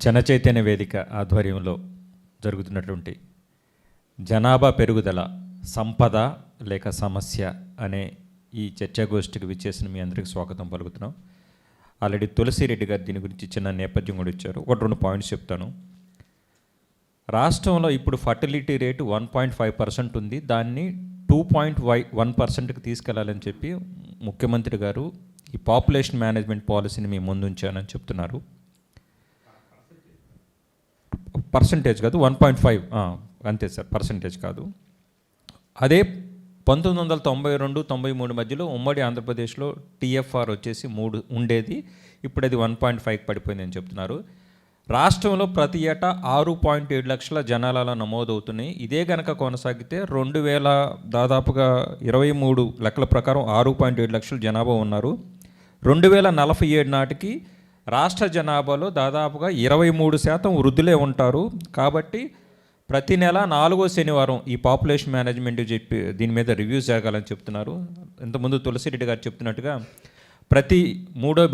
జనచైతన్య వేదిక ఆధ్వర్యంలో జరుగుతున్నటువంటి జనాభా పెరుగుదల సంపద లేక సమస్య అనే ఈ చర్చాగోష్ఠికి విచ్చేసిన మీ అందరికీ స్వాగతం పలుకుతున్నాం. ఆల్రెడీ తులసిరెడ్డి గారు దీని గురించి చిన్న నేపథ్యం కూడా ఇచ్చారు. ఒకటి రెండు పాయింట్స్ చెప్తాను. రాష్ట్రంలో ఇప్పుడు ఫర్టిలిటీ రేటు 1.5% ఉంది. దాన్ని 2.1%కి తీసుకెళ్లాలని చెప్పి ముఖ్యమంత్రి గారు ఈ పాపులేషన్ మేనేజ్మెంట్ పాలసీని మీ ముందు ఉంచానని చెప్తున్నారు. పర్సంటేజ్ కాదు, 1.5 అంతే సార్, పర్సంటేజ్ కాదు. అదే 1992-93 మధ్యలో ఉమ్మడి ఆంధ్రప్రదేశ్లో టీఎఫ్ఆర్ వచ్చేసి 3 ఉండేది. ఇప్పుడు అది 1.5కి పడిపోయిందని చెప్తున్నారు. రాష్ట్రంలో ప్రతి ఏటా 6.7 లక్షల జనాభాలో నమోదవుతున్నాయి. ఇదే కనుక కొనసాగితే 2000 దాదాపుగా 23 లెక్కల ప్రకారం 6.7 లక్షల జనాభా ఉన్నారు. 2047 నాటికి రాష్ట్ర జనాభాలో దాదాపుగా 23% వృద్ధులే ఉంటారు. కాబట్టి ప్రతి నెల 4వ శనివారం ఈ పాపులేషన్ మేనేజ్మెంట్ చెప్పి దీని మీద రివ్యూ జరగాలని చెప్తున్నారు. ఇంతకుముందు తులసిరెడ్డి గారు చెప్తున్నట్టుగా ప్రతి మూడో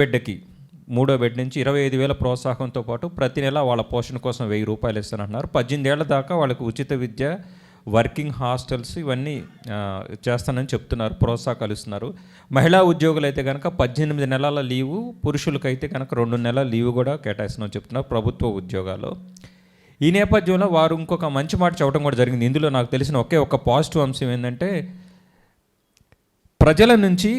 బెడ్ నుంచి 25,000 ప్రోత్సాహంతో పాటు ప్రతి నెల వాళ్ళ పోషణ కోసం 1,000 రూపాయలు ఇస్తానంటున్నారు. 18 ఏళ్ల దాకా వాళ్ళకి ఉచిత విద్య, వర్కింగ్ హాస్టల్స్ ఇవన్నీ చేస్తానని చెప్తున్నారు, ప్రోత్సాహకాలు ఇస్తున్నారు. మహిళా ఉద్యోగులు అయితే కనుక 18 నెలల లీవు, పురుషులకైతే కనుక 2 నెలల లీవు కూడా కేటాయిస్తున్నామని చెప్తున్నారు ప్రభుత్వ ఉద్యోగాలు. ఈ నేపథ్యంలో వారు ఇంకొక మంచి మాట చెప్పడం కూడా జరిగింది. ఇందులో నాకు తెలిసిన ఒక్క పాజిటివ్ అంశం ఏంటంటే, ప్రజల నుంచి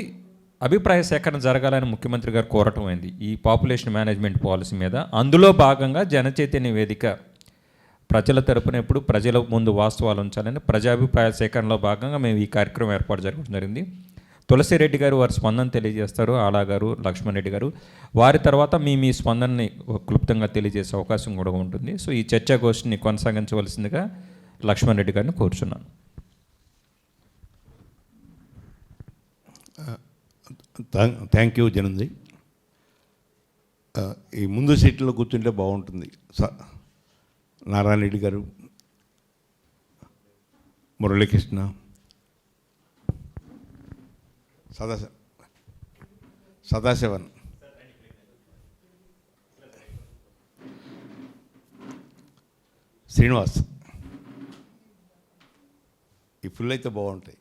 అభిప్రాయ సేకరణ జరగాలని ముఖ్యమంత్రి గారు కోరటం అయింది ఈ పాపులేషన్ మేనేజ్మెంట్ పాలసీ మీద. అందులో భాగంగా జనచైతన్య వేదిక ప్రజల తరపున ఎప్పుడు ప్రజల ముందు వాస్తవాలు ఉంచాలని ప్రజాభిప్రాయ సేకరణలో భాగంగా మేము ఈ కార్యక్రమం ఏర్పాటు జరగడం జరిగింది. తులసిరెడ్డి గారు వారి స్పందన తెలియజేస్తారు, ఆలా గారు, లక్ష్మణ్ రెడ్డి గారు. వారి తర్వాత మీ స్పందనని క్లుప్తంగా తెలియజేసే అవకాశం కూడా ఉంటుంది. సో ఈ చర్చాగోష్ఠిని కొనసాగించవలసిందిగా లక్ష్మణ్ రెడ్డి గారిని కోరుచున్నాను. థ్యాంక్ యూ జనంది. ఈ ముందు సీట్లో కూర్చుంటే బాగుంటుంది. నారాయణ రెడ్డి గారు, మురళీకృష్ణ, సదాశివన్, శ్రీనివాస్, ఈ ఫుల్ అయితే బాగుంటాయి.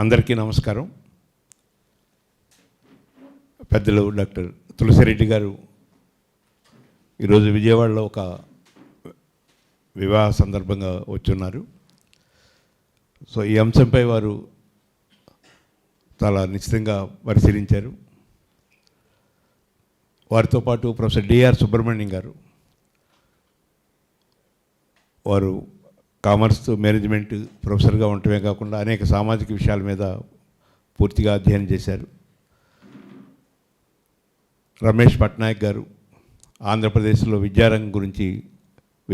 అందరికీ నమస్కారం. పెద్దలు డాక్టర్ తులసిరెడ్డి గారు ఈరోజు విజయవాడలో ఒక వివాహ సందర్భంగా వచ్చున్నారు. సో ఈ అంశంపై వారు చాలా నిశ్చితంగా పరిశీలించారు. వారితో పాటు ప్రొఫెసర్ డిఆర్ సుబ్రహ్మణ్యం గారు, వారు కామర్స్ మేనేజ్మెంట్ ప్రొఫెసర్గా ఉండటమే కాకుండా అనేక సామాజిక విషయాల మీద పూర్తిగా అధ్యయనం చేశారు. రమేష్ పట్నాయక్ గారు ఆంధ్రప్రదేశ్లో విద్యారంగం గురించి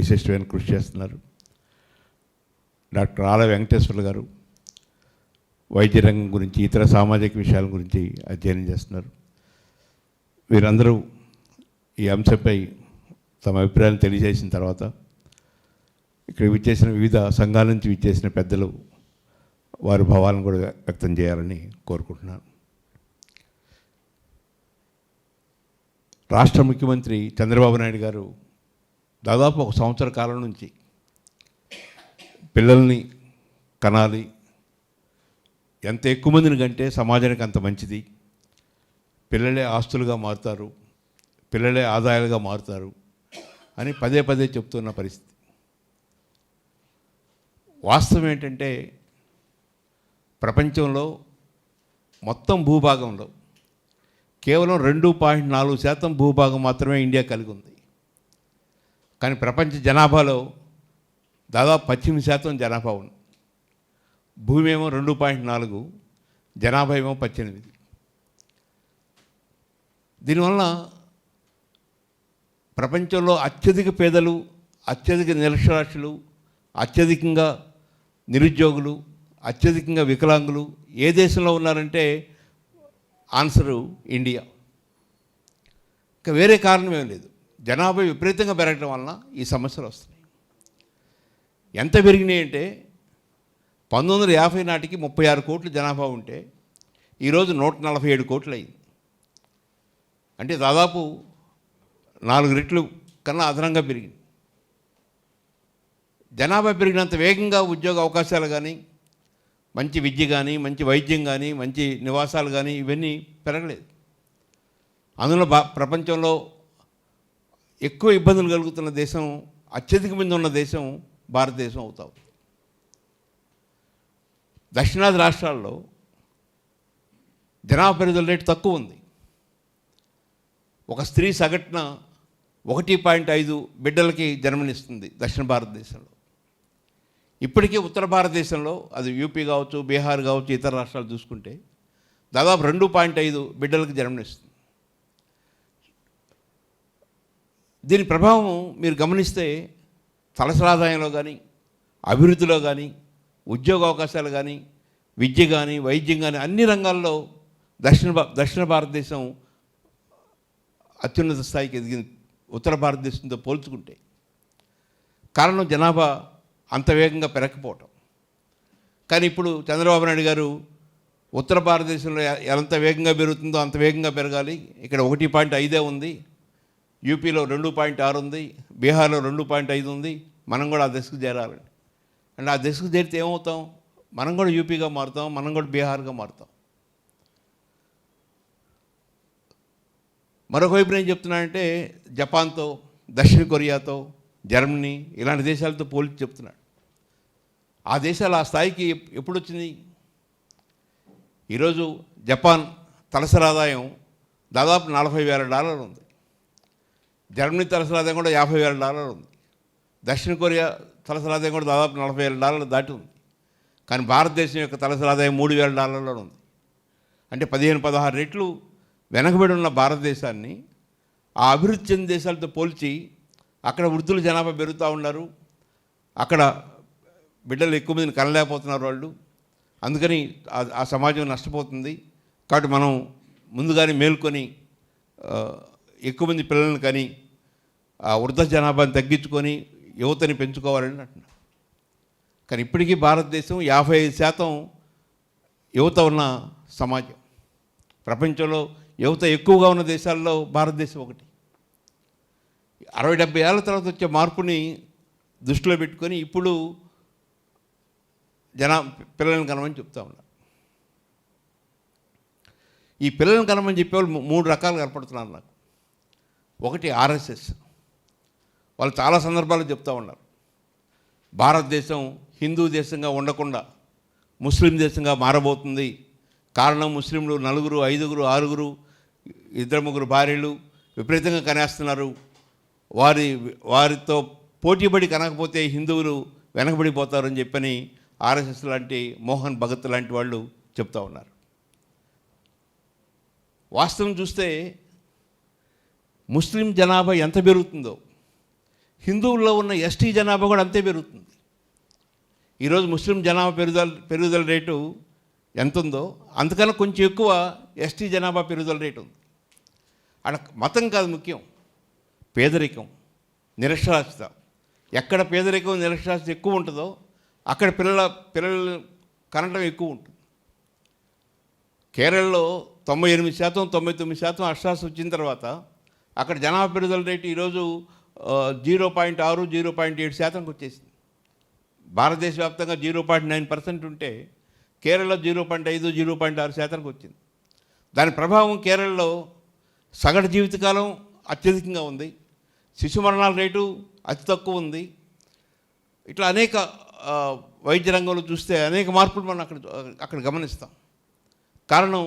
విశిష్టమైన కృషి చేస్తున్నారు. డాక్టర్ ఆల వెంకటేశ్వర్లు గారు వైద్య రంగం గురించి, ఇతర సామాజిక విషయాల గురించి అధ్యయనం చేస్తున్నారు. వీరందరూ ఈ అంశంపై తమ అభిప్రాయాన్ని తెలియజేసిన తర్వాత ఇక్కడ విచ్చేసిన వివిధ సంఘాల నుంచి విచ్చేసిన పెద్దలు వారి భావాలను కూడా వ్యక్తం చేయాలని కోరుకుంటున్నాను. రాష్ట్ర ముఖ్యమంత్రి చంద్రబాబు నాయుడు గారు దాదాపు 1 సంవత్సర కాలం నుంచి పిల్లల్ని కనాలి, ఎంత ఎక్కువ మందిని కంటే సమాజానికి అంత మంచిది, పిల్లలే ఆస్తులుగా మారుతారు, పిల్లలే ఆదాయాలుగా మారుతారు అని పదే పదే చెప్తున్న పరిస్థితి. వాస్తవం ఏంటంటే, ప్రపంచంలో మొత్తం భూభాగంలో కేవలం 2.4% భూభాగం మాత్రమే ఇండియా కలిగి ఉంది. కానీ ప్రపంచ జనాభాలో దాదాపు 18% జనాభా ఉంది. భూమి ఏమో 2.4, జనాభా ఏమో 18. దీనివల్ల ప్రపంచంలో అత్యధిక పేదలు, అత్యధిక నిరక్షరాస్యులు, అత్యధికంగా నిరుద్యోగులు, అత్యధికంగా వికలాంగులు ఏ దేశంలో ఉన్నారంటే ఆన్సరు ఇండియా. ఇంకా వేరే కారణం ఏం లేదు. జనాభా విపరీతంగా పెరగడం వలన ఈ సమస్యలు వస్తున్నాయి. ఎంత పెరిగినాయి అంటే 1950 నాటికి 36 కోట్ల జనాభా ఉంటే ఈరోజు 147 కోట్లు అయింది. అంటే దాదాపు 4 రెట్లు కన్నా అదనంగా పెరిగింది. జనాభా పెరిగినంత వేగంగా ఉద్యోగ అవకాశాలు కానీ, మంచి విద్య కానీ, మంచి వైద్యం కానీ, మంచి నివాసాలు కానీ ఇవన్నీ పెరగలేదు. అందులో ప్రపంచంలో ఎక్కువ ఇబ్బందులు కలుగుతున్న దేశం, అత్యధిక మంది ఉన్న దేశం భారతదేశం అవుతాం. దక్షిణాది రాష్ట్రాల్లో జనాభా పెరుగుదల రేటు తక్కువ ఉంది. ఒక స్త్రీ సగటున 1.5 బిడ్డలకి జన్మనిస్తుంది దక్షిణ భారతదేశంలో. ఇప్పటికీ ఉత్తర భారతదేశంలో అది యూపీ కావచ్చు, బీహార్ కావచ్చు, ఇతర రాష్ట్రాలు చూసుకుంటే దాదాపు 2.5 బిడ్డలకు జన్మనిస్తుంది. దీని ప్రభావం మీరు గమనిస్తే తలసరి ఆదాయంలో కానీ, అభివృద్ధిలో కానీ, ఉద్యోగ అవకాశాలు కానీ, విద్య కానీ, వైద్యం కానీ అన్ని రంగాల్లో దక్షిణ భారతదేశం అత్యున్నత స్థాయికి ఎదిగింది ఉత్తర భారతదేశంతో పోల్చుకుంటే. కారణం జనాభా అంత వేగంగా పెరగకపోవటం. కానీ ఇప్పుడు చంద్రబాబు నాయుడు గారు ఉత్తర భారతదేశంలో ఎంత వేగంగా పెరుగుతుందో అంత వేగంగా పెరగాలి, ఇక్కడ 1.5 ఉంది, యూపీలో 2.6 ఉంది, బీహార్లో 2.5 ఉంది, మనం కూడా ఆ దశకు చేరాలి. అంటే ఆ దశకు చేరితే ఏమవుతాం? మనం కూడా యూపీగా మారుతాం, మనం కూడా బీహార్గా మారుతాం. మరొక వైపు నేను చెప్తున్నానంటే జపాన్తో, దక్షిణ కొరియాతో, జర్మనీ ఇలాంటి దేశాలతో పోల్చి చెప్తున్నాడు. ఆ దేశాలు ఆ స్థాయికి ఎప్పుడు వచ్చింది? ఈరోజు జపాన్ తలసరి ఆదాయం దాదాపు $40,000 ఉంది. జర్మనీ తలసరి ఆదాయం కూడా $50,000 ఉంది. దక్షిణ కొరియా తలసరి ఆదాయం కూడా దాదాపు $40,000 దాటి ఉంది. కానీ భారతదేశం యొక్క తలసరి ఆదాయం $3,000 ఉంది. అంటే 15-16 రెట్లు వెనకబడి ఉన్న భారతదేశాన్ని ఆ అభివృద్ధి చెందిన దేశాలతో పోల్చి అక్కడ వృద్ధుల జనాభా పెరుగుతూ ఉన్నారు, అక్కడ బిడ్డలు ఎక్కువ మందిని కనలేకపోతున్నారు వాళ్ళు. అందుకని ఆ సమాజం నష్టపోతుంది. కాబట్టి మనం ముందుగానే మేల్కొని ఎక్కువ మంది పిల్లలను కని ఆ వృద్ధ జనాభాని తగ్గించుకొని యువతని పెంచుకోవాలని అంటున్నారు. కానీ ఇప్పటికీ భారతదేశం 55% యువత ఉన్న సమాజం. ప్రపంచంలో యువత ఎక్కువగా ఉన్న దేశాల్లో భారతదేశం ఒకటి. 60-70 ఏళ్ళ తర్వాత వచ్చే మార్పుని దృష్టిలో పెట్టుకొని ఇప్పుడు పిల్లలను కనమని చెప్తా ఉన్నారు. ఈ పిల్లలను కనమని చెప్పేవాళ్ళు 3 రకాలు కనపడుతున్నారు నాకు. ఒకటి ఆర్ఎస్ఎస్. వాళ్ళు చాలా సందర్భాల్లో చెప్తూ ఉన్నారు, భారతదేశం హిందూ దేశంగా ఉండకుండా ముస్లిం దేశంగా మారబోతుంది. కారణం ముస్లింలు 4, 5, 6, 2-3 భార్యలు విపరీతంగా కనేస్తున్నారు. వారితో పోటీపడి కనకపోతే హిందువులు వెనకబడిపోతారని చెప్పని ఆర్ఎస్ఎస్ లాంటి మోహన్ భగత్ లాంటి వాళ్ళు చెప్తూ ఉన్నారు. వాస్తవం చూస్తే ముస్లిం జనాభా ఎంత పెరుగుతుందో హిందువుల్లో ఉన్న ఎస్టీ జనాభా కూడా అంతే పెరుగుతుంది. ఈరోజు ముస్లిం జనాభా పెరుగుదల రేటు ఎంత ఉందో అంతకన్నా కొంచెం ఎక్కువ ఎస్టీ జనాభా పెరుగుదల రేటు ఉంది. అక్కడ మతం కాదు ముఖ్యం, పేదరికం, నిరక్షరాస్యత. ఎక్కడ పేదరికం, నిరక్షరాస్యత ఎక్కువ ఉంటుందో అక్కడ పిల్లలు కనడం ఎక్కువ ఉంటుంది. కేరళలో 98%, 99% అక్షరాస్యత వచ్చిన తర్వాత అక్కడ జనాభా పెరుగుదల రేటు ఈరోజు 0.6, 0.7% వచ్చేసింది. భారతదేశ వ్యాప్తంగా 0.9% ఉంటే కేరళలో 0.5, 0.6% వచ్చింది. దాని ప్రభావం కేరళలో సగటు జీవితకాలం అత్యధికంగా ఉంది, శిశు మరణాల రేటు అతి తక్కువ ఉంది. ఇట్లా అనేక వైద్య రంగంలో చూస్తే అనేక మార్పులు మనం అక్కడ గమనిస్తాం. కారణం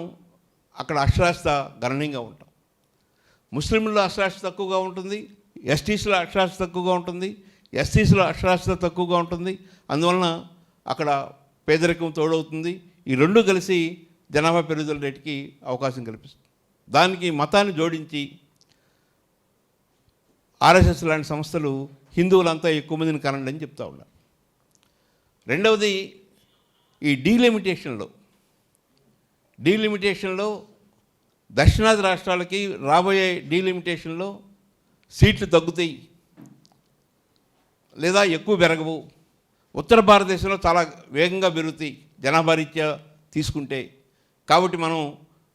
అక్కడ అక్షరాస్యత గణనీయంగా ఉంటాం. ముస్లింల్లో అక్షరాస్యత తక్కువగా ఉంటుంది, ఎస్టీస్లో అక్షరాస్యత తక్కువగా ఉంటుంది, ఎస్సీస్లో అక్షరాస్యత తక్కువగా ఉంటుంది. అందువలన అక్కడ పేదరికం తోడవుతుంది. ఈ రెండు కలిసి జనాభా పెరుగుదల రేటుకి అవకాశం కల్పిస్తుంది. దానికి మతాన్ని జోడించి ఆర్ఎస్ఎస్ లాంటి సంస్థలు హిందువులంతా ఎక్కువ మందిని కనండి అని చెప్తా ఉన్నారు. రెండవది ఈ డీలిమిటేషన్లో దక్షిణాది రాష్ట్రాలకి రాబోయే డీలిమిటేషన్లో సీట్లు తగ్గుతాయి లేదా ఎక్కువ పెరగవు. ఉత్తర భారతదేశంలో చాలా వేగంగా పెరుగుతాయి జనాభా రీత్యా తీసుకుంటే. కాబట్టి మనం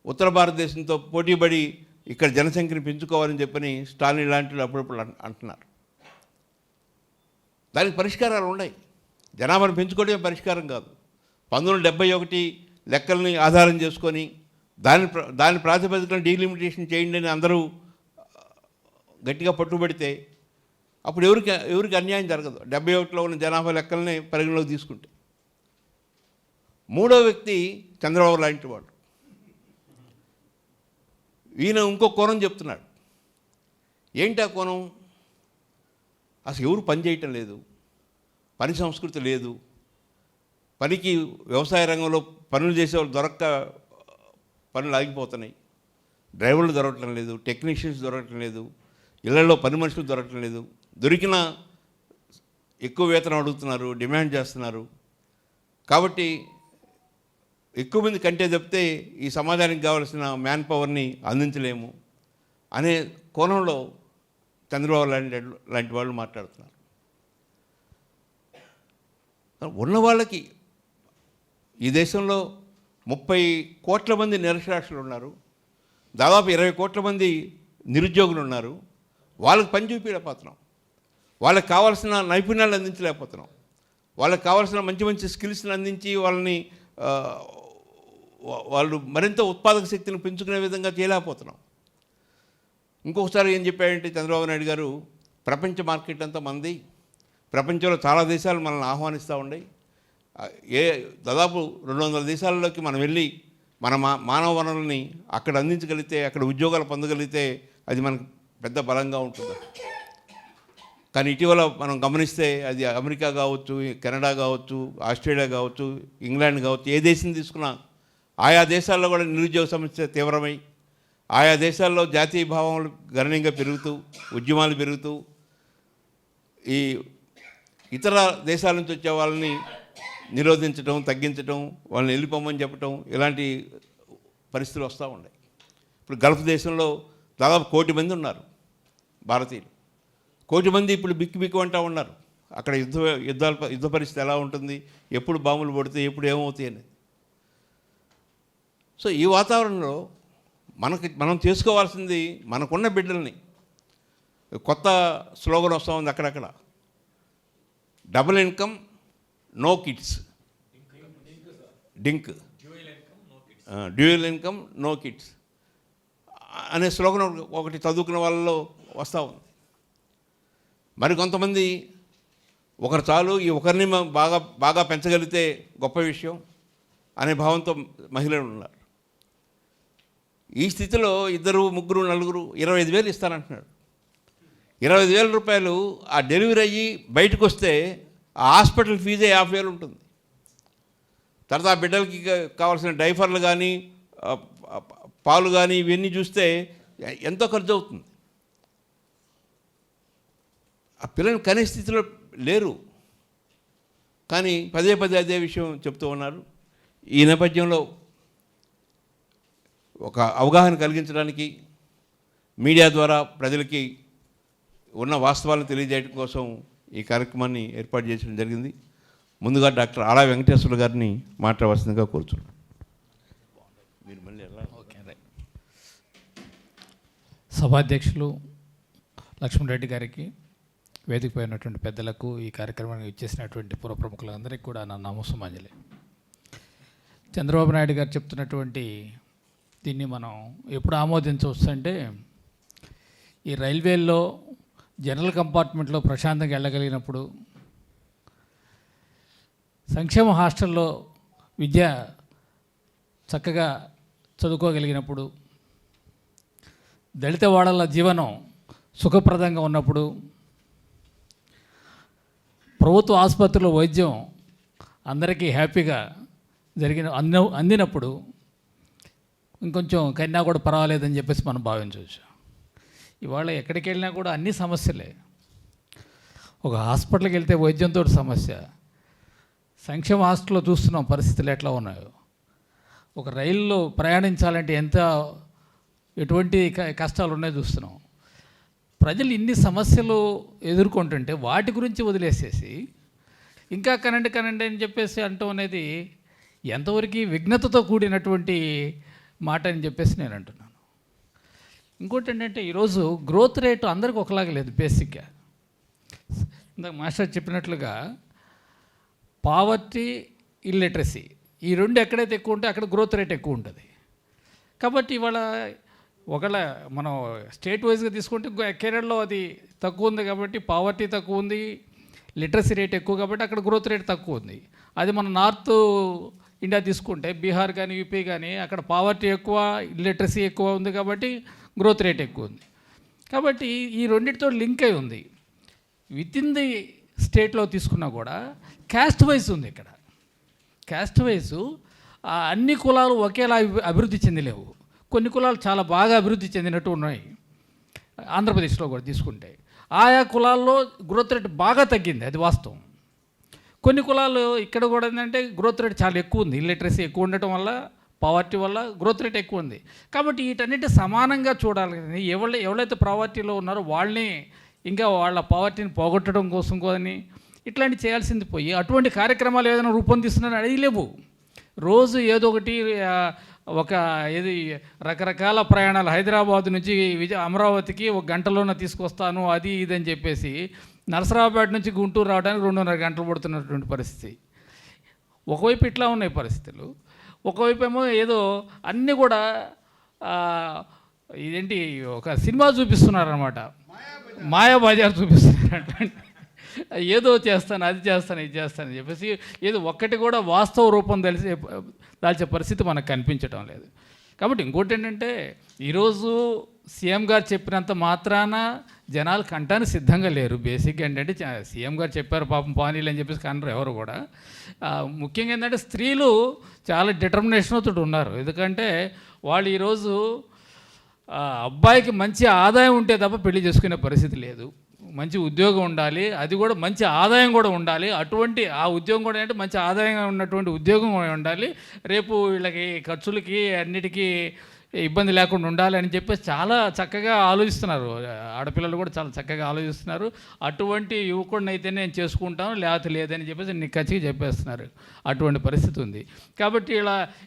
ఉత్తర భారతదేశంతో పోటీపడి ఇక్కడ జనసంఖ్యను పెంచుకోవాలని చెప్పని స్టాలిన్ లాంటి అప్పుడప్పుడు అంటున్నారు. దానికి పరిష్కారాలు ఉన్నాయి. జనాభాను పెంచుకోవడమే పరిష్కారం కాదు. 1971 లెక్కల్ని ఆధారం చేసుకొని దాని ప్రాతిపదికన డీలిమిటేషన్ చేయండి అని అందరూ గట్టిగా పట్టుబడితే అప్పుడు ఎవరికి అన్యాయం జరగదు. 71లో ఉన్న జనాభా లెక్కల్ని పరిగణలోకి తీసుకుంటే. మూడో వ్యక్తి చంద్రబాబు లాంటి వాడు. ఈయన ఇంకో కోణం చెప్తున్నాడు. ఏంటి ఆ కోణం? అసలు ఎవరు పని చేయటం లేదు, పని సంస్కృతి లేదు, పనికి వ్యవసాయ రంగంలో పనులు చేసేవాళ్ళు దొరక్క పనులు ఆగిపోతున్నాయి, డ్రైవర్లు దొరకటం లేదు, టెక్నీషియన్స్ దొరకటం లేదు, ఇళ్లలో పని మనుషులు దొరకటం లేదు, దొరికిన ఎక్కువ వేతనం అడుగుతున్నారు, డిమాండ్ చేస్తున్నారు. కాబట్టి ఎక్కువ మంది కంటే తప్పితే ఈ సమాజానికి కావాల్సిన మ్యాన్ పవర్ని అందించలేము అనే కోణంలో చంద్రబాబు లాంటి వాళ్ళు మాట్లాడుతున్నారు. ఉన్న వాళ్ళకి ఈ దేశంలో 30 కోట్ల మంది నిరక్షరాస్యులు ఉన్నారు, దాదాపు 20 కోట్ల మంది నిరుద్యోగులు ఉన్నారు. వాళ్ళకి పని చూపించలేకపోతున్నాం, వాళ్ళకి కావాల్సిన నైపుణ్యాలు అందించలేకపోతున్నాం, వాళ్ళకి కావాల్సిన మంచి మంచి స్కిల్స్ని అందించి వాళ్ళని వాళ్ళు మరింత ఉత్పాదక శక్తిని పెంచుకునే విధంగా చేయలేకపోతున్నాం. ఇంకొకసారి ఏం చెప్పాడంటే చంద్రబాబు నాయుడు గారు, ప్రపంచ మార్కెట్ అంతా మంది, ప్రపంచంలో చాలా దేశాలు మనల్ని ఆహ్వానిస్తూ ఉన్నాయి, దాదాపు 200 దేశాలలోకి మనం వెళ్ళి మన మానవ వనరుల్ని అక్కడ అందించగలిగితే, అక్కడ ఉద్యోగాలు పొందగలిగితే అది మనకు పెద్ద బలంగా ఉంటుంది. కానీ ఇటీవల మనం గమనిస్తే అది అమెరికా కావచ్చు, కెనడా కావచ్చు, ఆస్ట్రేలియా కావచ్చు, ఇంగ్లాండ్ కావచ్చు, ఏ దేశం తీసుకున్నా ఆయా దేశాల్లో కూడా నిరుద్యోగ సమస్య తీవ్రమై, ఆయా దేశాల్లో జాతీయ భావాలు గణనీయంగా పెరుగుతూ, ఉద్యమాలు పెరుగుతూ, ఈ ఇతర దేశాల నుంచి వచ్చే వాళ్ళని నిరోధించడం, తగ్గించడం, వాళ్ళని వెళ్ళిపోమని చెప్పడం, ఇలాంటి పరిస్థితులు వస్తూ ఉన్నాయి. ఇప్పుడు గల్ఫ్ దేశంలో దాదాపు 1 కోటి మంది ఉన్నారు భారతీయులు. 1 కోటి మంది ఇప్పుడు బిక్కు అంటూ ఉన్నారు. అక్కడ యుద్ధ పరిస్థితి ఎలా ఉంటుంది, ఎప్పుడు బాంబులు పడితే ఎప్పుడు ఏమవుతాయి అనేది. సో ఈ వాతావరణంలో మనం చేసుకోవాల్సింది, మనకున్న బిడ్డల్ని, కొత్త స్లోగన్ వస్తూ ఉంది అక్కడక్కడ, double income no kids, DINK, dual income no kids అనే స్లోగన్ ఒకటి చదువుకున్న వాళ్ళలో వస్తూ ఉంది. మరి కొంతమంది ఒకరు చాలు, ఈ ఒకరిని బాగా బాగా పెంచగలిగితే గొప్ప విషయం అనే భావంతో మహిళలు ఉన్నారు. ఈ స్థితిలో 2, 3, 4 25,000 ఇస్తానంటున్నాడు. 25,000 రూపాయలు ఆ డెలివరీ అయ్యి బయటకు వస్తే ఆ హాస్పిటల్ ఫీజే 50,000 ఉంటుంది. తర్వాత ఆ బిడ్డలకి కావాల్సిన డైఫర్లు కానీ, పాలు కానీ, ఇవన్నీ చూస్తే ఎంతో ఖర్చు అవుతుంది. ఆ పిల్లలు కనే స్థితిలో లేరు. కానీ పదే అదే విషయం చెప్తూ ఉన్నారు. ఈ నేపథ్యంలో ఒక అవగాహన కలిగించడానికి మీడియా ద్వారా ప్రజలకి ఉన్న వాస్తవాలను తెలియజేయడం కోసం ఈ కార్యక్రమాన్ని ఏర్పాటు చేయడం జరిగింది. ముందుగా డాక్టర్ ఆలా వెంకటేశ్వర గారిని మాట్లాడవలసిందిగా కోరుతున్నాను. మీరు మళ్ళీ ఎలా? Okay, right. సభాధ్యక్షులు లక్ష్మణరెడ్డి గారికి, వేదిక పోయినటువంటి పెద్దలకు, ఈ కార్యక్రమానికి ఇచ్చేసినటువంటి పూర్వ ప్రముఖులందరికీ కూడా నా నమస్సుమాంజలి. చంద్రబాబు నాయుడు గారు చెప్తున్నటువంటి దీన్ని మనం ఎప్పుడు ఆమోదించవచ్చు అంటే, ఈ రైల్వేల్లో జనరల్ కంపార్ట్మెంట్లో ప్రశాంతంగా వెళ్ళగలిగినప్పుడు, సంక్షేమ హాస్టల్లో విద్య చక్కగా చదువుకోగలిగినప్పుడు, దళిత వాడల జీవనం సుఖప్రదంగా ఉన్నప్పుడు, ప్రభుత్వ ఆసుపత్రిలో వైద్యం అందరికీ హ్యాపీగా అందినప్పుడు ఇంకొంచెం కన్నా కూడా పర్వాలేదని చెప్పేసి మనం భావించవచ్చు. ఇవాళ ఎక్కడికి వెళ్ళినా కూడా అన్ని సమస్యలే. ఒక హాస్పిటల్కి వెళ్తే వైద్యంతో సమస్య, సంక్షేమ హాస్టల్లో చూస్తున్నాం పరిస్థితులు ఎట్లా ఉన్నాయో, ఒక రైల్లో ప్రయాణించాలంటే ఎటువంటి కష్టాలు ఉన్నాయో చూస్తున్నాం. ప్రజలు ఇన్ని సమస్యలు ఎదుర్కొంటుంటే వాటి గురించి వదిలేసేసి ఇంకా కనండి అని చెప్పేసి అంటూ అనేది ఎంతవరకు విఘ్నతతో కూడినటువంటి మాట అని చెప్పేసి నేను అంటున్నాను. ఇంకోటి ఏంటంటే ఈరోజు గ్రోత్ రేటు అందరికీ ఒకలాగా లేదు. బేసిక్గా ఇందాక మాస్టర్ చెప్పినట్లుగా పావర్టీ, ఇల్లిటరసీ ఈ రెండు ఎక్కడైతే ఎక్కువ ఉంటే అక్కడ గ్రోత్ రేట్ ఎక్కువ ఉంటుంది. కాబట్టి ఇవాళ ఒకవేళ మనం స్టేట్ వైజ్గా తీసుకుంటే కేరళలో అది తక్కువ ఉంది కాబట్టి పావర్టీ తక్కువ ఉంది, లిటరసీ రేట్ ఎక్కువ కాబట్టి అక్కడ గ్రోత్ రేట్ తక్కువ ఉంది. అది మన నార్త్ ఇండియా తీసుకుంటే బీహార్ కానీ యూపీ కానీ అక్కడ పావర్టీ ఎక్కువ, లిటరసీ ఎక్కువ ఉంది కాబట్టి గ్రోత్ రేట్ ఎక్కువ ఉంది. కాబట్టి ఈ రెండింటితో లింక్ అయి ఉంది. విత్ ఇన్ ది స్టేట్లో తీసుకున్నా కూడా క్యాస్ట్ వైజ్ ఉంది. ఇక్కడ క్యాస్ట్ వైజు అన్ని కులాలు ఒకేలా అభివృద్ధి చెందలేవు. కొన్ని కులాలు చాలా బాగా అభివృద్ధి చెందినట్టు ఉన్నాయి. ఆంధ్రప్రదేశ్లో కూడా తీసుకుంటే ఆయా కులాల్లో గ్రోత్ రేట్ బాగా తగ్గింది, అది వాస్తవం. కొన్ని కులాలు ఇక్కడ కూడా ఏంటంటే గ్రోత్ రేట్ చాలా ఎక్కువ ఉంది. ఇల్లిటరసీ ఎక్కువ ఉండటం వల్ల, పావర్టీ వల్ల గ్రోత్ రేట్ ఎక్కువ ఉంది. కాబట్టి వీటన్నిటి సమానంగా చూడాలి. ఎవరైతే పావర్టీలో ఉన్నారో వాళ్ళని ఇంకా వాళ్ళ పావర్టీని పోగొట్టడం కోసం కానీ ఇట్లాంటి చేయాల్సింది పోయి అటువంటి కార్యక్రమాలు ఏదైనా రూపొందిస్తున్నారని అది లేవు. రోజు ఏదో ఒకటి ఏది రకరకాల ప్రయాణాలు, హైదరాబాద్ నుంచి అమరావతికి 1 గంటలోనే తీసుకొస్తాను అది ఇది అని చెప్పేసి నరసరావుపేట నుంచి గుంటూరు రావడానికి 2.5 గంటలు పడుతున్నటువంటి పరిస్థితి. ఒకవైపు ఇట్లా ఉన్నాయి పరిస్థితులు, ఒకవైపు ఏమో ఏదో అన్నీ కూడా ఇదేంటి ఒక సినిమా చూపిస్తున్నారనమాట, మాయాబజార్ చూపిస్తున్నారు. ఏదో చేస్తాను, అది చేస్తాను, ఇది చేస్తాను అని చెప్పేసి ఏదో ఒక్కటి కూడా వాస్తవ రూపం దాల్చే పరిస్థితి మనకు కనిపించడం లేదు. కాబట్టి ఇంకోటి ఏంటంటే ఈరోజు సీఎం గారు చెప్పినంత మాత్రాన జనాలు కంటానికి సిద్ధంగా లేరు. బేసిక్గా ఏంటంటే సీఎం గారు చెప్పారు పాపం పానీలు అని చెప్పేసి కనరు ఎవరు కూడా. ముఖ్యంగా ఏంటంటే స్త్రీలు చాలా డిటర్మినేషన్ తోటి ఉన్నారు. ఎందుకంటే వాళ్ళు ఈరోజు అబ్బాయికి మంచి ఆదాయం ఉంటే తప్ప పెళ్లి చేసుకునే పరిస్థితి లేదు. మంచి ఉద్యోగం ఉండాలి, అది కూడా మంచి ఆదాయం కూడా ఉండాలి. అటువంటి ఆ ఉద్యోగం కూడా అంటే మంచి ఆదాయం ఉన్నటువంటి ఉద్యోగం ఉండాలి. రేపు వీళ్ళకి ఖర్చులకి అన్నిటికీ ఇబ్బంది లేకుండా ఉండాలి అని చెప్పేసి చాలా చక్కగా ఆలోచిస్తున్నారు. ఆడపిల్లలు కూడా చాలా చక్కగా ఆలోచిస్తున్నారు. అటువంటి యువకుడిని అయితే నేను చేసుకుంటాను, లేకపోతే లేదని చెప్పేసి నిక్కచ్చిగా చెప్పేస్తున్నారు. అటువంటి పరిస్థితి ఉంది. కాబట్టి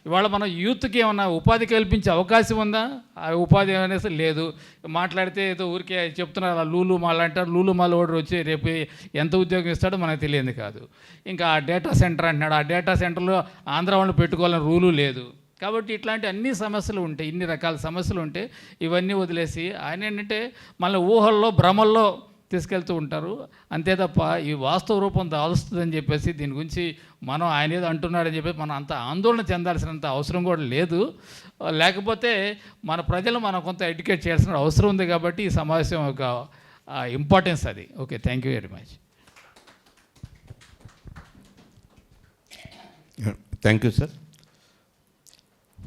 ఇవాళ మనం యూత్కి ఏమన్నా ఉపాధి కల్పించే అవకాశం ఉందా? ఆ ఉపాధి అనేసి లేదు. మాట్లాడితే ఏదో ఊరికే చెప్తున్నారు, లూలు మాల్ అంటారు. లూలు మాల్ ఓడర్ వచ్చి రేపు ఎంత ఉద్యోగం ఇస్తాడో మనకు తెలియదు కాదు. ఇంకా ఆ డేటా సెంటర్ అంటున్నాడు, ఆ డేటా సెంటర్లో ఆంధ్ర వాళ్ళు పెట్టుకోవాలని రూలు లేదు. కాబట్టి ఇట్లాంటి అన్ని సమస్యలు ఉంటాయి, ఇన్ని రకాల సమస్యలు ఉంటే ఇవన్నీ వదిలేసి ఆయన ఏంటంటే మళ్ళీ ఊహల్లో భ్రమల్లో తీసుకెళ్తూ ఉంటారు. అంతే తప్ప ఈ వాస్తవ రూపం దాల్స్తుందని చెప్పేసి దీని గురించి మనం ఆయన ఏదో అంటున్నాడని చెప్పేసి మనం అంత ఆందోళన చెందాల్సినంత అవసరం కూడా లేదు. లేకపోతే మన ప్రజలు మనం కొంత ఎడ్యుకేట్ చేయాల్సిన అవసరం ఉంది. కాబట్టి ఈ సమావేశం ఒక ఇంపార్టెన్స్ అది. Okay, thank you very much. Thank you sir.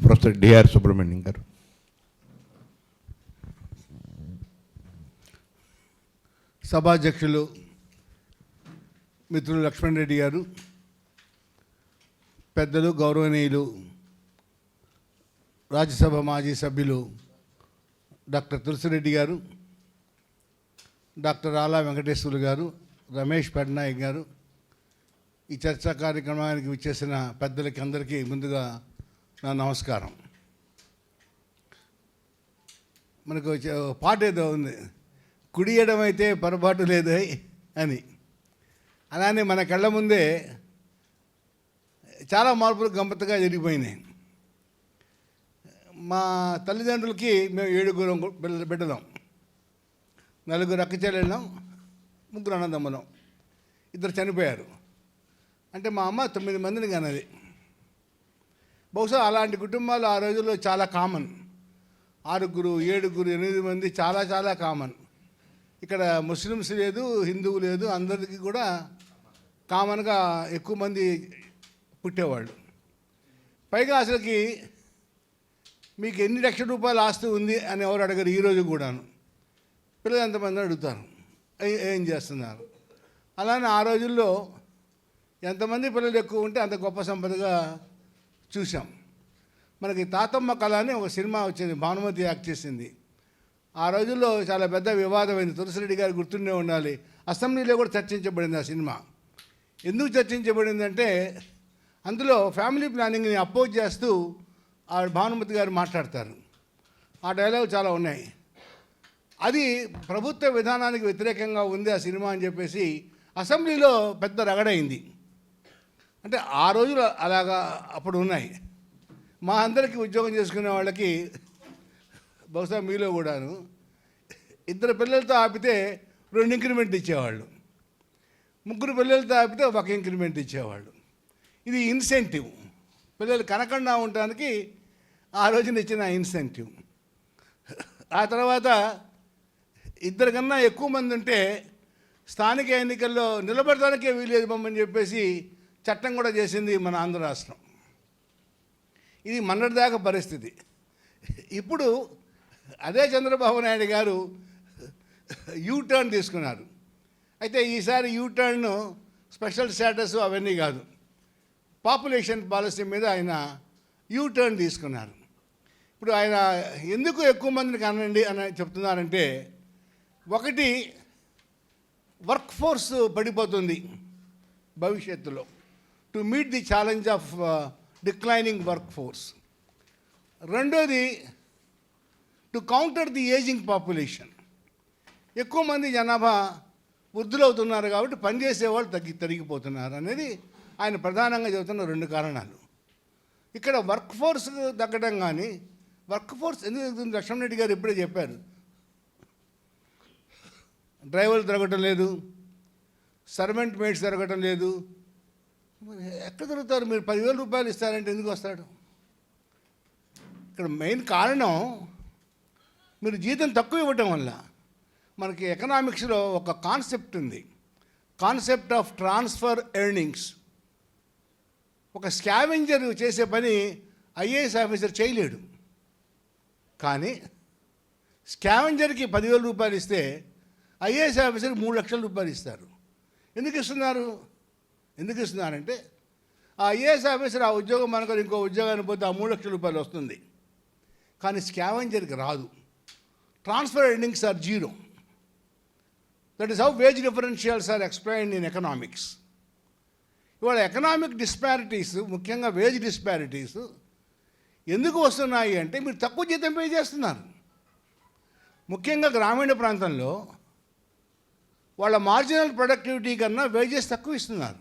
Professor D R Subrahmanyam garu. సభాధ్యక్షులు మిత్రులు లక్ష్మణ్ రెడ్డి గారు, పెద్దలు గౌరవనీయులు రాజ్యసభ మాజీ సభ్యులు డాక్టర్ తులసిరెడ్డి గారు, డాక్టర్ ఆలా వెంకటేశ్వర్లు గారు, రమేష్ పట్నాయక్ గారు, ఈ చర్చా కార్యక్రమానికి విచ్చేసిన పెద్దలకి అందరికీ ముందుగా నా నమస్కారం. మనకు పాట ఏదో ఉంది, కుడియడం అయితే పొరపాటు లేదు అని. అలానే మన కళ్ళ ముందే చాలా మార్పులు గమ్మత్తుగా జరిగిపోయినాయి. మా తల్లిదండ్రులకి మేము 7 బిడ్డలం, 4 అక్క చెల్లెళ్ళం, 3 అన్నదమ్ములం, 2 చనిపోయారు. అంటే మా అమ్మ 9 మందిని కన్నది. బహుశా అలాంటి కుటుంబాలు ఆ రోజుల్లో చాలా కామన్. 6, 7, 8 మంది చాలా చాలా కామన్. ఇక్కడ ముస్లిమ్స్ లేదు, హిందువు లేదు, అందరికీ కూడా కామన్గా ఎక్కువ మంది పుట్టేవాళ్ళు. పైగా అసలుకి మీకు ఎన్ని లక్షల రూపాయల ఆస్తి ఉంది అని ఎవరు అడగరు ఈరోజు కూడాను. పిల్లలు ఎంతమంది అడుగుతారు, ఏం చేస్తున్నారు. అలానే ఆ రోజుల్లో ఎంతమంది పిల్లలు ఎక్కువ ఉంటే అంత గొప్ప సంపదగా చూసాం. మనకి తాతమ్మ కళ అని ఒక సినిమా వచ్చింది, భానుమతి యాక్ట్ చేసింది. ఆ రోజుల్లో చాలా పెద్ద వివాదమైంది. తులసిరెడ్డి గారు గుర్తుండే ఉండాలి, అసెంబ్లీలో కూడా చర్చించబడింది ఆ సినిమా. ఎందుకు చర్చించబడిందంటే అందులో ఫ్యామిలీ ప్లానింగ్ని అపోజ్ చేస్తూ ఆ భానుమతి గారు మాట్లాడతారు. ఆ డైలాగ్ చాలా ఉన్నాయి. అది ప్రభుత్వ విధానానికి వ్యతిరేకంగా ఉంది ఆ సినిమా అని చెప్పేసి అసెంబ్లీలో పెద్ద రగడైంది. అంటే ఆ రోజులు అలాగా అప్పుడు ఉన్నాయి. మా అందరికీ ఉద్యోగం చేసుకునే వాళ్ళకి, బహుశా మీలో కూడాను, 2 పిల్లలతో ఆపితే 2 ఇంక్రిమెంట్ ఇచ్చేవాళ్ళు, 3 పిల్లలతో ఆపితే 1 ఇంక్రిమెంట్ ఇచ్చేవాళ్ళు. ఇది ఇన్సెంటివ్, పిల్లలు కనకుండా ఉండటానికి ఆ రోజున ఇచ్చిన ఇన్సెంటివ్. ఆ తర్వాత 2 కన్నా ఎక్కువ మంది ఉంటే స్థానిక ఎన్నికల్లో నిలబడటానికే వీలేదు బొమ్మని చెప్పేసి చట్టం కూడా చేసింది మన ఆంధ్ర రాష్ట్రం. ఇది మొన్నటిదాకా పరిస్థితి. ఇప్పుడు అదే చంద్రబాబు నాయుడు గారు యూటర్న్ తీసుకున్నారు. అయితే ఈసారి యూటర్న్ స్పెషల్ స్టేటస్ అవన్నీ కాదు, పాపులేషన్ పాలసీ మీద ఆయన యూటర్న్ తీసుకున్నారు. ఇప్పుడు ఆయన ఎందుకు ఎక్కువ మందిని కనండి అని చెప్తున్నారంటే, ఒకటి వర్క్ ఫోర్స్ పడిపోతుంది భవిష్యత్తులో, to meet the challenge of declining work force. రెండోది to counter the ageing population. ఎక్కువ మంది జనాభా వృద్ధులవుతున్నారు కాబట్టి పనిచేసేవాళ్ళు తరిగిపోతున్నారు అనేది ఆయన ప్రధానంగా చెబుతున్న 2 కారణాలు. ఇక్కడ వర్క్ ఫోర్స్ తగ్గడం కానీ, వర్క్ ఫోర్స్ ఎందుకు తగ్గుతుంది లక్ష్మణరెడ్డి గారు ఇప్పుడే చెప్పారు. డ్రైవర్లు తిరగటం లేదు, సర్వెంట్ మేట్స్ తిరగటం లేదు. ఎక్కడ తిరుగుతారు? మీరు 10,000 రూపాయలు ఇస్తారంటే ఎందుకు వస్తాడు? ఇక్కడ మెయిన్ కారణం మీరు జీతం తక్కువ ఇవ్వటం వల్ల. మనకి ఎకనామిక్స్లో ఒక కాన్సెప్ట్ ఉంది, కాన్సెప్ట్ ఆఫ్ ట్రాన్స్ఫర్ ఎర్నింగ్స్. ఒక స్కావెంజర్ చేసే పని ఐఏఎస్ ఆఫీసర్ చేయలేడు, కానీ స్కావెంజర్కి 10,000 రూపాయలు ఇస్తే ఐఏఎస్ ఆఫీసర్కి 3 లక్షల రూపాయలు ఇస్తారు. ఎందుకు ఇస్తున్నారంటే ఆ ఐఏఎస్ ఆఫీసర్ ఆ ఉద్యోగం మనకు ఇంకో ఉద్యోగాన్ని పోతే ఆ 3 లక్షల రూపాయలు వస్తుంది, కానీ స్కావెంజర్కి రాదు. Transfer earnings are zero. That is how wage differentials are explained in economics. ఇవాళ ఎకనామిక్ డిస్పారిటీస్, ముఖ్యంగా వేజ్ డిస్పారిటీస్ ఎందుకు వస్తున్నాయి అంటే మీరు తక్కువ జీతం పే చేస్తున్నారు. ముఖ్యంగా గ్రామీణ ప్రాంతంలో వాళ్ళ మార్జినల్ ప్రొడక్టివిటీ కన్నా వేజెస్ తక్కువ ఇస్తున్నారు.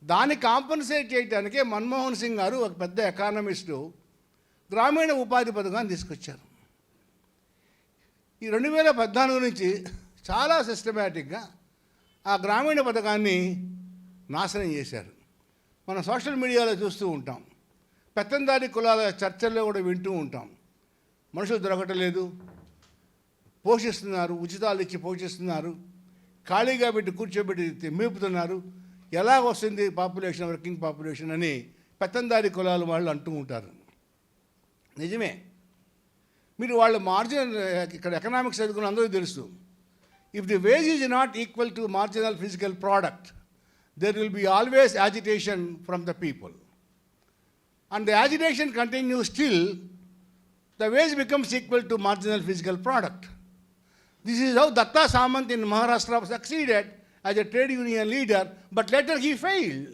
దాన్ని కాంపన్సేట్ చేయడానికే మన్మోహన్ సింగ్ గారు, ఒక పెద్ద ఎకానమిస్టు, గ్రామీణ ఉపాధి పథకాన్ని తీసుకొచ్చారు. ఈ 2014 నుంచి చాలా సిస్టమేటిక్గా ఆ గ్రామీణ పథకాన్ని నాశనం చేశారు. మనం సోషల్ మీడియాలో చూస్తూ ఉంటాం, పెత్తందారి కులాల చర్చల్లో కూడా వింటూ ఉంటాం. మనుషులు దొరకటలేదు, పోషిస్తున్నారు, ఉచితాలు ఇచ్చి పోషిస్తున్నారు, ఖాళీగా పెట్టి కూర్చోబెట్టి మేపుతున్నారు, ఎలా వస్తుంది పాపులేషన్, వర్కింగ్ పాపులేషన్ అని పెత్తందారి కులాల వాళ్ళు అంటూ ఉంటారు. నిజమే. మీరు వాళ్ళ మార్జినల్, ఇక్కడ ఎకనామిక్స్ చదువుకున్న అందరికీ తెలుసు, if the wage is not equal to marginal physical product, there will be always agitation from the people. And the agitation continues till the wage becomes equal to marginal physical product. This is how Datta Samant in Maharashtra succeeded as a trade union leader, but later he failed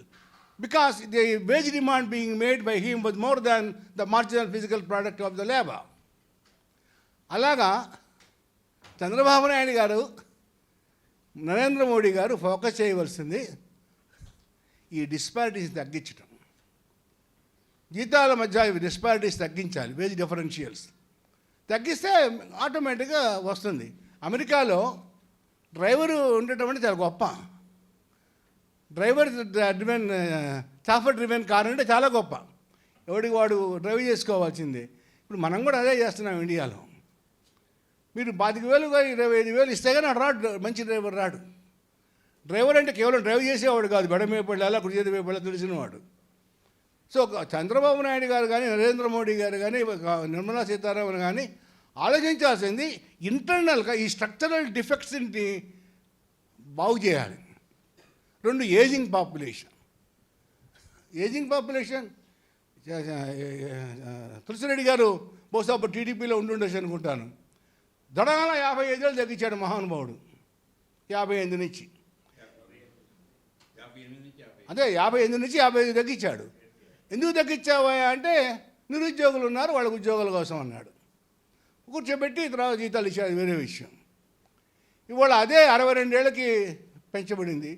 because the wage demand being made by him was more than the marginal physical product of the labor. అలాగా చంద్రబాబు నాయుడు గారు, నరేంద్ర మోడీ గారు focus చేయవలసింది ఈ disparities తగ్గించడం. జీతాల మధ్య disparities తగ్గించాలి, veg differentials తగ్గిస్తే ఆటోమేటిక్గా వస్తుంది. అమెరికాలో డ్రైవరు ఉండటం అంటే చాలా గొప్ప. డ్రైవర్ డ్రివెన్, చాఫర్ డ్రివెన్ కార్ అంటే చాలా గొప్ప. ఎవడికి వాడు డ్రైవ్ చేసుకోవాల్సిందే. ఇప్పుడు మనం కూడా అదే చేస్తున్నాం ఇండియాలో. మీరు 25,000 25,000 ఇస్తే కానీ రాడు, మంచి డ్రైవర్ రాడు. డ్రైవర్ అంటే కేవలం డ్రైవ్ చేసేవాడు కాదు, బెడ మేపడాలా, కుడి చేతి మేపడాలా తెలిసినవాడు. సో చంద్రబాబు నాయుడు గారు కానీ, నరేంద్ర మోడీ గారు కానీ, నిర్మలా సీతారామన్ కానీ ఆలోచించాల్సింది ఇంటర్నల్గా ఈ స్ట్రక్చరల్ డిఫెక్ట్స్ని బాగు చేయాలి. 2 ఏజింగ్ పాపులేషన్. తులసిరెడ్డి గారు బహుశా అప్పుడు టీడీపీలో ఉండుండొచ్చు అనుకుంటాను. దొడగాన 55 ఏళ్ళు తగ్గించాడు మహానుభావుడు, 58 నుంచి. అదే 58 నుంచి 55 తగ్గించాడు. ఎందుకు తగ్గించావా అంటే నిరుద్యోగులు ఉన్నారు, వాళ్ళకి ఉద్యోగాల కోసం అన్నాడు. కూర్చోబెట్టి తర్వాత జీతాలు ఇచ్చాడు, వేరే విషయం. ఇవాళ అదే 62 ఏళ్ళకి పెంచబడింది.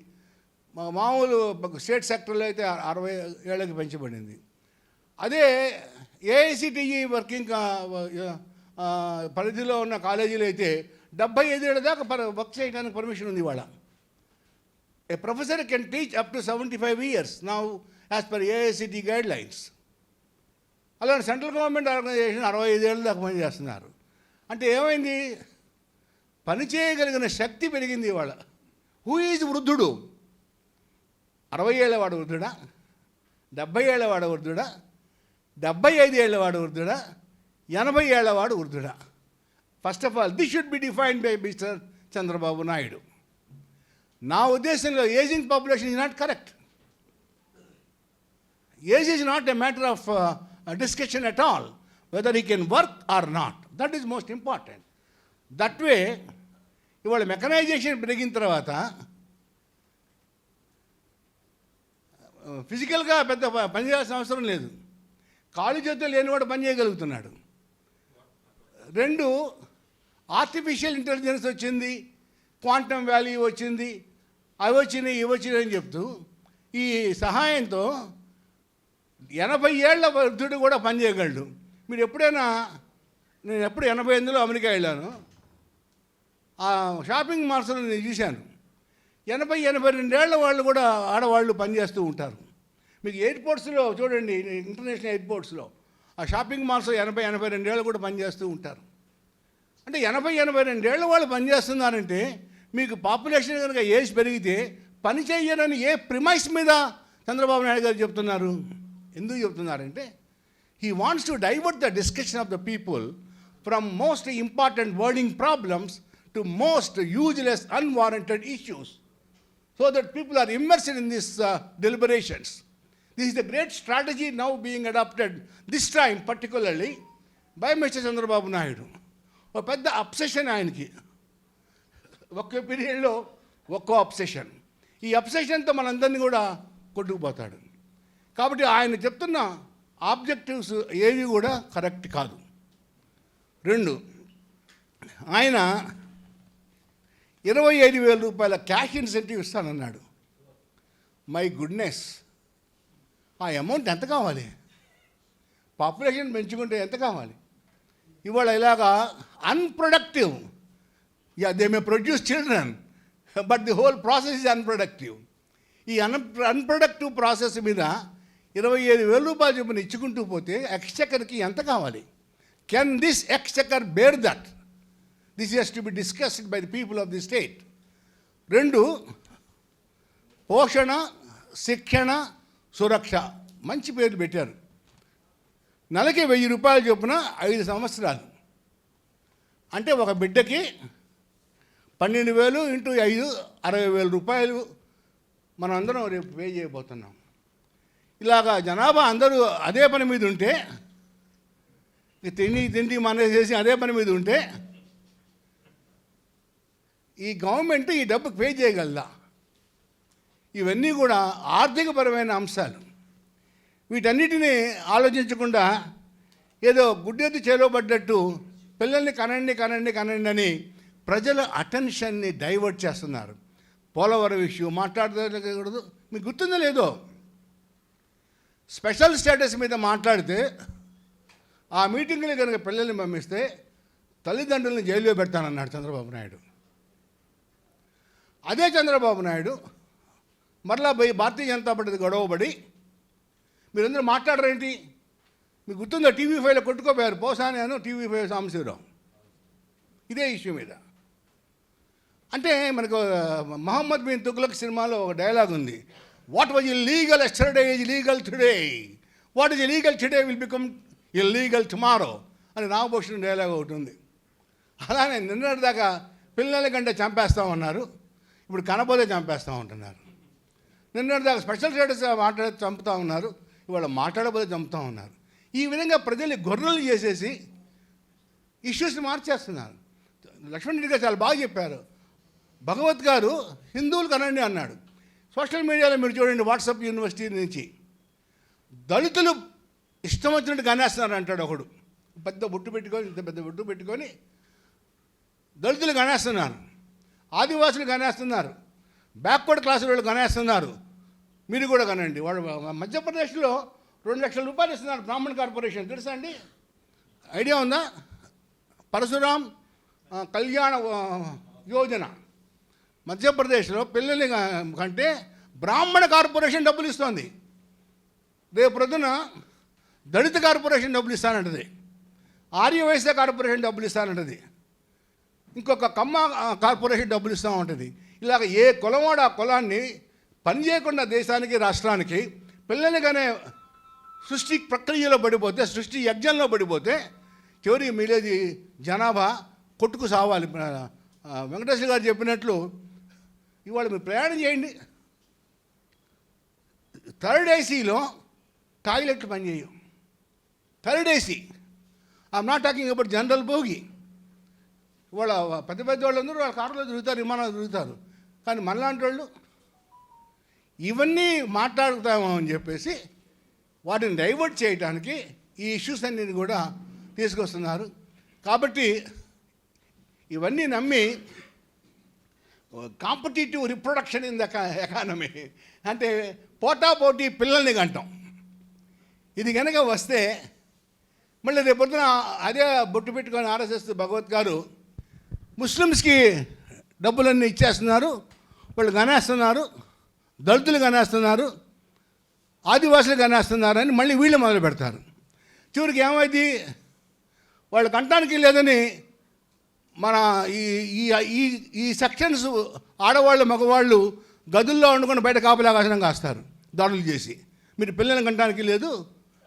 మామూలు స్టేట్ సెక్టర్లో అయితే 60 ఏళ్ళకి పెంచబడింది. అదే ఏఐసిటిఈ వర్కింగ్ పరిధిలో ఉన్న కాలేజీలు అయితే 75 ఏళ్ళ దాకా వర్క్ చేయడానికి పర్మిషన్ ఉంది ఇవాళ. A professor can teach up to 75 years now as per AICTE guide lines. అలాంటి సెంట్రల్ గవర్నమెంట్ ఆర్గనైజేషన్ 65 ఏళ్ళ దాకా పనిచేస్తున్నారు. అంటే ఏమైంది? పని చేయగలిగిన శక్తి పెరిగింది ఇవాళ. హూ ఈజ్ వృద్ధుడు? 60 ఏళ్ళవాడు వృద్ధుడా? 70 ఏళ్ళవాడు వృద్ధుడా? 75 ఏళ్ళవాడు వృద్ధుడా? 80 ఏళ్ళవాడు వృద్ధుడా? First of all this should be defined by mister Chandrababu Naidu. నా ఉద్దేశంలో ageing population is not correct. Age is not a matter of discussion at all, whether he can work or not. That is most important. That way, ఇవాళ mechanisation పెరిగిన తర్వాత ఫిజికల్గా పెద్ద పని చేయాల్సిన అవసరం లేదు. కాలు చేతులు లేనివాడు పని చేయగలుగుతున్నాడు. 2, ఆర్టిఫిషియల్ ఇంటెలిజెన్స్ వచ్చింది, క్వాంటమ్ వాల్యూ వచ్చింది, అవి వచ్చినాయి ఇవి వచ్చినాయి అని చెప్తూ ఈ సహాయంతో 80 ఏళ్ల వృద్ధుడు కూడా పనిచేయగలడు. మీరు ఎప్పుడైనా, నేను ఎప్పుడు 88లో అమెరికా వెళ్ళాను, ఆ షాపింగ్ మాల్స్లో నేను చూశాను 80-82 ఏళ్ల వాళ్ళు కూడా ఆడవాళ్ళు పనిచేస్తూ ఉంటారు. మీకు ఎయిర్పోర్ట్స్లో చూడండి, ఇంటర్నేషనల్ ఎయిర్పోర్ట్స్లో ఆ షాపింగ్ మాల్స్లో 80-82 ఏళ్ళు కూడా పనిచేస్తూ ఉంటారు. అంటే 80-82 ఏళ్ళ వాళ్ళు పనిచేస్తున్నారంటే మీకు పాపులేషన్ కనుక ఏజ్ పెరిగితే పని చేయరని ఏ ప్రిమైస్ మీద చంద్రబాబు నాయుడు గారు చెప్తున్నారు? ఎందుకు చెప్తున్నారంటే he wants to divert the discussion of the people from most important burning problems to most useless unwarranted issues, so that people are immersed in these deliberations. This is the great strategy now being adopted, this time particularly by Mr. Chandrababu Naidu. ఒక పెద్ద obsession ఆయనకి, ఒక్క పీరియడ్లో ఒక్కో obsession. ఈ అబ్సెషన్తో మనందరినీ కూడా కొట్టుకుపోతాడు. కాబట్టి ఆయన చెప్తున్న ఆబ్జెక్టివ్స్ ఏవి కూడా కరెక్ట్ కాదు. 2, ఆయన 25,000 రూపాయల క్యాష్ ఇన్సెంటివ్ ఇస్తానన్నాడు. మై గుడ్నెస్, ఆ అమౌంట్ ఎంత కావాలి? పాపులేషన్ పెంచుకుంటే ఎంత కావాలి? ఇవాళ ఇలాగా unproductive, they may produce children but the whole process is unproductive. ఈ అన్ప్రొడక్టివ్ ప్రాసెస్ మీద 25,000 రూపాయలు చొప్పున ఇచ్చుకుంటూ పోతే ఎక్స్చెకర్కి ఎంత కావాలి? Can this exchequer bear that? This has to be discussed by the people of the state. 2, పోషణ, శిక్షణ, సురక్ష, మంచి పేర్లు పెట్టారు. నెలకి 1,000 రూపాయలు చొప్పున 5 సంవత్సరాలు. అంటే ఒక బిడ్డకి 12,000 ఇంటూ 5 60,000 రూపాయలు మనం అందరం రేపు పే చేయబోతున్నాం. ఇలాగా జనాభా అందరూ అదే పని మీద ఉంటే, తిండి మానేసేసి అదే పని మీద ఉంటే ఈ గవర్నమెంట్ ఈ డబ్బు పే చేయగలదా? ఇవన్నీ కూడా ఆర్థికపరమైన అంశాలు. వీటన్నిటినీ ఆలోచించకుండా ఏదో గుడ్డెత్తి చేలోబడ్డట్టు పిల్లల్ని కనండి అని ప్రజల అటెన్షన్ని డైవర్ట్ చేస్తున్నారు. పోలవరం ఇష్యూ మాట్లాడకూడదు. మీకు గుర్తుందో లేదో, స్పెషల్ స్టేటస్ మీద మాట్లాడితే ఆ మీటింగ్ని కనుక పిల్లల్ని పంపిస్తే తల్లిదండ్రులను జైల్లో పెడతానన్నాడు చంద్రబాబు నాయుడు. అదే చంద్రబాబు నాయుడు మరలా పోయి భారతీయ జనతా పార్టీ గొడవబడి మీరందరూ మాట్లాడరేంటి? మీకు గుర్తుందో, TV5లో కొట్టుకోపోయారు పోసాని అను TV5 సాంబశివరావు ఇదే ఇష్యూ మీద. అంటే మనకు మహమ్మద్ బిన్ తుగ్లక్ సినిమాలో ఒక డైలాగ్ ఉంది, what was illegal yesterday is legal today, what is illegal today will become illegal tomorrow అని నాగభూషణ్ డైలాగ్ ఒకటి ఉంది. అలానే నిన్నటిదాకా పిల్లల కంటే చంపేస్తూ ఉన్నారు, ఇప్పుడు కనబోదే చంపేస్తూ ఉంటున్నారు. నిన్నటిదాకా స్పెషల్ స్టేటస్ మాట్లాడి చంపుతూ ఉన్నారు, ఇవాళ మాట్లాడబోదే చంపుతూ ఉన్నారు. ఈ విధంగా ప్రజల్ని గొర్రెలు చేసేసి ఇష్యూస్ని మార్చేస్తున్నారు. లక్ష్మణ్ రెడ్డి గారు చాలా బాగా చెప్పారు. భగవత్ గారు హిందువులు కనండి అన్నాడు. సోషల్ మీడియాలో మీరు చూడండి, వాట్సాప్ యూనివర్సిటీ నుంచి దళితులు ఇష్టం వచ్చినట్టు గనేస్తున్నారు అంటాడు ఒకడు. పెద్ద బొట్టు పెట్టుకొని, ఇంత పెద్ద బొట్టు పెట్టుకొని దళితులు గనేస్తున్నారు, ఆదివాసులు గనేస్తున్నారు, బ్యాక్వర్డ్ క్లాస్ వాళ్ళు గనేస్తున్నారు. మీరు కూడా కనండి. వాడు మధ్యప్రదేశ్లో 2 లక్షల రూపాయలు ఇస్తున్నారు బ్రాహ్మణ్ కార్పొరేషన్, తెలుసా అండి? ఐడియా ఉందా? పరశురాం కళ్యాణ యోజన మధ్యప్రదేశ్లో పిల్లల్ని కంటే బ్రాహ్మణ కార్పొరేషన్ డబ్బులు ఇస్తోంది. రేపు ప్రొద్దున దళిత కార్పొరేషన్ డబ్బులు ఇస్తానంటది, ఆర్యవైశ్య కార్పొరేషన్ డబ్బులు ఇస్తానంటది, ఇంకొక కమ్మ కార్పొరేషన్ డబ్బులు ఇస్తూ ఉంటుంది. ఇలాగ ఏ కులవాడు ఆ కులాన్ని పని చేయకుండా దేశానికి రాష్ట్రానికి పిల్లల్ని కానీ సృష్టి ప్రక్రియలో పడిపోతే, సృష్టి యజ్ఞంలో పడిపోతే చివరికి మిగిలేది జనాభా కొట్టుకు సావాలి. వెంకటేశ్వర గారు చెప్పినట్లు ఇవాళ మీరు ప్రయాణం చేయండి, థర్డ్ ఏసీలో టాయిలెట్లు పనిచేయవు. Third AC, I'm not talking about general Bhogi. వాళ్ళ పెద్ద పెద్ద వాళ్ళందరూ వాళ్ళ కారులో తిరుగుతారు, విమానాలు తిరుగుతారు, కానీ మనలాంటి వాళ్ళు ఇవన్నీ మాట్లాడుతామో అని చెప్పేసి వాటిని డైవర్ట్ చేయడానికి ఈ ఇష్యూస్ అన్నిటిని కూడా తీసుకొస్తున్నారు. కాబట్టి ఇవన్నీ నమ్మి competitive reproduction in the economy అంటే పోటాపోటీ పిల్లల్ని కంటాం. ఇది కనుక వస్తే మళ్ళీ రేపొద్దున అదే బొట్టు పెట్టుకొని ఆర్ఎస్ఎస్ భగవత్ గారు ముస్లిమ్స్కి డబ్బులన్నీ ఇచ్చేస్తున్నారు, వాళ్ళు గనేస్తున్నారు, దళితులు గనేస్తున్నారు, ఆదివాసులు గనేస్తున్నారు అని మళ్ళీ వీళ్ళు మొదలు పెడతారు. చివరికి ఏమైంది, వాళ్ళు కంటానికి లేదని మన ఈ ఈ సెక్షన్స్ ఆడవాళ్ళు మగవాళ్ళు గదుల్లో వండుకొని బయట కాపలా కాసనం కాస్తారు దాడులు చేసి. మీరు పిల్లల్ని కంటానికి లేదు,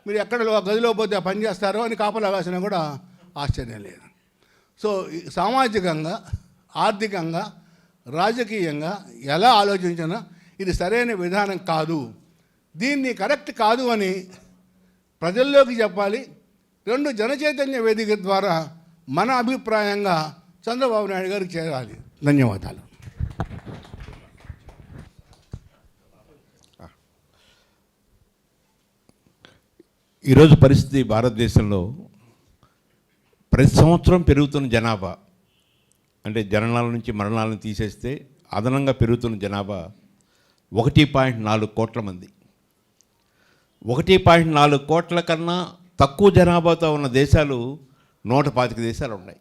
మీరు ఎక్కడ గదిలో పోతే పని చేస్తారో అని కాపలా కాసినా కూడా ఆశ్చర్యం లేదు. సో సామాజికంగా, ఆర్థికంగా, రాజకీయంగా ఎలా ఆలోచించినా ఇది సరైన విధానం కాదు, దీన్ని కరెక్ట్ కాదు అని ప్రజల్లోకి చెప్పాలి. 2 జనచైతన్య వేదిక ద్వారా మన అభిప్రాయంగా చంద్రబాబు నాయుడు గారికి చేరాలి. ధన్యవాదాలు. ఈరోజు పరిస్థితి భారతదేశంలో ప్రతి సంవత్సరం పెరుగుతున్న జనాభా, అంటే జననాల నుంచి మరణాలను తీసేస్తే అదనంగా పెరుగుతున్న జనాభా 1.4 కోట్ల మంది. 1.4 కోట్ల కన్నా తక్కువ జనాభాతో ఉన్న దేశాలు 125 దేశాలు ఉన్నాయి.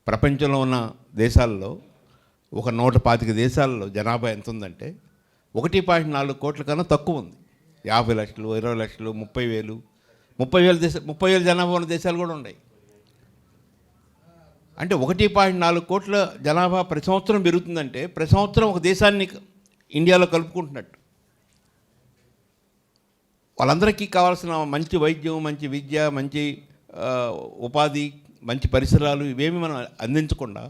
ప్రపంచంలో ఉన్న దేశాల్లో ఒక 125 దేశాల్లో జనాభా ఎంత ఉందంటే 1.4 కోట్ల కన్నా తక్కువ ఉంది. 50 లక్షలు, 20 లక్షలు, 30,000 జనాభా ఉన్న దేశాలు కూడా ఉన్నాయి. అంటే 1.4 కోట్ల జనాభా ప్రతి సంవత్సరం పెరుగుతుందంటే ప్రతి సంవత్సరం ఒక దేశాన్ని ఇండియాలో కలుపుకుంటున్నట్టు. వాళ్ళందరికీ కావాల్సిన మంచి వైద్యం, మంచి విద్య, మంచి ఉపాధి, మంచి పరిసరాలు ఇవేమి మనం అందించకుండా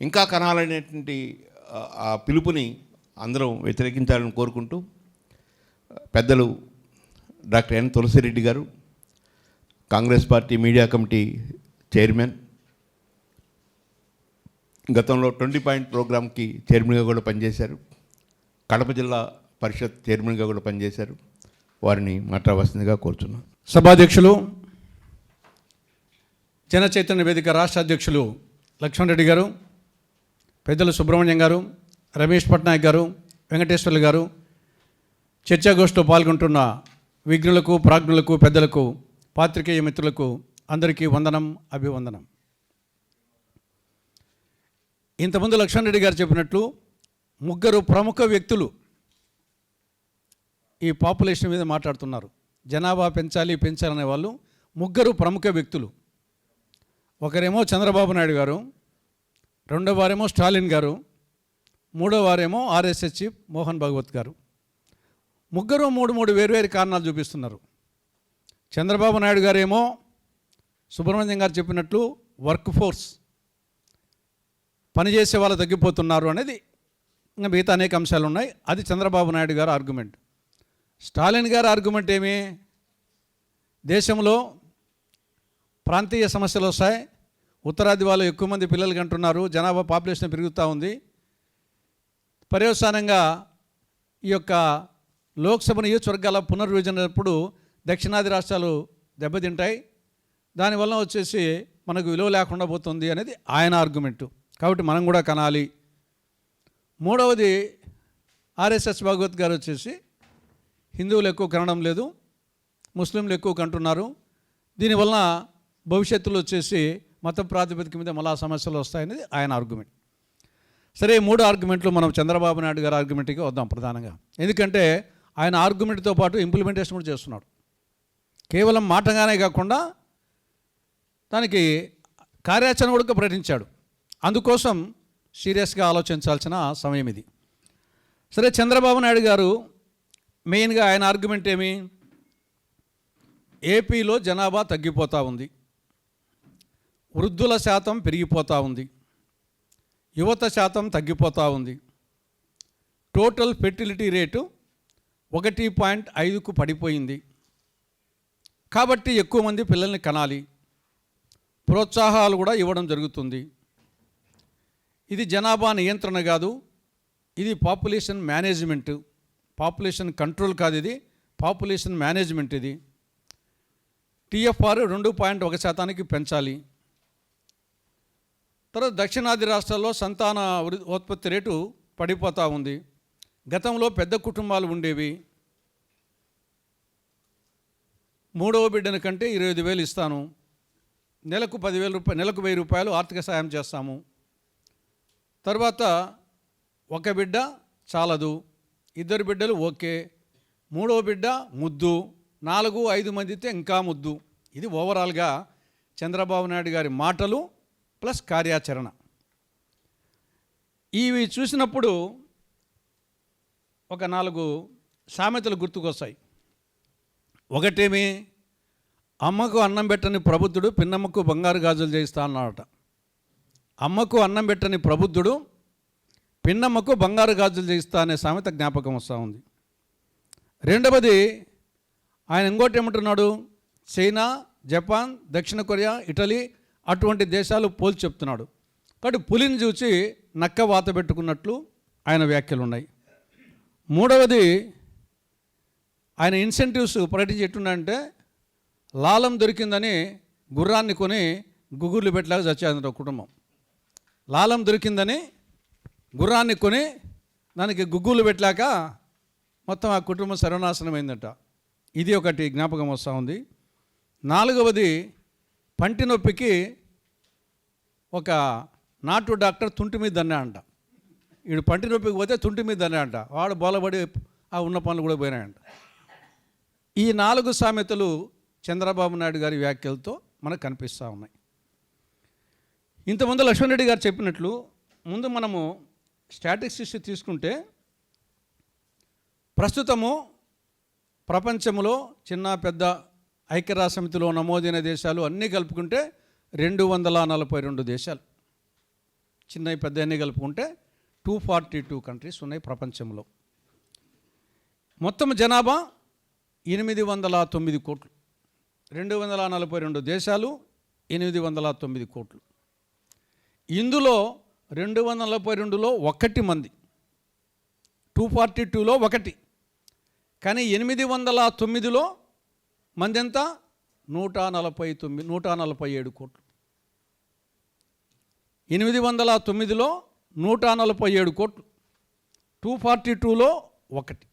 ఇంకా కనాలనేటువంటి ఆ పిలుపుని అందరం వ్యతిరేకించాలని కోరుకుంటూ పెద్దలు డాక్టర్ ఎన్ తులసిరెడ్డి గారు, Congress party media committee chairman, గతంలో 20 పాయింట్ ప్రోగ్రామ్కి చైర్మన్గా కూడా పనిచేశారు, కడప జిల్లా పరిషత్ చైర్మన్గా కూడా పనిచేశారు. వారిని మాట్లాడవలసిందిగా కోరుతున్నాను. సభాధ్యక్షులు, జన చైతన్య వేదిక రాష్ట్ర అధ్యక్షులు లక్ష్మణ్ రెడ్డి గారు, పెద్దలు సుబ్రహ్మణ్యం గారు, రమేష్ పట్నాయక్ గారు, వెంకటేశ్వర్లు గారు, చర్చాగోష్ఠిలో పాల్గొంటున్న విఘ్నులకు, ప్రాజ్ఞులకు, పెద్దలకు, పాత్రికేయ మిత్రులకు అందరికీ వందనం, అభివందనం. ఇంతకుముందు లక్ష్మణ్ రెడ్డి గారు చెప్పినట్లు 3 ప్రముఖ వ్యక్తులు ఈ పాపులేషన్ మీద మాట్లాడుతున్నారు. జనాభా పెంచాలనే వాళ్ళు 3 ప్రముఖ వ్యక్తులు. ఒకరేమో చంద్రబాబు నాయుడు గారు, రెండో వారేమో స్టాలిన్ గారు, మూడో వారేమో ఆర్ఎస్ఎస్ చీఫ్ మోహన్ భగవత్ గారు. 3 వేర్వేరు కారణాలు చూపిస్తున్నారు. చంద్రబాబు నాయుడు గారేమో సుబ్రహ్మణ్యం గారు చెప్పినట్లు వర్క్ ఫోర్స్, పనిచేసే వాళ్ళు తగ్గిపోతున్నారు అనేది ఇంకా మిగతా అనేక అంశాలు ఉన్నాయి. అది చంద్రబాబు నాయుడు గారు ఆర్గ్యుమెంట్. స్టాలిన్ గారి ఆర్గ్యుమెంట్ ఏమి? దేశంలో ప్రాంతీయ సమస్యలు వస్తాయి, ఉత్తరాది వాళ్ళు ఎక్కువ మంది పిల్లలు కంటున్నారు, జనాభా పాపులేషన్ పెరుగుతూ ఉంది, పర్యవసానంగా ఈ యొక్క లోక్సభ నియోజకవర్గాల పునర్విభజనప్పుడు దక్షిణాది రాష్ట్రాలు దెబ్బతింటాయి, దానివల్ల వచ్చేసి మనకు విలువ లేకుండా పోతుంది అనేది ఆయన ఆర్గ్యుమెంటు. కాబట్టి మనం కూడా కనాలి. మూడవది ఆర్ఎస్ఎస్ భాగవత్ గారు వచ్చేసి హిందువులు ఎక్కువ కనడం లేదు, ముస్లింలు ఎక్కువ కంటున్నారు, దీనివలన భవిష్యత్తులో వచ్చేసి మత ప్రాతిపదిక మీద మళ్ళా సమస్యలు వస్తాయనేది ఆయన ఆర్గ్యుమెంట్. సరే, ఈ 3 ఆర్గ్యుమెంట్లు మనం చంద్రబాబు నాయుడు గారి ఆర్గ్యుమెంట్కి వద్దాం ప్రధానంగా. ఎందుకంటే ఆయన ఆర్గ్యుమెంట్తో పాటు ఇంప్లిమెంటేషన్ కూడా చేస్తున్నాడు. కేవలం మాటగానే కాకుండా దానికి కార్యాచరణ కూడా ప్రకటించాడు. అందుకోసం సీరియస్గా ఆలోచించాల్సిన సమయం ఇది. సరే, చంద్రబాబు నాయుడు గారు మెయిన్గా ఆయన ఆర్గ్యుమెంట్ ఏమి? ఏపీలో జనాభా తగ్గిపోతూ ఉంది, వృద్ధుల శాతం పెరిగిపోతూ ఉంది, యువత శాతం తగ్గిపోతూ ఉంది, టోటల్ ఫెర్టిలిటీ రేటు 1.5కు పడిపోయింది. కాబట్టి ఎక్కువ మంది పిల్లల్ని కనాలి, ప్రోత్సాహాలు కూడా ఇవ్వడం జరుగుతుంది. ఇది జనాభా నియంత్రణ కాదు, ఇది పాపులేషన్ మేనేజ్మెంట్, పాపులేషన్ కంట్రోల్ కాదు, ఇది పాపులేషన్ మేనేజ్మెంట్. ఇది టీఎఫ్ఆర్ 2.1% పెంచాలి. తర్వాత దక్షిణాది రాష్ట్రాల్లో సంతాన ఉత్పత్తి రేటు పడిపోతూ ఉంది. గతంలో పెద్ద కుటుంబాలు ఉండేవి, 3వ బిడ్డల కంటే 25,000 ఇస్తాను, నెలకు 10,000 రూపాయలు, నెలకు 1,000 రూపాయలు ఆర్థిక సాయం చేస్తాము. తర్వాత ఒక బిడ్డ చాలదు, 2 బిడ్డలు ఓకే, 3వ బిడ్డ ముద్దు, 4, 5 మందితే ఇంకా ముద్దు. ఇది ఓవరాల్గా చంద్రబాబు నాయుడు గారి మాటలు ప్లస్ కార్యాచరణ. ఇవి చూసినప్పుడు ఒక 4 సామెతలు గుర్తుకొస్తాయి. ఒకటేమి? అమ్మకు అన్నం పెట్టని ప్రబుద్ధుడు పిన్నమ్మకు బంగారు గాజులు చేయిస్తా అన్నాడట. అమ్మకు అన్నం పెట్టని ప్రబుద్ధుడు పిన్నమ్మకు బంగారు గాజులు చేయిస్తా అనే సామెత జ్ఞాపకం వస్తూ ఉంది. రెండవది ఆయన ఇంకోటి ఏమంటున్నాడు? చైనా, జపాన్, దక్షిణ కొరియా, ఇటలీ అటువంటి దేశాలు పోల్చి చెప్తున్నాడు. కాబట్టి పులిని చూసి నక్క వాత పెట్టుకున్నట్లు ఆయన వ్యాఖ్యలు ఉన్నాయి. మూడవది ఆయన ఇన్సెంటివ్స్ ప్రకటించి ఎట్టుండంటే, లాలం దొరికిందని గుర్రాన్ని కొని గుగుర్లు పెట్టలేక చచ్చేదంట ఒక కుటుంబం. లాలం దొరికిందని గుర్రాన్ని కొని దానికి గుగ్గులు పెట్టలేక మొత్తం ఆ కుటుంబం సర్వనాశనమైందట. ఇది ఒకటి జ్ఞాపకం వస్తూ ఉంది. నాలుగవది పంటి నొప్పికి ఒక నాటు డాక్టర్ తుంటి మీద దన్నా అంట. వీడు పంటి నొప్పికి పోతే తుంటి మీద దన్నా అంట, వాడు బోలబడి ఆ ఉన్న పనులు కూడా పోయినాయంట. ఈ 4 సామెతలు చంద్రబాబు నాయుడు గారి వ్యాఖ్యలతో మనకు కనిపిస్తూ ఉన్నాయి. ఇంతకుముందు లక్ష్మణ్ రెడ్డి గారు చెప్పినట్లు ముందు మనము స్టాటిస్టిక్స్ తీసుకుంటే ప్రస్తుతము ప్రపంచంలో చిన్న పెద్ద ఐక్యరాజ్య సమితిలో నమోదైన దేశాలు అన్నీ కలుపుకుంటే 242 దేశాలు, చిన్న పెద్ద అన్నీ కలుపుకుంటే 242 కంట్రీస్ ఉన్నాయి ప్రపంచంలో. మొత్తం జనాభా 809 కోట్లు. 242 దేశాలు, 809 కోట్లు. ఇందులో 242లో 1 మంది, 242లో 1, కానీ 809లో మంది ఎంత? 147 కోట్లు. 809లో 147 కోట్లు, 242లో 1.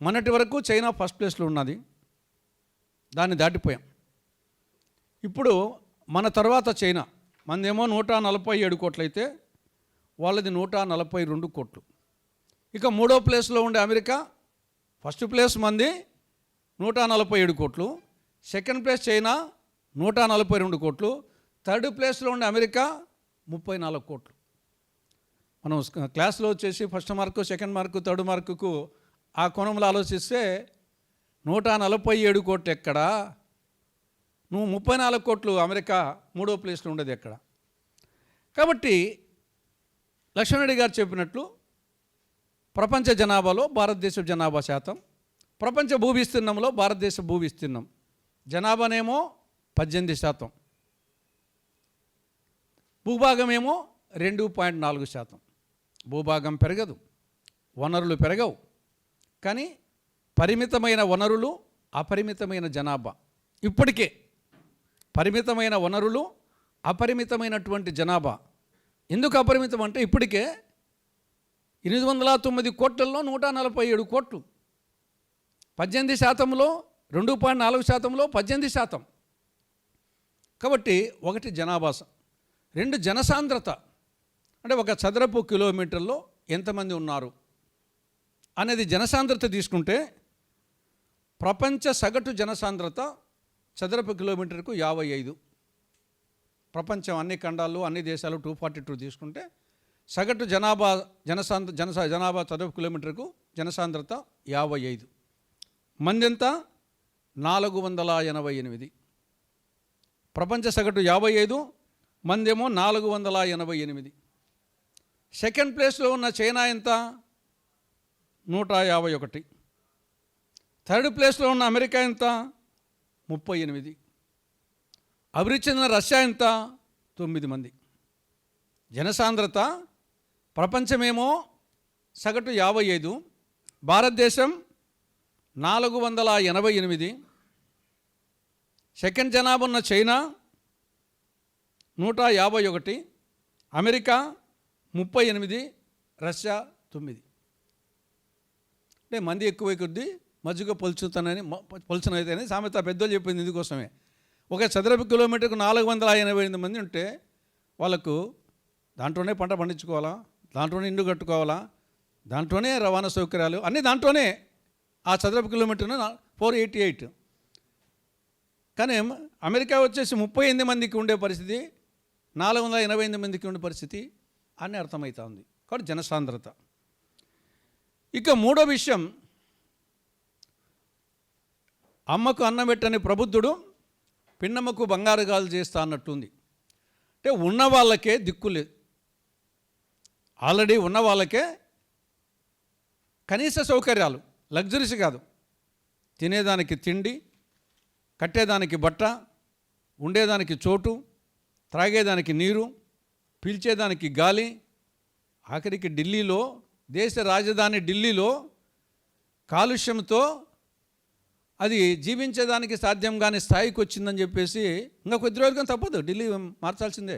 మొన్నటి వరకు చైనా ఫస్ట్ ప్లేస్లో ఉన్నది, దాన్ని దాటిపోయాం. ఇప్పుడు మన తర్వాత చైనా, మనదేమో 147 కోట్లు అయితే వాళ్ళది 142 కోట్లు. ఇక 3వ ప్లేస్లో ఉండే అమెరికా, ఫస్ట్ ప్లేస్ మంది 147 కోట్లు, సెకండ్ ప్లేస్ చైనా 142 కోట్లు, థర్డ్ ప్లేస్లో ఉండే అమెరికా 34 కోట్లు. మనం క్లాస్లో వచ్చేసి first mark, second mark, third మార్కుకు ఆ కోణంలో ఆలోచిస్తే 147 కోట్లు ఎక్కడా, నువ్వు 34 కోట్లు అమెరికా 3వ ప్లేస్లో ఉండేది ఎక్కడ. కాబట్టి లక్ష్మణరెడ్డి గారు చెప్పినట్లు ప్రపంచ జనాభాలో భారతదేశ జనాభా శాతం, ప్రపంచ భూవిస్తీర్ణంలో భారతదేశ భూవిస్తీర్ణం జనాభానేమో 18%, భూభాగమేమో 2.4%. భూభాగం పెరగదు, వనరులు పెరగవు, కానీ పరిమితమైన వనరులు, అపరిమితమైన జనాభా. ఇప్పటికే పరిమితమైన వనరులు, అపరిమితమైనటువంటి జనాభా. ఎందుకు అపరిమితం అంటే ఇప్పటికే 809 కోట్లలో 147 కోట్లు, 18%లో 2.4%లో 18%. కాబట్టి ఒకటి జనాభా, రెండు జనసాంద్రత, అంటే ఒక చదరపు కిలోమీటర్లో ఎంతమంది ఉన్నారు అనేది జనసాంద్రత తీసుకుంటే ప్రపంచ సగటు జనసాంద్రత చదరపు కిలోమీటర్కు 55. ప్రపంచం అన్ని ఖండాల్లో అన్ని దేశాలు 242 తీసుకుంటే సగటు జనాభా జనాభా చదరపు కిలోమీటర్కు జనసాంద్రత 55. మంది ఎంత? 488. ప్రపంచ సగటు 55, మందేమో 488. సెకండ్ ప్లేస్లో ఉన్న చైనా ఎంత? 151. థర్డ్ ప్లేస్లో ఉన్న అమెరికా ఎంత? 38. అభివృద్ధి చెందిన రష్యా ఎంత? 9 మంది. జనసాంద్రత ప్రపంచమేమో సగటు 55, భారతదేశం 488. సెకండ్ జనాభా ఉన్న చైనా 151, అమెరికా 38, రష్యా 9. అంటే మంది ఎక్కువ కొద్దీ మజ్జిగ పొలుచునైతేనే సామెత పెద్దలు చెప్పింది. ఇందుకోసమే ఒక చదరపు కిలోమీటర్కు 488 మంది ఉంటే వాళ్ళకు దాంట్లోనే పంట పండించుకోవాలా, దాంట్లోనే ఇండు కట్టుకోవాలా, దాంట్లోనే రవాణా సౌకర్యాలు అన్నీ దాంట్లోనే. ఆ చదరపు కిలోమీటర్ను 488. కానీ అమెరికా వచ్చేసి 38 మందికి ఉండే పరిస్థితి, 488 మందికి ఉండే పరిస్థితి అని అర్థమవుతా ఉంది. కాబట్టి జనసాంద్రత. ఇక మూడో విషయం, అమ్మకు అన్నం పెట్టని ప్రబుద్ధుడు పిన్నమ్మకు బంగారు గాలు చేస్తా అన్నట్టుంది. అంటే ఉన్న వాళ్ళకే దిక్కు లేదు, ఆల్రెడీ ఉన్న వాళ్ళకే కనీస సౌకర్యాలు, లగ్జరీస్ కాదు, తినేదానికి తిండి, కట్టేదానికి బట్ట, ఉండేదానికి చోటు, త్రాగేదానికి నీరు, పీల్చేదానికి గాలి. ఆఖరికి ఢిల్లీలో, దేశ రాజధాని ఢిల్లీలో కాలుష్యంతో అది జీవించేదానికి సాధ్యం కాని స్థాయికి వచ్చిందని చెప్పేసి ఇంకా కొద్ది రోజులుగా తప్పదు, ఢిల్లీ మార్చాల్సిందే.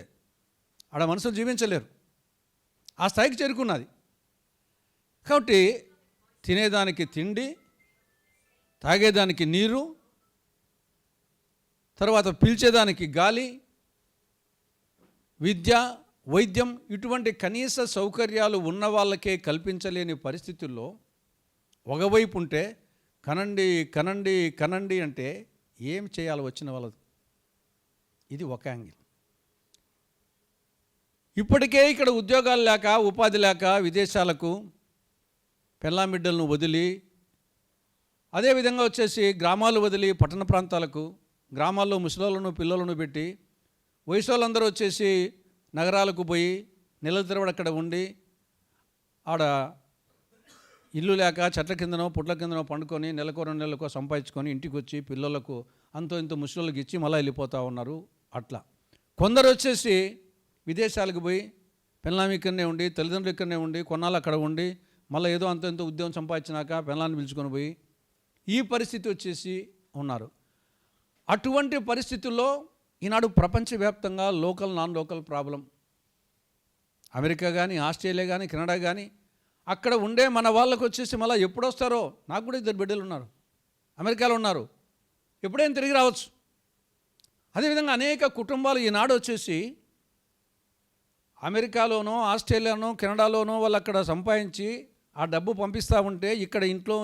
ఆడ మనుషులు జీవించలేరు, ఆ స్థాయికి చేరుకున్నది. కాబట్టి తినేదానికి తిండి, తాగేదానికి నీరు, తర్వాత పీల్చేదానికి గాలి, విద్య, వైద్యం, ఇటువంటి కనీస సౌకర్యాలు ఉన్న వాళ్ళకే కల్పించలేని పరిస్థితుల్లో ఒకవైపు ఉంటే కనండి కనండి కనండి అంటే ఏం చేయాలి వచ్చిన వాళ్ళది. ఇది ఒక యాంగిల్. ఇప్పటికే ఇక్కడ ఉద్యోగాలు లేక, ఉపాధి లేక విదేశాలకు పెళ్ళాంబిడ్డలను వదిలి, అదేవిధంగా వచ్చేసి గ్రామాలు వదిలి పట్టణ ప్రాంతాలకు, గ్రామాల్లో ముసలోళ్ళను పిల్లలను పెట్టి వయసు వాళ్ళందరూ వచ్చేసి నగరాలకు పోయి నెలల తరబడి అక్కడ ఉండి ఆడ ఇల్లు లేక చెట్ల కిందనో పుట్ల కిందనో పండుకొని నెలకో 2 నెలలకో సంపాదించుకొని ఇంటికి వచ్చి పిల్లలకు అంతో ఇంతో ముసలోళ్ళకి ఇచ్చి మళ్ళీ వెళ్ళిపోతూ ఉన్నారు. అట్లా కొందరు వచ్చేసి విదేశాలకు పోయి పెళ్ళాం ఇక్కడనే ఉండి, తల్లిదండ్రులు ఇక్కడనే ఉండి, కొన్నాళ్ళు అక్కడ ఉండి మళ్ళీ ఏదో అంత ఎంతో ఉద్యోగం సంపాదించినాక పెళ్ళాన్ని పిలుచుకొని పోయి ఈ పరిస్థితి వచ్చేసి ఉన్నారు. అటువంటి పరిస్థితుల్లో ఈనాడు ప్రపంచవ్యాప్తంగా local non local problem, America కానీ, ఆస్ట్రేలియా కానీ, కెనడా కానీ, అక్కడ ఉండే మన వాళ్ళకు వచ్చేసి మళ్ళీ ఎప్పుడు వస్తారో. నాకు కూడా 2 బిడ్డలు ఉన్నారు, అమెరికాలో ఉన్నారు, ఎప్పుడైనా తిరిగి రావచ్చు. అదేవిధంగా అనేక కుటుంబాలు ఈనాడు వచ్చేసి అమెరికాలోనో, ఆస్ట్రేలియానో, కెనడాలోనో వాళ్ళు అక్కడ సంపాదించి ఆ డబ్బు పంపిస్తూ ఉంటే ఇక్కడ ఇంట్లో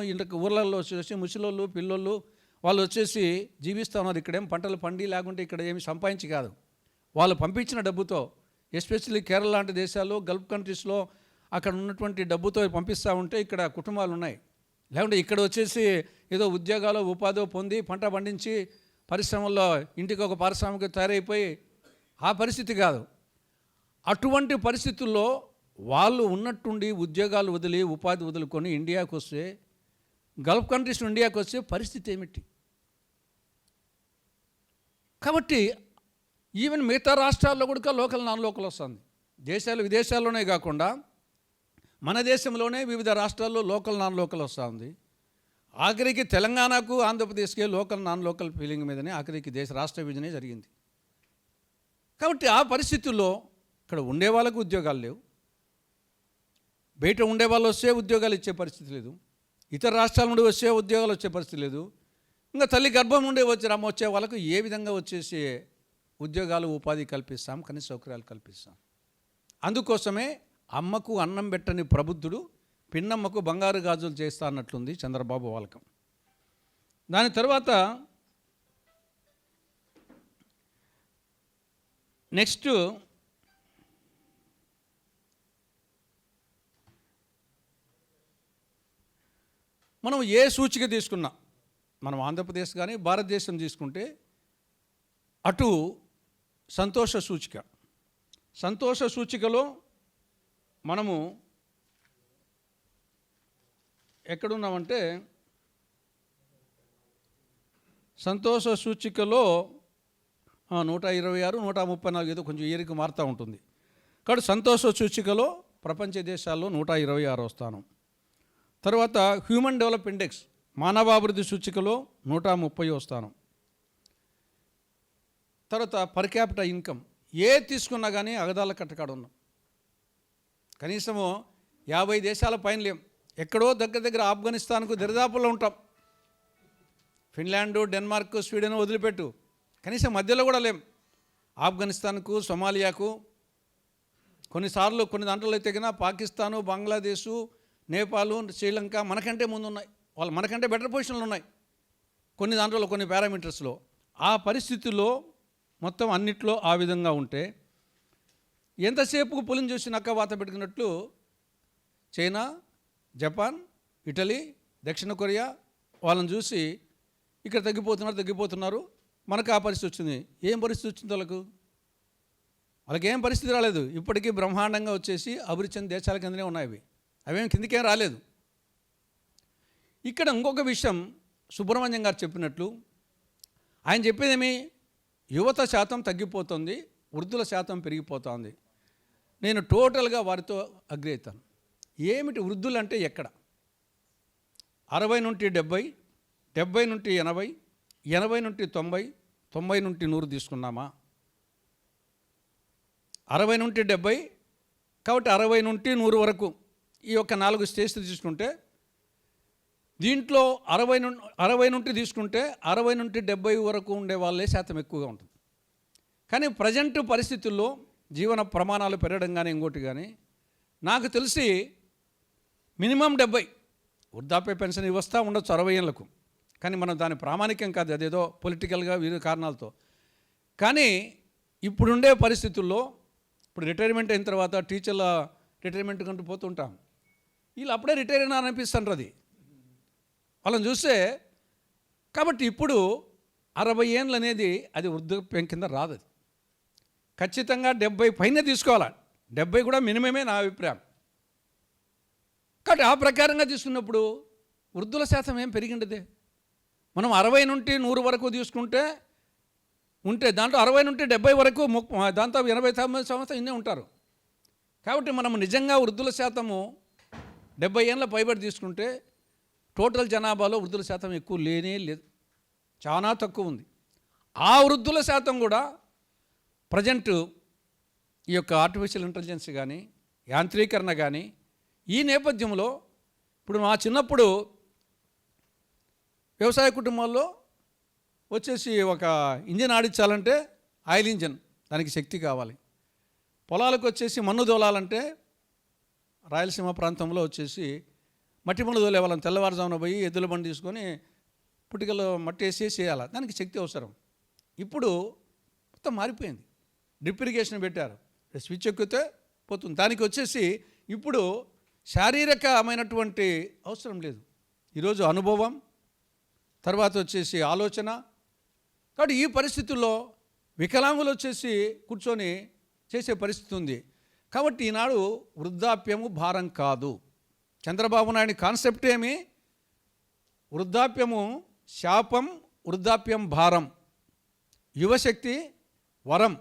ఊర్లలో వచ్చేసి ముసలోళ్ళు పిల్లోళ్ళు వాళ్ళు వచ్చేసి జీవిస్తూ ఉన్నారు. ఇక్కడేం పంటలు పండి లేకుంటే ఇక్కడ ఏమి సంపాదించి కాదు, వాళ్ళు పంపించిన డబ్బుతో, ఎస్పెషల్లీ కేరళ లాంటి దేశాలు, గల్ఫ్ కంట్రీస్లో అక్కడ ఉన్నటువంటి డబ్బుతో పంపిస్తూ ఉంటే ఇక్కడ కుటుంబాలు ఉన్నాయి. లేకుంటే ఇక్కడ వచ్చేసి ఏదో ఉద్యోగాలు ఉపాధి పొంది పంట పండించి పరిశ్రమల్లో ఇంటికి ఒక పారిశ్రామిక తయారైపోయి ఆ పరిస్థితి కాదు. అటువంటి పరిస్థితుల్లో వాళ్ళు ఉన్నట్టుండి ఉద్యోగాలు వదిలి ఉపాధి వదులుకొని ఇండియాకు వస్తే, గల్ఫ్ కంట్రీస్ ఇండియాకు వస్తే పరిస్థితి ఏమిటి? కాబట్టి ఈవెన్ మిగతా రాష్ట్రాల్లో కూడా లోకల్ నాన్ లోకల్ వస్తుంది. విదేశాల్లోనే కాకుండా మన దేశంలోనే వివిధ రాష్ట్రాల్లో లోకల్ నాన్ లోకల్ వస్తూ ఉంది. ఆఖరికి తెలంగాణకు ఆంధ్రప్రదేశ్కి లోకల్ నాన్ లోకల్ ఫీలింగ్ మీదనే ఆఖరికి రాష్ట్ర విభజనే జరిగింది. కాబట్టి ఆ పరిస్థితుల్లో ఇక్కడ ఉండే వాళ్ళకు ఉద్యోగాలు లేవు, బయట ఉండే వాళ్ళు వస్తే ఉద్యోగాలు ఇచ్చే పరిస్థితి లేదు, ఇతర రాష్ట్రాల నుండి వస్తే ఉద్యోగాలు వచ్చే పరిస్థితి లేదు. ఇంకా తల్లి గర్భం నుండి వచ్చే వాళ్ళకు ఏ విధంగా వచ్చేసి ఉద్యోగాలు ఉపాధి కల్పిస్తాం, కనీస సౌకర్యాలు కల్పిస్తాం. అందుకోసమే అమ్మకు అన్నం పెట్టని ప్రబుద్ధుడు పిన్నమ్మకు బంగారు గాజులు చేస్తా అన్నట్లుంది చంద్రబాబు వాలకం. దాని తర్వాత నెక్స్ట్ మనం ఏ సూచిక తీసుకున్నా, మనం ఆంధ్రప్రదేశ్ కానీ భారతదేశం తీసుకుంటే అటు సంతోష సూచికలో మనము ఎక్కడున్నామంటే సంతోష సూచికలో 126, 134 ఏదో కొంచెం ఏరికి మారుతూ ఉంటుంది. కాబట్టి సంతోష సూచికలో ప్రపంచ దేశాల్లో 126వ స్థానం. తర్వాత హ్యూమన్ డెవలప్ ఇండెక్స్ మానవాభివృద్ధి సూచికలో 130వ స్థానం. తర్వాత పర్ క్యాపిటల్ ఇన్కమ్ తీసుకున్నా కానీ అగదాల కట్టకాడ ఉన్నాం. కనీసము 50 దేశాల పైన లేం. ఎక్కడో దగ్గర ఆఫ్ఘనిస్తాన్కు దరిదాపుల్లో ఉంటాం. ఫిన్లాండు, డెన్మార్క్, స్వీడన్ వదిలిపెట్టు, కనీసం మధ్యలో కూడా లేం. ఆఫ్ఘనిస్తాన్కు, సొమాలియాకు, కొన్నిసార్లు కొన్ని దాంట్లో అయితే కన్నా పాకిస్తాను, బంగ్లాదేశు, నేపాల్, శ్రీలంక మనకంటే ముందు ఉన్నాయి. వాళ్ళు మనకంటే బెటర్ పొజిషన్లు ఉన్నాయి కొన్ని దాంట్లో, కొన్ని పారామీటర్స్లో. ఆ పరిస్థితుల్లో మొత్తం అన్నిట్లో ఆ విధంగా ఉంటే ఎంతసేపు పులిని చూసి నక్క వాత పెట్టుకున్నట్లు చైనా, జపాన్, ఇటలీ, దక్షిణ కొరియా వాళ్ళని చూసి ఇక్కడ తగ్గిపోతున్నారు. మనకు ఆ పరిస్థితి వచ్చింది. ఏం పరిస్థితి వచ్చింది వాళ్ళకి ఏం పరిస్థితి రాలేదు. ఇప్పటికీ బ్రహ్మాండంగా వచ్చేసి అభివృద్ధి చెందిన దేశాల కిందనే ఉన్నాయి. అవేం కిందకేం రాలేదు. ఇక్కడ ఇంకొక విషయం సుబ్రహ్మణ్యం గారు చెప్పినట్లు, ఆయన చెప్పేదేమి, యువత శాతం తగ్గిపోతుంది, వృద్ధుల శాతం పెరిగిపోతుంది. నేను టోటల్గా వారితో అగ్రి అవుతాను. ఏమిటి వృద్ధులు అంటే ఎక్కడ? 60 నుండి 70, 70 నుండి 80, 80 నుండి 90, 90 నుండి 100 తీసుకున్నామా? 60 నుండి 70, కాబట్టి 60 నుండి 100 వరకు ఈ యొక్క 4 స్టేజ్లు తీసుకుంటే, దీంట్లో 60 నుండి తీసుకుంటే 60 నుండి 70 వరకు ఉండే వాళ్ళే శాతం ఎక్కువగా ఉంటుంది. కానీ ప్రజెంట్ పరిస్థితుల్లో జీవన ప్రమాణాలు పెరగడం కానీ ఇంకోటి కానీ నాకు తెలిసి మినిమం 70 వృద్ధాప్య పెన్షన్ ఇవ్వస్తా ఉండొచ్చు 60 ఏళ్లకు. కానీ మనం దాని ప్రామాణికం కాదు, అదేదో పొలిటికల్గా వివిధ కారణాలతో. కానీ ఇప్పుడుండే పరిస్థితుల్లో ఇప్పుడు రిటైర్మెంట్ అయిన తర్వాత టీచర్ల రిటైర్మెంట్ కంటూ పోతుంటాం, వీళ్ళు అప్పుడే రిటైర్ అయినా అనిపిస్తుంటారు అది వాళ్ళని చూస్తే. కాబట్టి ఇప్పుడు 60 ఏళ్ళు అనేది అది వృద్ధాప్యం కింద రాదు. అది ఖచ్చితంగా 70 పైన తీసుకోవాలి. 70 కూడా మినిమమే నా అభిప్రాయం. కాబట్టి ఆ ప్రకారంగా తీసుకున్నప్పుడు వృద్ధుల శాతం ఏం పెరిగిండదే. మనం 60 నుండి 100 వరకు తీసుకుంటే దాంట్లో 60 నుండి 70 వరకు దాంతో 89 సంవత్సరం ఇన్నే ఉంటారు. కాబట్టి మనం నిజంగా వృద్ధుల శాతము 70 ఏళ్ళ పైబడి తీసుకుంటే టోటల్ జనాభాలో వృద్ధుల శాతం ఎక్కువ లేదు, చాలా తక్కువ ఉంది. ఆ వృద్ధుల శాతం కూడా ప్రజెంట్ ఈ యొక్క ఆర్టిఫిషియల్ ఇంటెలిజెన్స్ కానీ యాంత్రీకరణ కానీ ఈ నేపథ్యంలో ఇప్పుడు మా చిన్నప్పుడు వ్యవసాయ కుటుంబాల్లో వచ్చేసి ఒక ఇంజిన్ ఆడించాలంటే ఆయిల్ ఇంజిన్, దానికి శక్తి కావాలి. పొలాలకు వచ్చేసి మన్ను దోలాలంటే రాయలసీమ ప్రాంతంలో వచ్చేసి మట్టి మన్ను దోలే వాళ్ళని తెల్లవారుజామున పోయి ఎద్దుల బండి తీసుకొని పుట్టికలో మట్టి వేసి చేయాలి, దానికి శక్తి అవసరం. ఇప్పుడు మొత్తం మారిపోయింది. డ్రిప్ ఇరిగేషన్ పెట్టారు, స్విచ్ ఎక్కితే పోతుంది. దానికి వచ్చేసి ఇప్పుడు శారీరకమైనటువంటి అవసరం లేదు. ఈరోజు అనుభవం, తర్వాత వచ్చేసి ఆలోచన, కాబట్టి ఈ పరిస్థితుల్లో వికలాంగులు వచ్చేసి కూర్చొని చేసే పరిస్థితి ఉంది. కాబట్టి ఈనాడు వృద్ధాప్యము భారం కాదు. చంద్రబాబు నాయుడు కాన్సెప్ట్ ఏమి? వృద్ధాప్యము శాపం, వృద్ధాప్యం భారం, యువశక్తి వరం,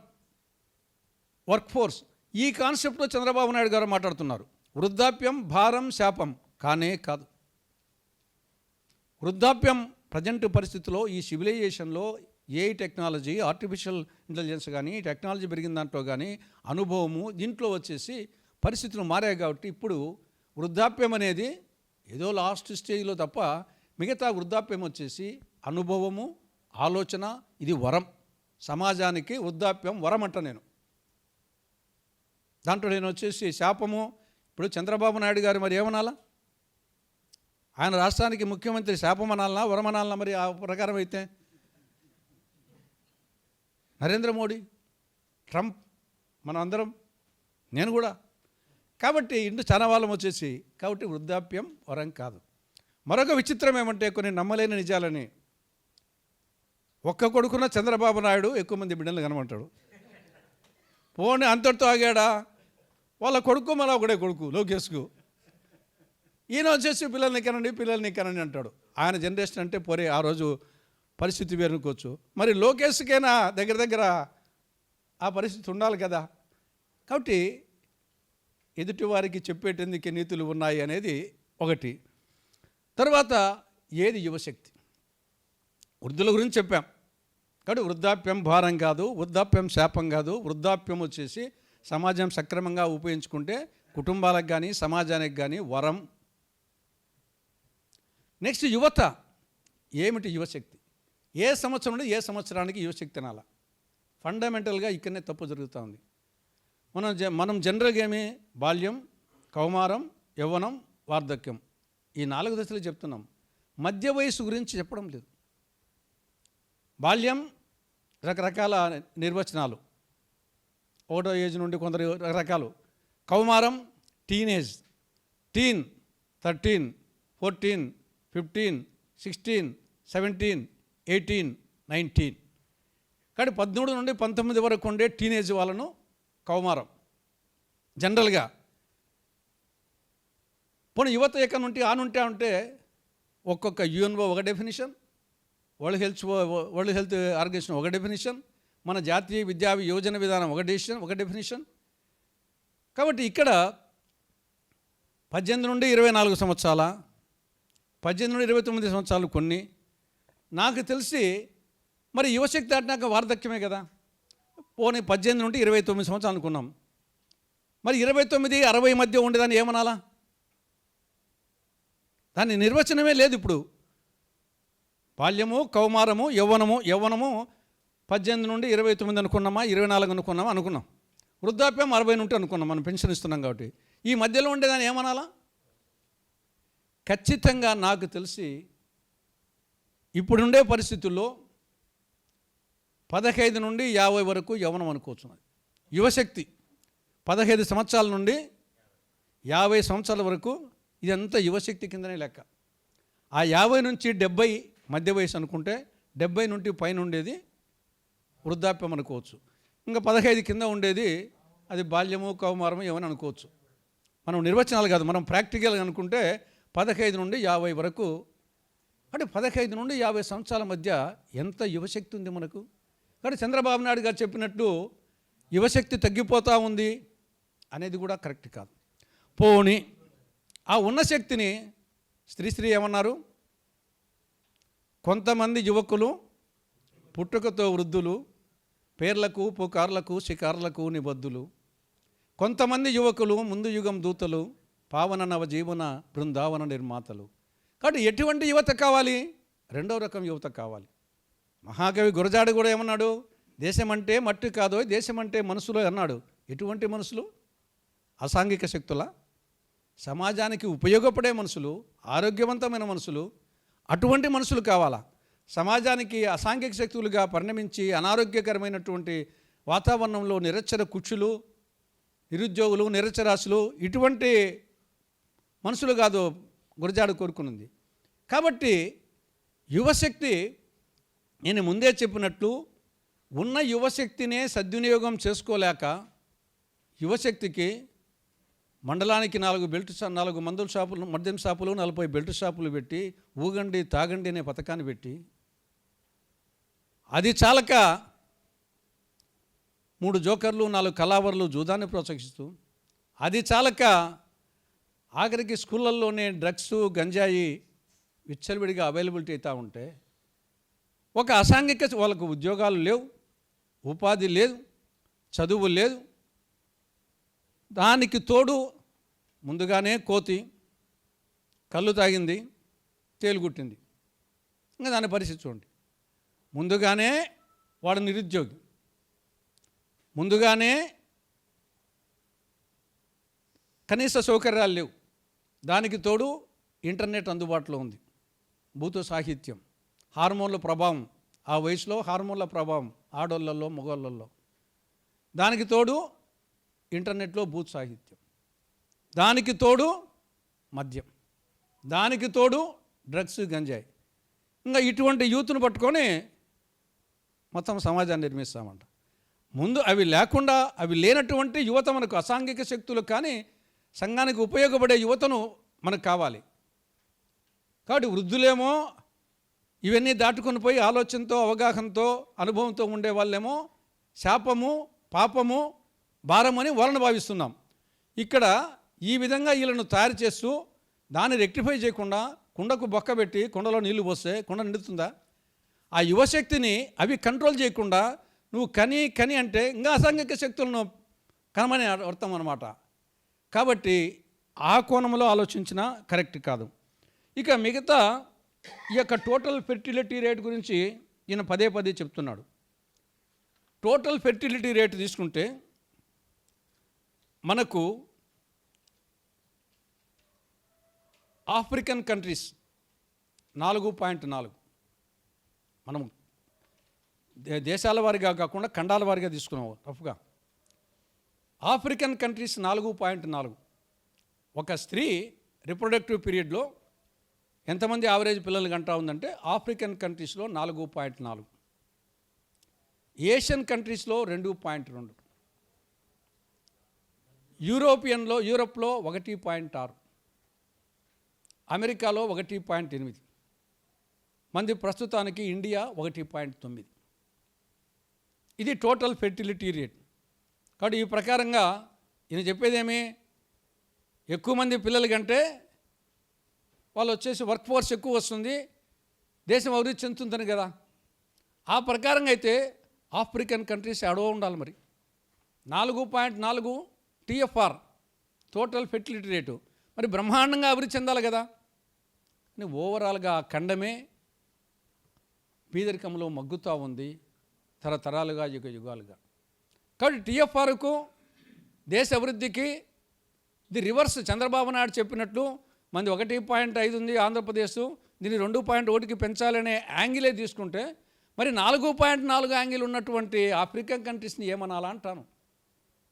వర్క్ ఫోర్స్. ఈ కాన్సెప్ట్లో చంద్రబాబు నాయుడు గారు మాట్లాడుతున్నారు. వృద్ధాప్యం భారం శాపం కానే కాదు. వృద్ధాప్యం ప్రజెంట్ పరిస్థితిలో ఈ సివిలైజేషన్లో ఏఐ టెక్నాలజీ, ఆర్టిఫిషియల్ ఇంటెలిజెన్స్ కానీ టెక్నాలజీ పెరిగిన దాంట్లో కానీ అనుభవము దీంట్లో వచ్చేసి పరిస్థితులు మారాయి. కాబట్టి ఇప్పుడు వృద్ధాప్యం అనేది ఏదో లాస్ట్ స్టేజ్లో తప్ప మిగతా వృద్ధాప్యం వచ్చేసి అనుభవము, ఆలోచన, ఇది వరం. సమాజానికి వృద్ధాప్యం వరం అంట నేను. దాంట్లో నేను వచ్చేసి శాపము. ఇప్పుడు చంద్రబాబు నాయుడు గారు మరి ఏమనాలా? ఆయన రాష్ట్రానికి ముఖ్యమంత్రి శాపం అనాలనా వరం అనాలనా? మరి ఆ ప్రకారం అయితే నరేంద్ర మోడీ, ట్రంప్, మనం అందరం, నేను కూడా. కాబట్టి ఇందు చాలా వాళ్ళం వచ్చేసి కాబట్టి వృద్ధాప్యం వరం కాదు. మరొక విచిత్రం ఏమంటే కొన్ని నమ్మలేని నిజాలని. ఒక్క కొడుకున్న చంద్రబాబు నాయుడు ఎక్కువ మంది బిడ్డలు కనమంటాడు. పోనీ అంతటితో ఆగాడా? వాళ్ళ కొడుకు మళ్ళీ ఒకడే కొడుకు లోకేష్కు. ఈయన వచ్చేసి పిల్లల్ని కనండి అంటాడు. ఆయన జనరేషన్ అంటే పోరే, ఆ రోజు పరిస్థితి వేరుకోవచ్చు. మరి లోకేష్కైనా దగ్గర ఆ పరిస్థితి ఉండాలి కదా. కాబట్టి ఎదుటి వారికి చెప్పేటందుకు నీతులు ఉన్నాయి అనేది ఒకటి. తర్వాత ఏది యువశక్తి? వృద్ధుల గురించి చెప్పాం. కాబట్టి వృద్ధాప్యం భారం కాదు, వృద్ధాప్యం శాపం కాదు. వృద్ధాప్యం వచ్చేసి సమాజం సక్రమంగా ఉపయోగించుకుంటే కుటుంబాలకు కానీ సమాజానికి కానీ వరం. నెక్స్ట్ యువత. ఏమిటి యువశక్తి? ఏ సంవత్సరం నుండి ఏ సంవత్సరానికి యువశక్తి అనాలా? ఫండమెంటల్గా ఇక్కడనే తప్పు జరుగుతూ ఉంది. మనం జనరల్గా ఏమి బాల్యం, కౌమారం, యవ్వనం, వార్ధక్యం ఈ 4 దశలు చెప్తున్నాం. మధ్య వయసు గురించి చెప్పడం లేదు. బాల్యం రకరకాల నిర్వచనాలు, 1వ ఏజ్ నుండి కొందరు రకరకాలు. కౌమారం టీనేజ్, టీన్ 13, 14, 15, 16, 17, 18, 19. కానీ 13 నుండి 19 వరకు ఉండే టీనేజ్ వాళ్ళను కౌమారం జనరల్గా. పోనీ యువత ఎక్కడి నుండి ఆనుంటే ఉంటే ఒక్కొక్క యుఎన్ఓ ఒక డెఫినిషన్, వరల్డ్ హెల్త్ ఆర్గనైజేషన్ ఒక డెఫినిషన్, మన జాతీయ విద్యా యోజన విధానం ఒక డెఫినిషన్. కాబట్టి ఇక్కడ 18 నుండి 24 సంవత్సరాల, 18 నుండి 29 సంవత్సరాలు కొన్ని. నాకు తెలిసి మరి యువశక్తి దాటినాక వార్ధక్యమే కదా. పోనీ 18 నుండి 29 సంవత్సరాలు అనుకున్నాం. మరి 29, 60 మధ్య ఉండేదాన్ని ఏమనాలా? దాని నిర్వచనమే లేదు ఇప్పుడు. బాల్యము, కౌమారము, యవ్వనము 18 నుండి 29 అనుకున్నామా, 24 అనుకున్నాం. వృద్ధాప్యం 60 నుండి అనుకున్నాం, మనం పెన్షన్ ఇస్తున్నాం కాబట్టి. ఈ మధ్యలో ఉండేదాన్ని ఏమనాలా? ఖచ్చితంగా నాకు తెలిసి ఇప్పుడుండే పరిస్థితుల్లో 15 నుండి 50 వరకు యవ్వనం అనుకోవచ్చు. యువశక్తి 15 సంవత్సరాల నుండి 50 సంవత్సరాల వరకు ఇదంతా యువశక్తి కిందనే లెక్క. ఆ 50 నుంచి 70 మధ్య వయసు అనుకుంటే 70 నుండి పైన ఉండేది వృద్ధాప్యం అనుకోవచ్చు. ఇంకా 15 కింద ఉండేది అది బాల్యము, కౌమారము ఏమని అనుకోవచ్చు. మనం నిర్వచనాలు కాదు, మనం ప్రాక్టికల్గా అనుకుంటే 15 నుండి 50 వరకు. అంటే 15 నుండి 50 సంవత్సరాల మధ్య ఎంత యువశక్తి ఉంది మనకు. కానీ చంద్రబాబు నాయుడు గారు చెప్పినట్టు యువశక్తి తగ్గిపోతూ ఉంది అనేది కూడా కరెక్ట్ కాదు. పోనీ ఆ ఉన్న శక్తిని శ్రీశ్రీ ఏమన్నారు? కొంతమంది యువకులు పుట్టుకతో వృద్ధులు, పేర్లకు పుకార్లకు షికార్లకు నిబద్ధులు. కొంతమంది యువకులు ముందు యుగం దూతలు, పావన నవ జీవన బృందావన నిర్మాతలు. కాబట్టి ఎటువంటి యువత కావాలి? 2వ రకం యువత కావాలి. మహాకవి గురజాడ కూడా ఏమన్నాడు? దేశం అంటే మట్టి కాదో, దేశం అంటే మనసులో అన్నాడు. ఎటువంటి మనసులు? అసాంఘిక శక్తుల, సమాజానికి ఉపయోగపడే మనుషులు, ఆరోగ్యవంతమైన మనుషులు, అటువంటి మనుషులు కావాలా? సమాజానికి అసాంఘిక శక్తులుగా పరిణమించి అనారోగ్యకరమైనటువంటి వాతావరణంలో నిరక్షర కుక్షులు, నిరుద్యోగులు, నిరక్షరాస్యులు ఇటువంటి మనుషులు కాదు గురజాడ కోరుకున్నది. కాబట్టి యువశక్తి నేను ముందే చెప్పినట్లు ఉన్న యువశక్తినే సద్వినియోగం చేసుకోలేక యువశక్తికి మండలానికి 4 మందుల షాపులు, మద్యం షాపులు, 40 బెల్ట్ షాపులు పెట్టి ఊగండి తాగండి అనే పథకాన్ని పెట్టి అది చాలక 3 జోకర్లు, 4 కళావరులు జూదాన్ని ప్రోత్సహిస్తూ, అది చాలక ఆఖరికి స్కూళ్ళల్లోనే డ్రగ్స్, గంజాయి విచ్చలవిడిగా అవైలబిలిటీ అవుతూ ఉంటే ఒక అసాంఘిక వాళ్ళకు ఉద్యోగాలు లేవు, ఉపాధి లేదు, చదువు లేదు. దానికి తోడు ముందుగానే కోతి కళ్ళు తాగింది, తేలుగుట్టింది. ఇంకా దాని పరిస్థితి చూడండి. ముందుగానే వాడు నిరుద్యోగి, ముందుగానే కనీస సౌకర్యాలు లేవు, దానికి తోడు ఇంటర్నెట్ అందుబాటులో ఉంది, భూత సాహిత్యం, హార్మోన్ల ప్రభావం, ఆ వయసులో హార్మోన్ల ప్రభావం ఆడోళ్ళల్లో మగోళ్ళల్లో, దానికి తోడు ఇంటర్నెట్లో భూత సాహిత్యం, దానికి తోడు మద్యం, దానికి తోడు డ్రగ్స్, గంజాయి. ఇంకా ఇటువంటి యూత్ను పట్టుకొని మొత్తం సమాజాన్ని నిర్మిస్తామంట. ముందు అవి లేకుండా, అవి లేనటువంటి యువత మనకు, అసాంఘిక శక్తులు కానీ సంఘానికి ఉపయోగపడే యువతను మనకు కావాలి. కాబట్టి వృద్ధులేమో ఇవన్నీ దాటుకొని పోయి ఆలోచనతో, అవగాహనతో, అనుభవంతో ఉండే వాళ్ళేమో శాపము, పాపము, భారమని వాళ్ళని భావిస్తున్నాం. ఇక్కడ ఈ విధంగా వీళ్ళను తయారు చేస్తూ దాన్ని రెక్టిఫై చేయకుండా కుండకు బొక్కబెట్టి కుండలో నీళ్లు పోస్తే కుండ నిండుతుందా? ఆ యువశక్తిని అవి కంట్రోల్ చేయకుండా నువ్వు కని అంటే ఇంకా అసాంఘిక శక్తులను కనమని అర్థం అన్నమాట. కాబట్టి ఆ కోణంలో ఆలోచించినా కరెక్ట్ కాదు. ఇక మిగతా ఈ యొక్క టోటల్ ఫెర్టిలిటీ రేట్ గురించి ఈయన పదే చెప్తున్నాడు. టోటల్ ఫెర్టిలిటీ రేట్ తీసుకుంటే మనకు ఆఫ్రికన్ కంట్రీస్ 4.4, మనం దేశాల వారిగా కాకుండా ఖండాల వారిగా తీసుకున్నాం రఫ్గా. African countries 4.4. ఒక స్త్రీ రిప్రొడక్టివ్ పీరియడ్లో ఎంతమంది యావరేజ్ పిల్లలు కంటా ఉందంటే ఆఫ్రికన్ కంట్రీస్లో 4.4, ఏషియన్ కంట్రీస్లో 2.2, యూరోప్లో 1.6, అమెరికాలో 1.8 మంది, ప్రస్తుతానికి ఇండియా 1.9. ఇది టోటల్ ఫెర్టిలిటీ రేట్. కాబట్టి ఈ ప్రకారంగా ఈయన చెప్పేదేమి, ఎక్కువ మంది పిల్లల కంటే వాళ్ళు వచ్చేసి వర్క్ ఫోర్స్ ఎక్కువ వస్తుంది, దేశం అభివృద్ధి చెందుతుందని కదా. ఆ ప్రకారంగా అయితే ఆఫ్రికన్ కంట్రీస్ ఎడవ ఉండాలి. మరి 4.4 TFR టోటల్ ఫెర్టిలిటీ రేటు మరి బ్రహ్మాండంగా అభివృద్ధి చెందాలి కదా. అని ఓవరాల్గా ఆ ఖండమే పేదరికంలో మగ్గుతూ ఉంది తరతరాలుగా, యుగాలుగా. కాబట్టి TFRకు, దేశ అభివృద్ధికి ఇది రివర్స్. చంద్రబాబు నాయుడు చెప్పినట్లు మంది 1.5 ఉంది ఆంధ్రప్రదేశ్, దీన్ని 2.1కి పెంచాలనే యాంగిలే తీసుకుంటే మరి 4.4 యాంగిల్ ఉన్నటువంటి ఆఫ్రికన్ కంట్రీస్ని ఏమనాలా అంటాను.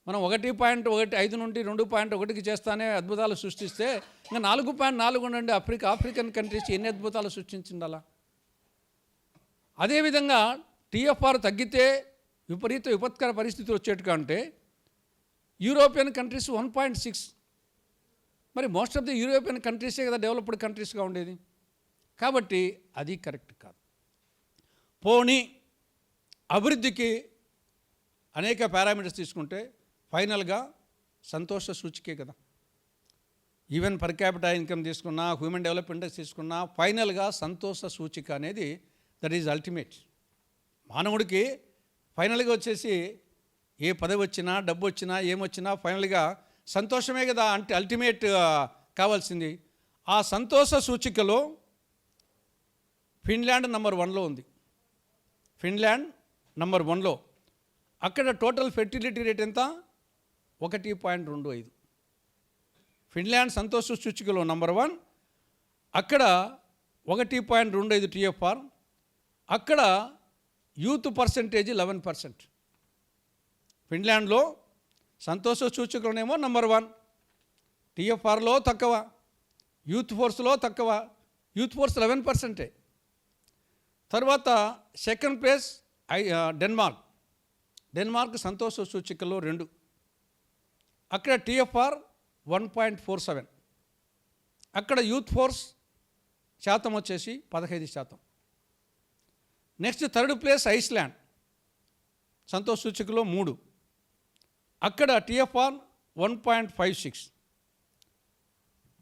మనం 1.15 నుండి 2.1కి చేస్తానే అద్భుతాలు సృష్టిస్తే ఇంకా 4.4 ఉండండి ఆఫ్రికన్ కంట్రీస్ ఎన్ని అద్భుతాలు సృష్టించిండాలా. అదేవిధంగా TFR తగ్గితే విపత్కర పరిస్థితులు వచ్చేట్టుగా అంటే యూరోపియన్ కంట్రీస్ 1.6. మరి మోస్ట్ ఆఫ్ ది యూరోపియన్ కంట్రీసే కదా డెవలప్డ్ కంట్రీస్గా ఉండేది. కాబట్టి అది కరెక్ట్ కాదు. పోనీ అభివృద్ధికి అనేక పారామీటర్స్ తీసుకుంటే ఫైనల్గా సంతోష సూచికే కదా. ఈవెన్ పర్ క్యాపిటల్ ఇన్కమ్ తీసుకున్నా, హ్యూమన్ డెవలప్మెంట్ తీసుకున్నా, ఫైనల్గా సంతోష సూచిక అనేది దట్ ఈజ్ అల్టిమేట్. మానవుడికి ఫైనల్గా వచ్చేసి ఏ పదవి వచ్చినా, డబ్బు వచ్చినా, ఏమొచ్చినా ఫైనల్గా సంతోషమే కదా అంటే అల్టిమేట్ కావాల్సింది. ఆ సంతోష సూచికలో ఫిన్లాండ్ నంబర్ 1లో ఉంది. ఫిన్లాండ్ నంబర్ 1లో. అక్కడ టోటల్ ఫెర్టిలిటీ రేట్ ఎంత? 1.25. ఫిన్లాండ్ సంతోష సూచికలో నంబర్ 1. అక్కడ 1.25 TFR. అక్కడ యూత్ పర్సెంటేజ్ 11%. ఫిన్లాండ్లో సంతోష సూచికలోనేమో నంబర్ 1, TFRలో తక్కువ, యూత్ ఫోర్స్లో తక్కువ. Youth force 11%. తర్వాత సెకండ్ ప్లేస్ డెన్మార్క్ సంతోష సూచికలో 2. అక్కడ TFR 1.47. అక్కడ యూత్ ఫోర్స్ శాతం వచ్చేసి 15%. నెక్స్ట్ థర్డ్ ప్లేస్ ఐస్లాండ్ సంతోష సూచికలో 3. అక్కడ TFR 1.56.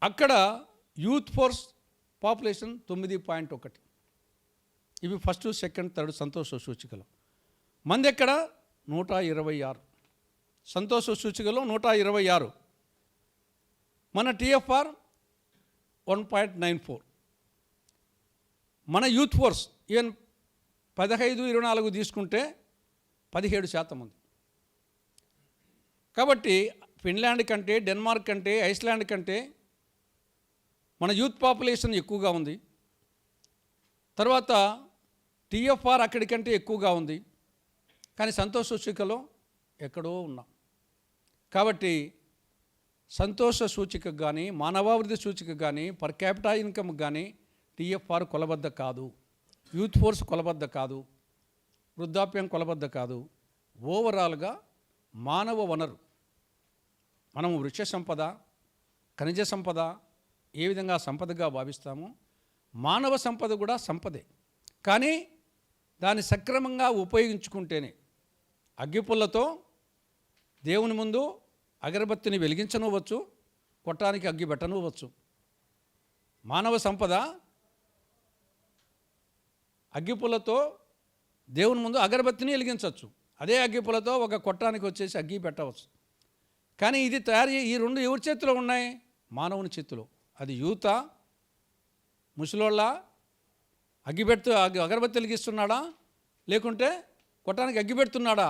అక్కడ యూత్ ఫోర్స్ పాపులేషన్ 9.1. ఇవి ఫస్ట్ సెకండ్ థర్డ్ సంతోష సూచికలు. మంది ఎక్కడ 126. సంతోష సూచికలో 126. మన TFR 1.94. మన యూత్ ఫోర్స్ ఈవెన్ 15-24 తీసుకుంటే 17% ఉంది. కాబట్టి ఫిన్లాండ్ కంటే, డెన్మార్క్ కంటే, ఐస్లాండ్ కంటే మన యూత్ పాపులేషన్ ఎక్కువగా ఉంది. తర్వాత TFR అక్కడికంటే ఎక్కువగా ఉంది. కానీ సంతోష సూచికలో ఎక్కడో ఉన్నాం. కాబట్టి సంతోష సూచిక కానీ, మానవాభివృద్ధి సూచిక కానీ, పర్ క్యాపిటా ఇన్కమ్ కానీ TFR కొలబద్ద కాదు, యూత్ ఫోర్స్ కొలబద్ద కాదు, వృద్ధాప్యం కొలబద్ద కాదు. ఓవరాల్గా మానవ వనరు మనం వృక్ష సంపద, ఖనిజ సంపద ఏ విధంగా సంపదగా భావిస్తామో మానవ సంపద కూడా సంపదే. కానీ దాన్ని సక్రమంగా ఉపయోగించుకుంటేనే అగ్గిపుల్లతో దేవుని ముందు అగరబత్తిని వెలిగించనవచ్చు, కొట్టానికి అగ్గి పెట్టనవచ్చు. మానవ సంపద అగ్గిపుల్లతో దేవుని ముందు అగరబత్తిని వెలిగించవచ్చు, అదే అగ్గిపుల్లతో ఒక కొట్టానికి వచ్చేసి అగ్గి పెట్టవచ్చు. కానీ ఇది ఈ 2 ఎవరి చేతిలో ఉన్నాయి? మానవుని చేతిలో. అది యూత ముసలోళ్ళ అగరబత్తి వెలిగిస్తున్నాడా, లేకుంటే కొట్టానికి అగ్గి పెడుతున్నాడా?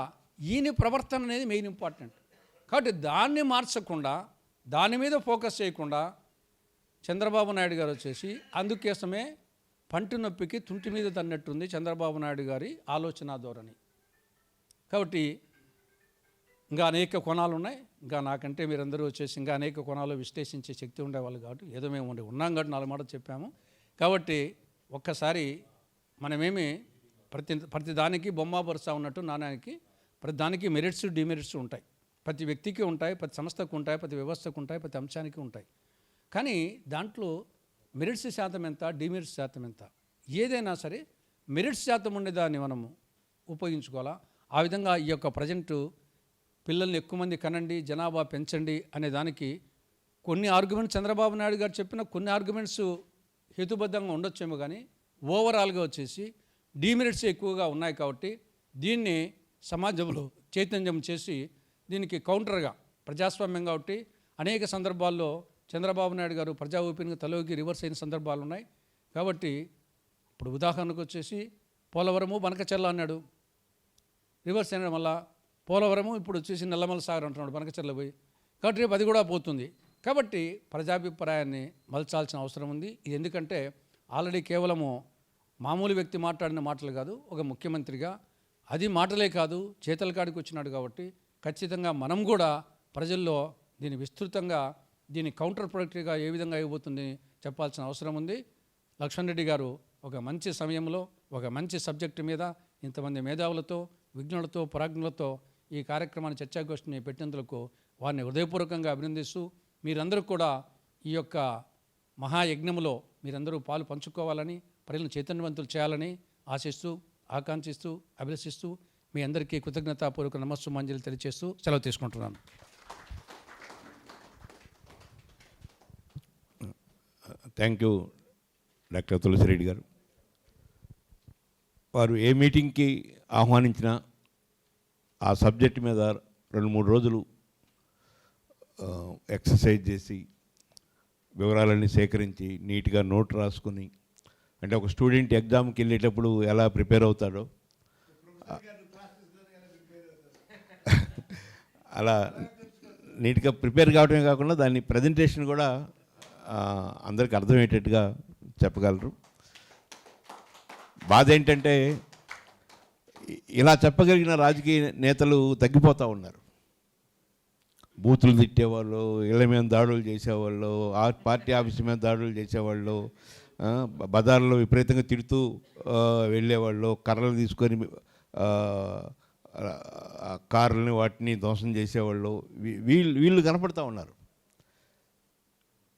ఈయన ప్రవర్తన అనేది మెయిన్ ఇంపార్టెంట్. కాబట్టి దాన్ని మార్చకుండా, దాని మీద ఫోకస్ చేయకుండా చంద్రబాబు నాయుడు గారు వచ్చేసి అందుకోసమే పంటి నొప్పికి తుంటి మీద తన్నట్టుంది చంద్రబాబు నాయుడు గారి ఆలోచన ధోరణి. కాబట్టి ఇంకా అనేక కోణాలు ఉన్నాయి. ఇంకా నాకంటే మీరందరూ వచ్చేసి ఇంకా అనేక కోణాలు విశ్లేషించే శక్తి ఉండేవాళ్ళు కాబట్టి ఏదో మేము ఉన్నాం కాబట్టి 4 మాటలు చెప్పాము. కాబట్టి ఒక్కసారి మనమేమి ప్రతి దానికి బొమ్మ బొరుసా ఉన్నట్టు నాణ్యానికి ప్రతి దానికి మెరిట్స్ డిమెరిట్స్ ఉంటాయి. ప్రతి వ్యక్తికి ఉంటాయి, ప్రతి సంస్థకు ఉంటాయి, ప్రతి వ్యవస్థకు ఉంటాయి, ప్రతి అంశానికి ఉంటాయి. కానీ దాంట్లో మెరిట్స్ శాతం ఎంత, డిమెరిట్స్ శాతం ఎంత, ఏదైనా సరే మెరిట్స్ శాతం ఉండేదాన్ని మనము ఉపయోగించుకోవాలా. ఆ విధంగా ఈ యొక్క ప్రజెంటు పిల్లల్ని ఎక్కువ మంది కనండి, జనాభా పెంచండి అనే దానికి కొన్ని ఆర్గ్యుమెంట్స్ చంద్రబాబు నాయుడు గారు చెప్పిన కొన్ని ఆర్గ్యుమెంట్స్ హేతుబద్ధంగా ఉండొచ్చేమో, కానీ ఓవరాల్గా వచ్చేసి డిమెరిట్స్ ఎక్కువగా ఉన్నాయి. కాబట్టి దీన్ని సమాజంలో చైతన్యం చేసి దీనికి కౌంటర్గా ప్రజాస్వామ్యం కాబట్టి అనేక సందర్భాల్లో చంద్రబాబు నాయుడు గారు ప్రజా ఊపిరిని తలోకి రివర్స్ అయిన సందర్భాలు ఉన్నాయి. కాబట్టి ఇప్పుడు ఉదాహరణకు వచ్చేసి పోలవరము బనకచెర్ల అన్నాడు, రివర్స్ అయిన వల్ల పోలవరము ఇప్పుడు వచ్చేసి నల్లమల సాగర్ అంటున్నాడు బనకచెర్ల పోయి. కాబట్టి రేపు అది కూడా పోతుంది. కాబట్టి ప్రజాభిప్రాయాన్ని మలచాల్సిన అవసరం ఉంది. ఇది ఎందుకంటే ఆల్రెడీ కేవలము మామూలు వ్యక్తి మాట్లాడిన మాటలు కాదు, ఒక ముఖ్యమంత్రిగా అది మాటలే కాదు చేతల కాడికి వచ్చినాడు. కాబట్టి ఖచ్చితంగా మనం కూడా ప్రజల్లో దీన్ని విస్తృతంగా దీన్ని కౌంటర్ ప్రొడక్టివ్గా ఏ విధంగా ఇవ్వబోతుంది చెప్పాల్సిన అవసరం ఉంది. లక్ష్మణ్ రెడ్డి గారు ఒక మంచి సమయంలో ఒక మంచి సబ్జెక్టు మీద ఇంతమంది మేధావులతో, విజ్ఞులతో, ప్రాజ్ఞులతో ఈ కార్యక్రమాన్ని చర్చాగోష్ఠిని పెట్టినందుకు వారిని హృదయపూర్వకంగా అభినందిస్తూ మీరందరూ కూడా ఈ యొక్క మహాయజ్ఞంలో మీరందరూ పాలు పంచుకోవాలని, ప్రజలను చైతన్యవంతులు చేయాలని ఆశిస్తూ, ఆకాంక్షిస్తూ, అభిలషిస్తూ మీ అందరికీ కృతజ్ఞతాపూర్వక నమస్సుమాంజలి తెలియజేస్తూ సెలవు తీసుకుంటున్నాను. థ్యాంక్ యూ డాక్టర్ తులసిరెడ్డి గారు. వారు ఏ మీటింగ్కి ఆహ్వానించినా ఆ సబ్జెక్ట్ మీద 2-3 రోజులు ఎక్సర్సైజ్ చేసి వివరాలన్నీ సేకరించి నీట్గా నోట్ రాసుకుని, అంటే ఒక స్టూడెంట్ ఎగ్జామ్కి వెళ్ళేటప్పుడు ఎలా ప్రిపేర్ అవుతాడో అలా నీట్గా ప్రిపేర్ కావడమే కాకుండా దాన్ని ప్రజెంటేషన్ కూడా అందరికి అర్థమయ్యేటట్టుగా చెప్పగలరు. బాధ ఏంటంటే ఇలా చెప్పగలిగిన రాజకీయ నేతలు తగ్గిపోతూ ఉన్నారు. బూతులు తిట్టేవాళ్ళు, ఇళ్ళ మీద దాడులు చేసేవాళ్ళు, పార్టీ ఆఫీస్ మీద దాడులు చేసేవాళ్ళు, బజార్లో విపరీతంగా తిడుతూ వెళ్ళేవాళ్ళు, కర్రలు తీసుకొని కార్లని వాటిని ధ్వంసం చేసేవాళ్ళు వీళ్ళు కనపడతా ఉన్నారు.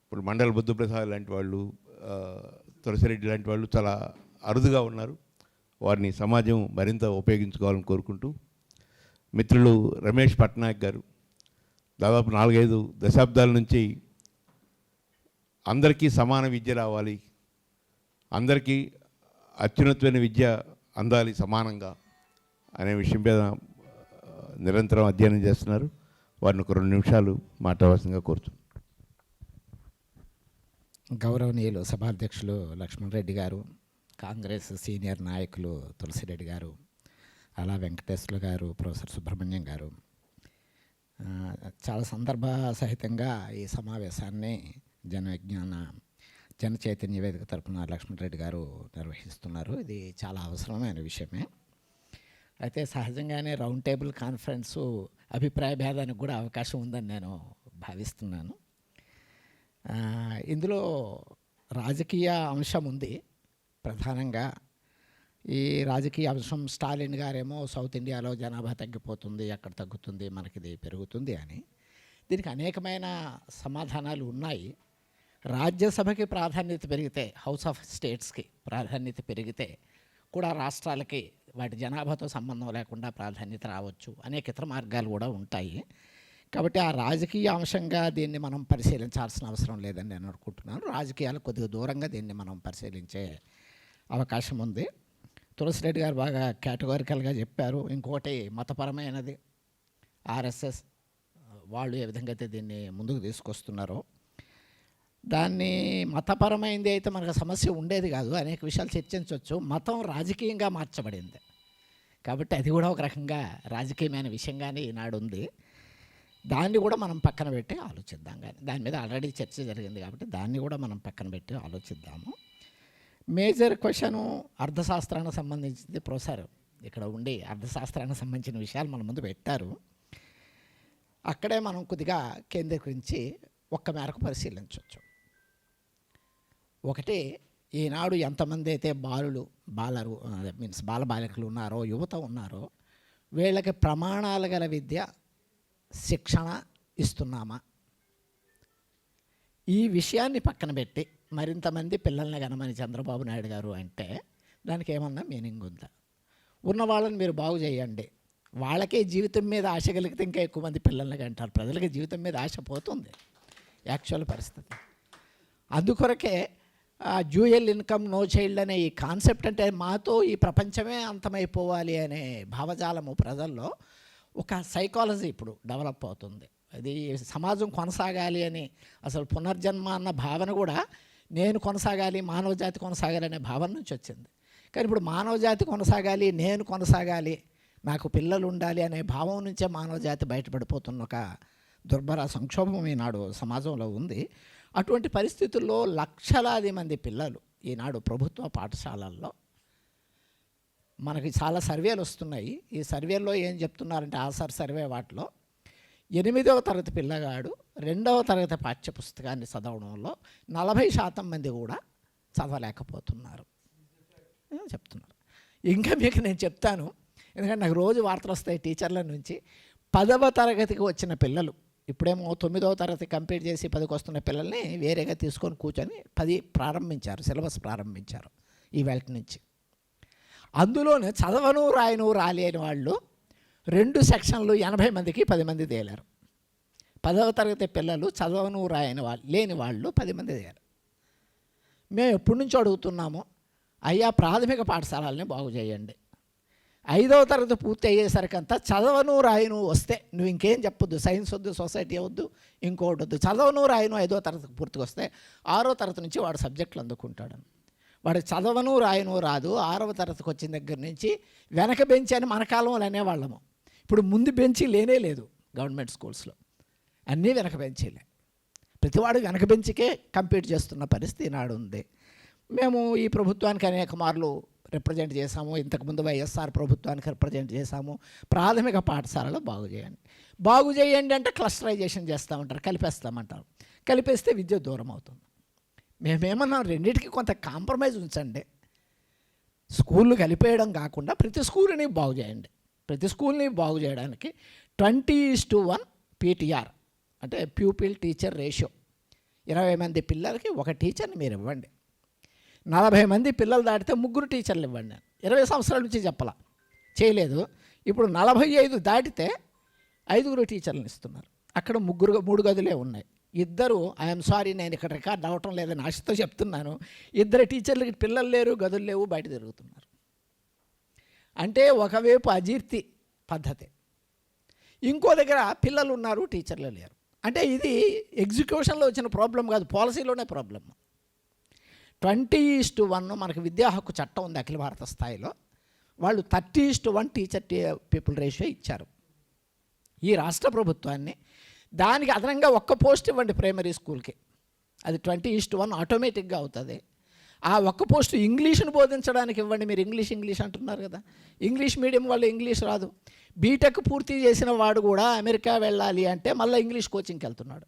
ఇప్పుడు మండల బుద్ధప్రసాద్ లాంటి వాళ్ళు, తులసిరెడ్డి లాంటి వాళ్ళు చాలా అరుదుగా ఉన్నారు. వారిని సమాజం మరింత ఉపయోగించుకోవాలని కోరుకుంటూ, మిత్రులు రమేష్ పట్నాయక్ గారు దాదాపు 4-5 దశాబ్దాల నుంచి అందరికీ సమాన విద్య రావాలి, అందరికీ అత్యున్నతమైన విద్య అందాలి సమానంగా అనే విషయం మీద నిరంతరం అధ్యయనం చేస్తున్నారు. వారిని ఒక 2 నిమిషాలు మాట్లాడవలసిందిగా కోరుతున్నాను. గౌరవనీయులు సభాధ్యక్షులు లక్ష్మణ్ రెడ్డి గారు, కాంగ్రెస్ సీనియర్ నాయకులు తులసిరెడ్డి గారు, అలా వెంకటేశ్వర గారు, ప్రొఫెసర్ సుబ్రహ్మణ్యం గారు, చాలా సందర్భ సహితంగా ఈ సమావేశాన్ని జన చైతన్య వేదిక తరపున లక్ష్మణ్ రెడ్డి గారు నిర్వహిస్తున్నారు. ఇది చాలా అవసరమైన విషయమే. అయితే సహజంగానే రౌండ్ టేబుల్ కాన్ఫరెన్సు అభిప్రాయ భేదానికి కూడా అవకాశం ఉందని నేను భావిస్తున్నాను. ఇందులో రాజకీయ అంశం ఉంది ప్రధానంగా. ఈ రాజకీయ అంశం స్టాలిన్ గారేమో సౌత్ ఇండియాలో జనాభా తగ్గిపోతుంది, అక్కడ తగ్గుతుంది, మనకిది పెరుగుతుంది అని. దీనికి అనేకమైన సమాధానాలు ఉన్నాయి. రాజ్యసభకి ప్రాధాన్యత పెరిగితే, హౌస్ ఆఫ్ స్టేట్స్కి ప్రాధాన్యత పెరిగితే కూడా రాష్ట్రాలకి వాటి జనాభాతో సంబంధం లేకుండా ప్రాధాన్యత రావచ్చు. అనేక ఇతర మార్గాలు కూడా ఉంటాయి. కాబట్టి ఆ రాజకీయ అంశంగా దీన్ని మనం పరిశీలించాల్సిన అవసరం లేదని నేను అనుకుంటున్నాను. రాజకీయాలు కొద్దిగా దూరంగా దీన్ని మనం పరిశీలించే అవకాశం ఉంది. తులసిరెడ్డి గారు బాగా కేటగారికల్గా చెప్పారు. ఇంకొకటి మతపరమైనది, ఆర్ఎస్ఎస్ వాళ్ళు ఏ విధంగా అయితే దీన్ని ముందుకు తీసుకొస్తున్నారో, దాన్ని మతపరమైంది అయితే మనకు సమస్య ఉండేది కాదు, అనేక విషయాలు చర్చించవచ్చు. మతం రాజకీయంగా మార్చబడింది కాబట్టి అది కూడా ఒక రకంగా రాజకీయమైన విషయంగానే ఈనాడు ఉంది. దాన్ని కూడా మనం పక్కన పెట్టి ఆలోచిద్దాం. కానీ దాని మీద ఆల్రెడీ చర్చ జరిగింది కాబట్టి దాన్ని కూడా మనం పక్కన పెట్టి ఆలోచిద్దాము. మేజర్ క్వశ్చను అర్థశాస్త్రానికి సంబంధించింది. ప్రొఫెసర్ ఇక్కడ ఉండి అర్థశాస్త్రానికి సంబంధించిన విషయాలు మన ముందు పెట్టారు. అక్కడే మనం కొద్దిగా కేంద్రీకరించి ఒక్క మేరకు పరిశీలించవచ్చు. ఒకటి, ఈనాడు ఎంతమంది అయితే బాలబాలికలు ఉన్నారో, యువత ఉన్నారో, వీళ్ళకి ప్రమాణాలు గల విద్య, శిక్షణ ఇస్తున్నామా? ఈ విషయాన్ని పక్కన పెట్టి మరింతమంది పిల్లల్ని కనమని చంద్రబాబు నాయుడు గారు అంటే దానికి ఏమన్నా మీనింగ్ ఉందా? ఉన్న వాళ్ళని మీరు బాగు చేయండి, వాళ్ళకే జీవితం మీద ఆశ కలిగితే ఇంకా ఎక్కువ మంది పిల్లల్ని కంటారు. ప్రజలకి జీవితం మీద ఆశ పోతుంది యాక్చువల్ పరిస్థితి. అందుకొరకే డ్యూయల్ ఇన్కమ్ నో చైల్డ్ అనే ఈ కాన్సెప్ట్, అంటే మాతో ఈ ప్రపంచమే అంతమైపోవాలి అనే భావజాలము ప్రజల్లో ఒక సైకాలజీ ఇప్పుడు డెవలప్ అవుతుంది. అది సమాజం కొనసాగాలి అని, అసలు పునర్జన్మ అన్న భావన కూడా నేను కొనసాగాలి, మానవ జాతి కొనసాగాలి అనే భావన నుంచి వచ్చింది. కానీ ఇప్పుడు మానవ జాతి కొనసాగాలి, నేను కొనసాగాలి, నాకు పిల్లలు ఉండాలి అనే భావం నుంచే మానవ జాతి బయటపడిపోతున్న ఒక దుర్భర సంక్షోభం ఈనాడు సమాజంలో ఉంది. అటువంటి పరిస్థితుల్లో లక్షలాది మంది పిల్లలు ఈనాడు ప్రభుత్వ పాఠశాలల్లో, మనకి చాలా సర్వేలు వస్తున్నాయి. ఈ సర్వేల్లో ఏం చెప్తున్నారంటే, ఆసర్ సర్వే వాటిలో 8వ తరగతి పిల్లగాడు 2వ తరగతి పాఠ్యపుస్తకాన్ని చదవడంలో 40% మంది కూడా చదవలేకపోతున్నారు చెప్తున్నారు. ఇంకా మీకు నేను చెప్తాను, ఎందుకంటే నాకు రోజు వార్తలు వస్తాయి టీచర్ల నుంచి. 10వ తరగతికి వచ్చిన పిల్లలు, ఇప్పుడేమో 9వ తరగతి కంప్లీట్ చేసి 10కి వస్తున్న పిల్లల్ని వేరేగా తీసుకొని కూర్చొని 10 ప్రారంభించారు, సిలబస్ ప్రారంభించారు ఈవేళ నుంచి. అందులోనే చదవను రాయను రాలేని వాళ్ళు 2 సెక్షన్లు 80 మందికి 10 మంది తేలారు. 10వ తరగతి పిల్లలు చదవను రాయని లేని వాళ్ళు 10 మంది తేలారు. మేము ఎప్పటి నుంచో అడుగుతున్నాము, అయ్యా ప్రాథమిక పాఠశాలల్ని బాగు చేయండి. 5వ తరగతి పూర్తి అయ్యేసరికంతా చదవను రాయను వస్తే నువ్వు ఇంకేం చెప్పొద్దు, సైన్స్ వద్దు, సొసైటీ వద్దు, ఇంకోటి వద్దు, చదవను రాయను 5వ తరగతికి పూర్తికి వస్తే 6వ తరగతి నుంచి వాడు సబ్జెక్టులు అందుకుంటాడు. వాడు చదవను రాయను రాదు. 6వ తరగతికి వచ్చిన దగ్గర నుంచి వెనక బెంచి అని మన కాలంలో అనేవాళ్ళము. ఇప్పుడు ముందు బెంచి లేనే లేదు గవర్నమెంట్ స్కూల్స్లో, అన్నీ వెనక బెంచీలే. ప్రతివాడు వెనక బెంచికే కంపీట్ చేస్తున్న పరిస్థితి నాడు ఉంది. మేము ఈ ప్రభుత్వానికి అనేక మార్లు రిప్రజెంట్ చేశాము, ఇంతకుముందు వైఎస్ఆర్ ప్రభుత్వానికి రిప్రజెంట్ చేశాము. ప్రాథమిక పాఠశాలలో బాగు చేయండి అంటే క్లస్టరైజేషన్ చేస్తామంటారు, కలిపేస్తామంటారు. కలిపేస్తే విద్య దూరం అవుతుంది. మేమేమన్నా రెండింటికి కొంత కాంప్రమైజ్ ఉంచండి. స్కూళ్ళు కలిపేయడం కాకుండా ప్రతి స్కూల్ని బాగు చేయండి. ప్రతి స్కూల్ని బాగు చేయడానికి 20:1 పీటీఆర్ అంటే ప్యూపిల్ టీచర్ రేషియో, 20 మంది పిల్లలకి ఒక టీచర్ని మీరు ఇవ్వండి. 40 మంది పిల్లలు దాటితే 3 టీచర్లు ఇవ్వండి. 20 సంవత్సరాల నుంచి చెప్పలా, చేయలేదు. ఇప్పుడు 45 దాటితే 5 టీచర్లను ఇస్తున్నారు. అక్కడ 3 గదులే ఉన్నాయి. ఇద్దరు, ఐఎమ్ సారీ నేను ఇక్కడ రికార్డ్ అవ్వటం లేదని ఆశతో చెప్తున్నాను, 2 టీచర్లకి పిల్లలు లేరు, గదులు లేవు, బయట తిరుగుతున్నారు. అంటే ఒకవైపు అజీర్తి పద్ధతి, ఇంకో దగ్గర పిల్లలు ఉన్నారు, టీచర్లు లేరు. అంటే ఇది ఎగ్జిక్యూషన్లో వచ్చిన ప్రాబ్లం కాదు, పాలసీలోనే ప్రాబ్లం. 20:1 మనకు విద్యా హక్కు చట్టం ఉంది అఖిల భారత స్థాయిలో. వాళ్ళు 30:1 టీచర్ పీపుల్ రేషియో ఇచ్చారు. ఈ రాష్ట్ర ప్రభుత్వాన్ని దానికి అదనంగా 1 పోస్ట్ ఇవ్వండి ప్రైమరీ స్కూల్కి, అది 20:1 ఆటోమేటిక్గా అవుతుంది. ఆ 1 పోస్టు ఇంగ్లీష్ను బోధించడానికి ఇవ్వండి. మీరు ఇంగ్లీష్ అంటున్నారు కదా, ఇంగ్లీష్ మీడియం వాళ్ళు ఇంగ్లీష్ రాదు. బీటెక్ పూర్తి చేసిన వాడు కూడా అమెరికా వెళ్ళాలి అంటే మళ్ళీ ఇంగ్లీష్ కోచింగ్కి వెళ్తున్నాడు,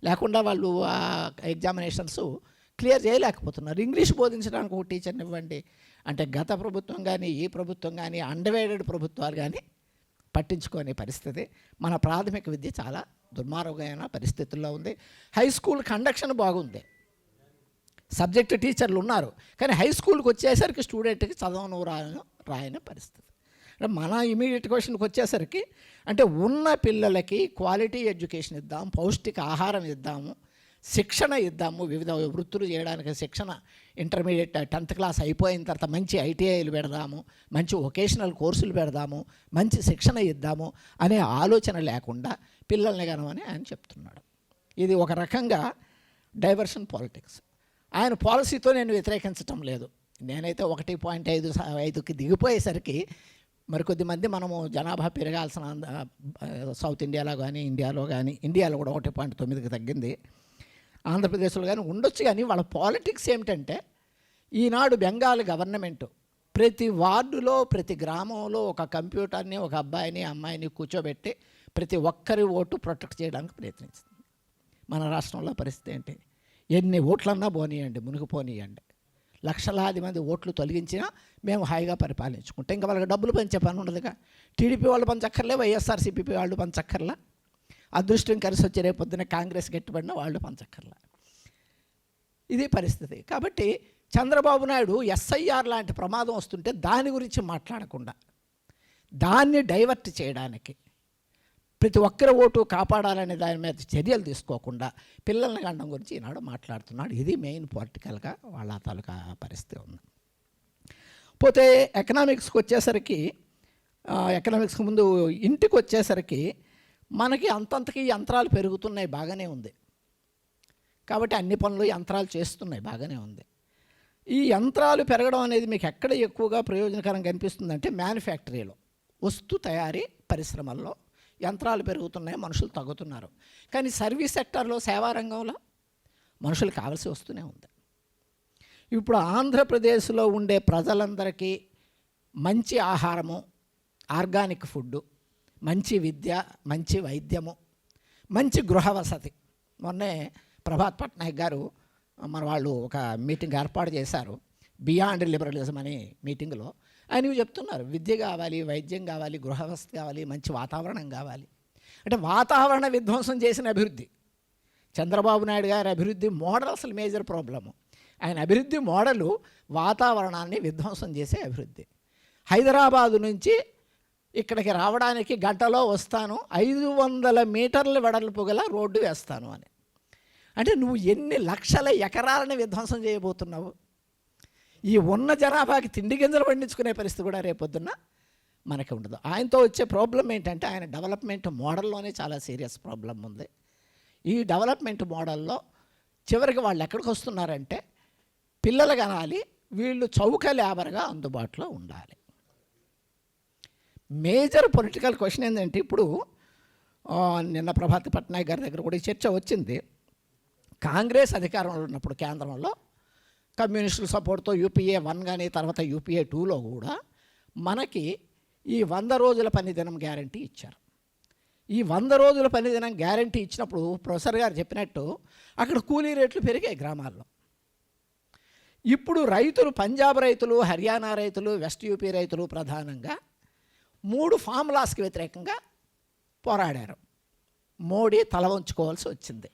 లేకుండా వాళ్ళు ఆ ఎగ్జామినేషన్స్ క్లియర్ చేయలేకపోతున్నారు. ఇంగ్లీష్ బోధించడానికి ఒక టీచర్ని ఇవ్వండి అంటే గత ప్రభుత్వం కానీ ఈ ప్రభుత్వం కానీ అన్డివైడెడ్ ప్రభుత్వాలు కానీ పట్టించుకునే పరిస్థితి. మన ప్రాథమిక విద్య చాలా దుర్మార్గమైన పరిస్థితుల్లో ఉంది. హై స్కూల్ కండక్షన్ బాగుంది, సబ్జెక్ట్ టీచర్లు ఉన్నారు, కానీ హై స్కూల్కి వచ్చేసరికి స్టూడెంట్కి చదవను రాయని పరిస్థితి. మన ఇమీడియట్ క్వశ్చన్కి వచ్చేసరికి అంటే ఉన్న పిల్లలకి క్వాలిటీ ఎడ్యుకేషన్ ఇద్దాం, పౌష్టిక ఆహారం ఇద్దాము, శిక్షణ ఇద్దాము, వివిధ వృత్తులు చేయడానికి శిక్షణ, ఇంటర్మీడియట్ 10th క్లాస్ అయిపోయిన తర్వాత మంచి ఐటీఐలు పెడదాము, మంచి వొకేషనల్ కోర్సులు పెడదాము, మంచి శిక్షణ ఇద్దాము అనే ఆలోచన లేకుండా పిల్లల్ని కనమని ఆయన చెప్తున్నాడు. ఇది ఒక రకంగా డైవర్షన్ పాలిటిక్స్. ఆయన పాలసీతో నేను వ్యతిరేకించటం లేదు. నేనైతే 1.5కి దిగిపోయేసరికి మరికొద్ది మంది మనము జనాభా పెరగాల్సిన సౌత్ ఇండియాలో కానీ ఇండియాలో కూడా 1.9కి తగ్గింది, ఆంధ్రప్రదేశ్లో కానీ ఉండొచ్చు. కానీ వాళ్ళ పాలిటిక్స్ ఏమిటంటే ఈనాడు బెంగాల్ గవర్నమెంట్ ప్రతి వార్డులో ప్రతి గ్రామంలో ఒక కంప్యూటర్ని, ఒక అబ్బాయిని అమ్మాయిని కూర్చోబెట్టి ప్రతి ఒక్కరి ఓటు ప్రొటెక్ట్ చేయడానికి ప్రయత్నిస్తుంది. మన రాష్ట్రంలో పరిస్థితి ఏంటి? ఎన్ని ఓట్లన్నా పోనీయండి, మునిగిపోనీయండి, లక్షలాది మంది ఓట్లు తొలగించినా మేము హాయిగా పరిపాలించుకుంటాం. ఇంకా వాళ్ళకి డబ్బులు పంచే పని ఉండదుగా. టీడీపీ వాళ్ళు పంచక్కర్లే, వైఎస్ఆర్సీపీ వాళ్ళు పంచక్కర్లా, అదృష్టం కలిసి వచ్చి రేపు పొద్దున కాంగ్రెస్ గట్టిపడిన వాళ్ళు పంచక్కర్లా. ఇది పరిస్థితి. కాబట్టి చంద్రబాబు నాయుడు ఎస్ఐఆర్ లాంటి ప్రమాదం వస్తుంటే దాని గురించి మాట్లాడకుండా దాన్ని డైవర్ట్ చేయడానికి ప్రతి ఒక్కరి ఓటు కాపాడాలనే దాని మీద చర్యలు తీసుకోకుండా పిల్లల్ని గండం గురించి ఈనాడు మాట్లాడుతున్నాడు. ఇది మెయిన్ పొలిటికల్గా వాళ్ళ తాలూకా పరిస్థితి ఉంది. పోతే ఎకనామిక్స్కి వచ్చేసరికి, ఎకనామిక్స్కి ముందు ఇంటికి వచ్చేసరికి మనకి అంతంతకి యంత్రాలు పెరుగుతున్నాయి, బాగానే ఉంది. కాబట్టి అన్ని పనులు యంత్రాలు చేస్తున్నాయి, బాగానే ఉంది. ఈ యంత్రాలు పెరగడం అనేది మీకు ఎక్కడ ఎక్కువగా ప్రయోజనకరంగా కనిపిస్తుందంటే మ్యానుఫ్యాక్టరీలో, వస్తు తయారీ పరిశ్రమల్లో యంత్రాలు పెరుగుతున్నాయి, మనుషులు తగ్గుతున్నారు. కానీ సర్వీస్ సెక్టార్లో, సేవా రంగంలో మనుషులు కావాల్సి వస్తూనే ఉంది. ఇప్పుడు ఆంధ్రప్రదేశ్లో ఉండే ప్రజలందరికీ మంచి ఆహారము, ఆర్గానిక్ ఫుడ్డు, మంచి విద్య, మంచి వైద్యము, మంచి గృహ వసతి. మొన్నే ప్రభాత్ పట్నాయక్ గారు మన వాళ్ళు ఒక మీటింగ్ ఏర్పాటు చేశారు, బియాండ్ లిబరలిజం అనే మీటింగ్లో. ఆయన చెప్తున్నారు విద్య కావాలి, వైద్యం కావాలి, గృహ వసతి కావాలి, మంచి వాతావరణం కావాలి. అంటే వాతావరణ విధ్వంసం చేసిన అభివృద్ధి చంద్రబాబు నాయుడు గారి అభివృద్ధి మోడల్ అసలు మేజర్ ప్రాబ్లము. ఆయన అభివృద్ధి మోడలు వాతావరణాన్ని విధ్వంసం చేసే అభివృద్ధి. హైదరాబాదు నుంచి ఇక్కడికి రావడానికి గంటలో వస్తాను, 500 మీటర్ల వెడల్పు గల రోడ్డు వేస్తాను అని. అంటే నువ్వు ఎన్ని లక్షల ఎకరాలని విధ్వంసం చేయబోతున్నావు? ఈ ఉన్న జనాభాకి తిండి గింజలు పండించుకునే పరిస్థితి కూడా రేపొద్దున్న మనకి ఉండదు. ఆయనతో వచ్చే ప్రాబ్లం ఏంటంటే ఆయన డెవలప్మెంట్ మోడల్లోనే చాలా సీరియస్ ప్రాబ్లం ఉంది. ఈ డెవలప్మెంట్ మోడల్లో చివరికి వాళ్ళు ఎక్కడికి వస్తున్నారంటే పిల్లలు కనాలి, వీళ్ళు చౌక లేబర్గా అందుబాటులో ఉండాలి. మేజర్ పొలిటికల్ క్వశ్చన్ ఏంటంటే ఇప్పుడు నిన్న ప్రభాత్ పట్నాయక్ గారి దగ్గర కూడా చర్చ వచ్చింది. కాంగ్రెస్ అధికారంలో ఉన్నప్పుడు కేంద్రంలో కమ్యూనిస్టుల సపోర్ట్తో UPA 1 కానీ తర్వాత UPA 2లో కూడా మనకి ఈ 100 రోజుల పని దినం గ్యారంటీ ఇచ్చారు. ఈ 100 రోజుల పనిదినం గ్యారంటీ ఇచ్చినప్పుడు ప్రొఫెసర్ గారు చెప్పినట్టు అక్కడ కూలీ రేట్లు పెరిగాయి గ్రామాల్లో. ఇప్పుడు రైతులు, పంజాబ్ రైతులు, హర్యానా రైతులు, వెస్ట్ యూపీ రైతులు ప్రధానంగా 3 ఫార్ములాస్కి వ్యతిరేకంగా పోరాడారు. మోడీ తల వంచుకోవాల్సి వచ్చింది.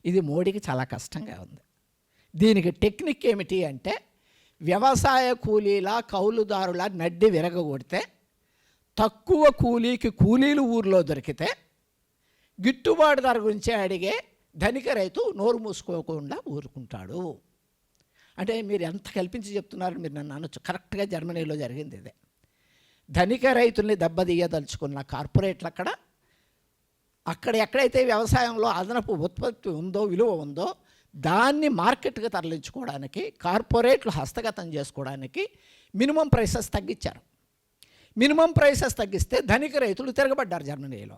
ఇది మోడీకి చాలా కష్టంగా ఉంది. దీనికి టెక్నిక్ ఏమిటి అంటే, వ్యవసాయ కూలీల, కౌలుదారుల నడ్డి విరగగొడితే, తక్కువ కూలీకి కూలీలు ఊర్లో దొరికితే, గిట్టుబాటు ధర గురించి అడిగే ధనిక రైతు నోరు మూసుకోకుండా ఊరుకుంటాడు. అంటే మీరు ఎంత కల్పించి చెప్తున్నారని మీరు నన్ను అనొచ్చు. కరెక్ట్గా జర్మనీలో జరిగింది ఇదే. ధనిక రైతుల్ని దెబ్బతీయదలుచుకున్న కార్పొరేట్లు అక్కడ ఎక్కడైతే వ్యవసాయంలో అదనపు ఉత్పత్తి ఉందో, విలువ ఉందో, దాన్ని మార్కెట్గా తరలించుకోవడానికి, కార్పొరేట్లు హస్తగతం చేసుకోవడానికి మినిమం ప్రైసెస్ తగ్గించారు. మినిమం ప్రైసెస్ తగ్గిస్తే ధనిక రైతులు తిరగబడ్డారు జర్మనీలో.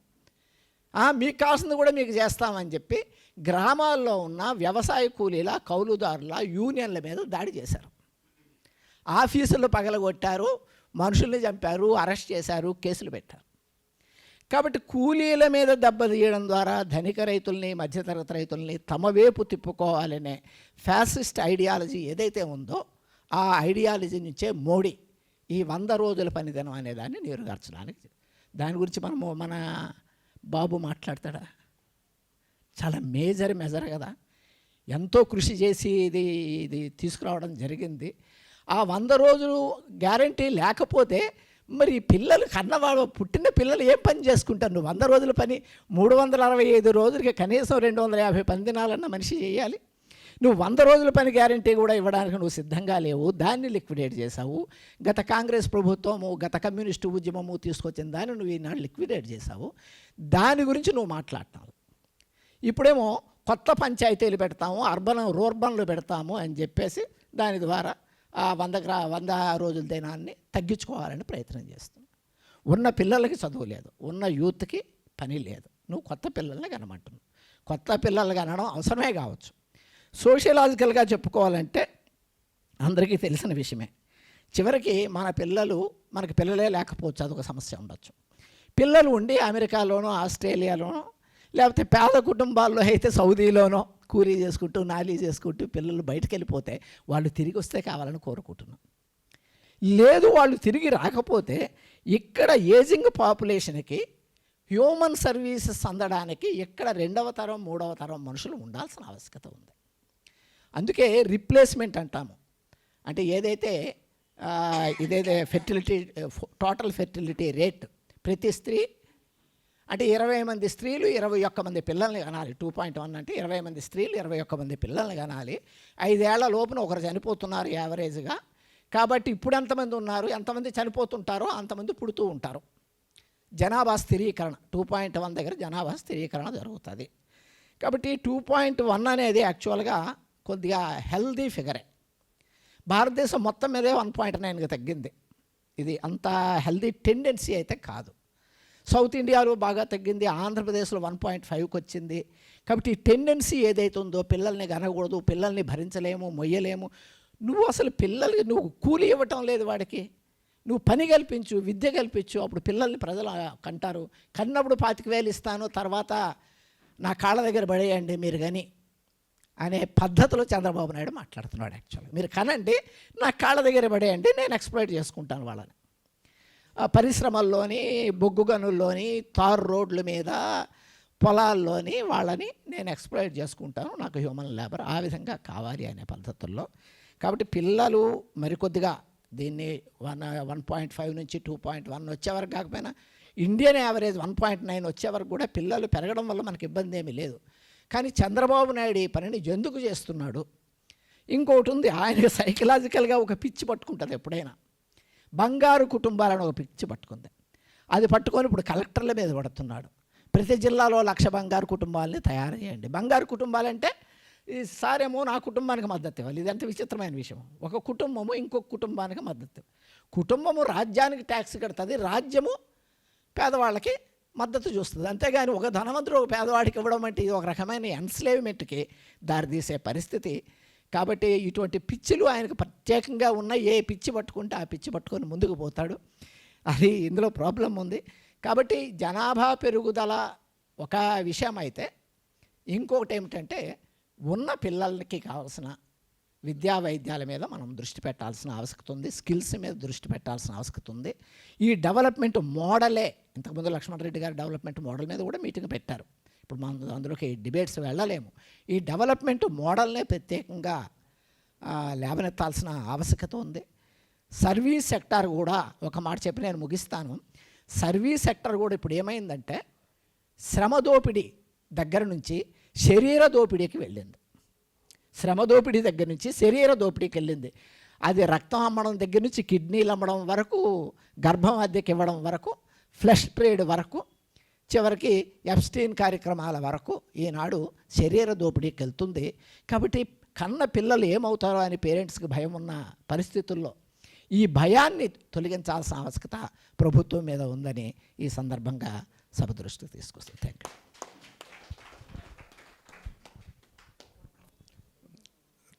మీకు కావాల్సింది కూడా మీకు చేస్తామని చెప్పి గ్రామాల్లో ఉన్న వ్యవసాయ కూలీల, కౌలుదారుల యూనియన్ల మీద దాడి చేశారు. ఆఫీసులు పగలగొట్టారు, మనుషుల్ని చంపారు, అరెస్ట్ చేశారు, కేసులు పెట్టారు. కాబట్టి కూలీల మీద దెబ్బతీయడం ద్వారా ధనిక రైతుల్ని, మధ్యతరగతి రైతుల్ని తమ వైపు తిప్పుకోవాలనే ఫ్యాసిస్ట్ ఐడియాలజీ ఏదైతే ఉందో, ఆ ఐడియాలజీ నుంచే మోడీ ఈ 100 రోజుల పనిదినం అనేదాన్ని నీరుగార్చడానికి, దాని గురించి మన బాబు మాట్లాడతాడా? చాలా మెజర్ కదా. ఎంతో కృషి చేసి ఇది తీసుకురావడం జరిగింది. ఆ 100 రోజులు గ్యారంటీ లేకపోతే మరి పిల్లలు కన్నవాడు, పుట్టిన పిల్లలు ఏం పని చేసుకుంటారు? నువ్వు 100 రోజుల పని 365 రోజులకి కనీసం 250 పని దినాలన్న మనిషి చేయాలి. నువ్వు 100 రోజుల పని గ్యారంటీ కూడా ఇవ్వడానికి నువ్వు సిద్ధంగా లేవు. దాన్ని లిక్విడేట్ చేశావు. గత కాంగ్రెస్ ప్రభుత్వము, గత కమ్యూనిస్టు ఉద్యమము తీసుకొచ్చిన దాన్ని నువ్వు ఈనాడు లిక్విడేట్ చేశావు. దాని గురించి నువ్వు మాట్లాడుతున్నావు. ఇప్పుడేమో కొత్త పంచాయతీలు పెడతాము, రూర్బన్లు పెడతాము అని చెప్పేసి దాని ద్వారా ఆ 100 రోజుల దినాన్ని తగ్గించుకోవాలని ప్రయత్నం చేస్తున్నావు. ఉన్న పిల్లలకి చదువు లేదు, ఉన్న యూత్కి పని లేదు. నువ్వు కొత్త పిల్లల్ని కనమంటున్నావు. కొత్త పిల్లలు కనడం అవసరమే కావచ్చు. సోషలాజికల్గా చెప్పుకోవాలంటే అందరికీ తెలిసిన విషయమే. చివరికి మనకి పిల్లలే లేకపోవచ్చు, అదొక సమస్య ఉండొచ్చు. పిల్లలు ఉండి అమెరికాలోనో, ఆస్ట్రేలియాలోనో, లేకపోతే పేద కుటుంబాల్లో అయితే సౌదీలోనో కూలీ చేసుకుంటూ, నాలీ చేసుకుంటూ పిల్లలు బయటకు వెళ్ళిపోతే వాళ్ళు తిరిగి వస్తే కావాలని కోరుకుంటున్నాం. లేదు, వాళ్ళు తిరిగి రాకపోతే ఇక్కడ ఏజింగ్ పాపులేషన్కి హ్యూమన్ సర్వీసెస్ అందడానికి ఇక్కడ 2వ తరం, 3వ తరం మనుషులు ఉండాల్సిన ఆవశ్యకత ఉంది. అందుకే రిప్లేస్మెంట్ అంటాము. అంటే ఇదైతే టోటల్ ఫెర్టిలిటీ రేట్, ప్రతి స్త్రీ అంటే 20 మంది స్త్రీలు 21 మంది పిల్లల్ని కనాలి. 2.1 అంటే 20 మంది స్త్రీలు 21 మంది పిల్లల్ని కనాలి. 5 ఏళ్ల లోపున ఒకరు చనిపోతున్నారు యావరేజ్గా. కాబట్టి ఇప్పుడు ఎంతమంది ఉన్నారు, ఎంతమంది చనిపోతుంటారో అంతమంది పుడుతూ ఉంటారు. జనాభా స్థిరీకరణ 2.1 దగ్గర జనాభా స్థిరీకరణ జరుగుతుంది. కాబట్టి 2.1 అనేది యాక్చువల్గా కొద్దిగా హెల్దీ ఫిగరే. భారతదేశం మొత్తం మీదే 1.9గా తగ్గింది. ఇది అంత హెల్దీ టెండెన్సీ అయితే కాదు. సౌత్ ఇండియాలో బాగా తగ్గింది, ఆంధ్రప్రదేశ్లో 1.5కి వచ్చింది. కాబట్టి ఈ టెండెన్సీ ఏదైతే ఉందో, పిల్లల్ని కనకూడదు, పిల్లల్ని భరించలేము, మొయ్యలేము. నువ్వు అసలు పిల్లలకి నువ్వు కూలి ఇవ్వటం లేదు, వాడికి నువ్వు పని కల్పించు, విద్య కల్పించు, అప్పుడు పిల్లల్ని ప్రజలు కంటారు. కన్నప్పుడు 25,000 ఇస్తాను, తర్వాత నా కాళ్ళ దగ్గర పడేయండి మీరు కానీ అనే పద్ధతిలో చంద్రబాబు నాయుడు మాట్లాడుతున్నాడు. యాక్చువల్గా మీరు కనండి, నా కాళ్ళ దగ్గర పడేయండి, నేను ఎక్స్ప్లాయిట్ చేసుకుంటాను వాళ్ళని. పరిశ్రమల్లోని, బొగ్గు గనుల్లోని, తారు రోడ్ల మీద, పొలాల్లోని వాళ్ళని నేను ఎక్స్ప్లాయిట్ చేసుకుంటాను, నాకు హ్యూమన్ లేబర్ ఆ విధంగా కావాలి అనే పద్ధతుల్లో. కాబట్టి పిల్లలు మరికొద్దిగా దీన్ని 1.5 నుంచి 2.1 వచ్చేవరకు కాకపోయినా ఇండియన్ యావరేజ్ 1.9 వచ్చేవరకు కూడా పిల్లలు పెరగడం వల్ల మనకి ఇబ్బంది ఏమీ లేదు. కానీ చంద్రబాబు నాయుడు ఈ పనిని ఎందుకు చేస్తున్నాడు? ఇంకోటి ఉంది, ఆయన సైకలాజికల్గా ఒక పిచ్చి పట్టుకుంటుంది ఎప్పుడైనా. బంగారు కుటుంబాలను ఒక పిచ్చి పట్టుకుంది. అది పట్టుకొని ఇప్పుడు కలెక్టర్ల మీద పడుతున్నాడు. ప్రతి జిల్లాలో 1,00,000 బంగారు కుటుంబాలని తయారు చేయండి. బంగారు కుటుంబాలంటే ఈసారేమో నా కుటుంబానికి మద్దతు ఇవ్వాలి. ఇదంతా విచిత్రమైన విషయం. ఒక కుటుంబము ఇంకొక కుటుంబానికి మద్దతు. కుటుంబము రాజ్యానికి ట్యాక్స్ కడుతుంది, రాజ్యము పేదవాళ్ళకి మద్దతు చూస్తుంది. అంతేగాని ఒక ధనవంతుడు ఒక పేదవాడికి ఇవ్వడం అంటే ఇది ఒక రకమైన ఎన్స్లేవ్మెంట్కి దారితీసే పరిస్థితి. కాబట్టి ఇటువంటి పిచ్చిలు ఆయనకు ప్రత్యేకంగా ఉన్న, ఏ పిచ్చి పట్టుకుంటే ఆ పిచ్చి పట్టుకొని ముందుకు పోతాడు. అది ఇందులో ప్రాబ్లం ఉంది. కాబట్టి జనాభా పెరుగుదల ఒక విషయం అయితే, ఇంకొకటి ఏమిటంటే ఉన్న పిల్లలకి కావాల్సిన విద్యా వైద్యాల మీద మనం దృష్టి పెట్టాల్సిన ఆవశ్యకత ఉంది, స్కిల్స్ మీద దృష్టి పెట్టాల్సిన ఆవశ్యకత ఉంది. ఈ డెవలప్మెంట్ మోడలే, ఇంతకుముందు లక్ష్మణ్ రెడ్డి గారు డెవలప్మెంట్ మోడల్ మీద కూడా మీటింగ్ పెట్టారు. ఇప్పుడు మనం అందులోకి డిబేట్స్ వెళ్ళలేము. ఈ డెవలప్మెంట్ మోడల్నే ప్రత్యేకంగా లేవనెత్తాల్సిన ఆవశ్యకత ఉంది. సర్వీస్ సెక్టార్ కూడా, ఒక మాట చెప్పి నేను ముగిస్తాను, సర్వీస్ సెక్టర్ కూడా ఇప్పుడు ఏమైందంటే శ్రమ దోపిడీ దగ్గర నుంచి శరీర దోపిడీకి వెళ్ళింది. శ్రమ దోపిడీ దగ్గర నుంచి శరీర దోపిడీకి వెళ్ళింది. అది రక్తం అమ్మడం దగ్గర నుంచి కిడ్నీలు అమ్మడం వరకు, గర్భం అద్దెకి ఇవ్వడం వరకు, ఫ్లెష్ ట్రేడ్ వరకు, చివరికి ఎప్స్టీన్ కార్యక్రమాల వరకు ఈనాడు శరీర దోపిడీకి వెళ్తుంది. కాబట్టి కన్న పిల్లలు ఏమవుతారో అని పేరెంట్స్కి భయం ఉన్న పరిస్థితుల్లో ఈ భయాన్ని తొలగించాల్సిన ఆవశ్యకత ప్రభుత్వం మీద ఉందని ఈ సందర్భంగా సభ దృష్టికి తీసుకొస్తాను. Thank you.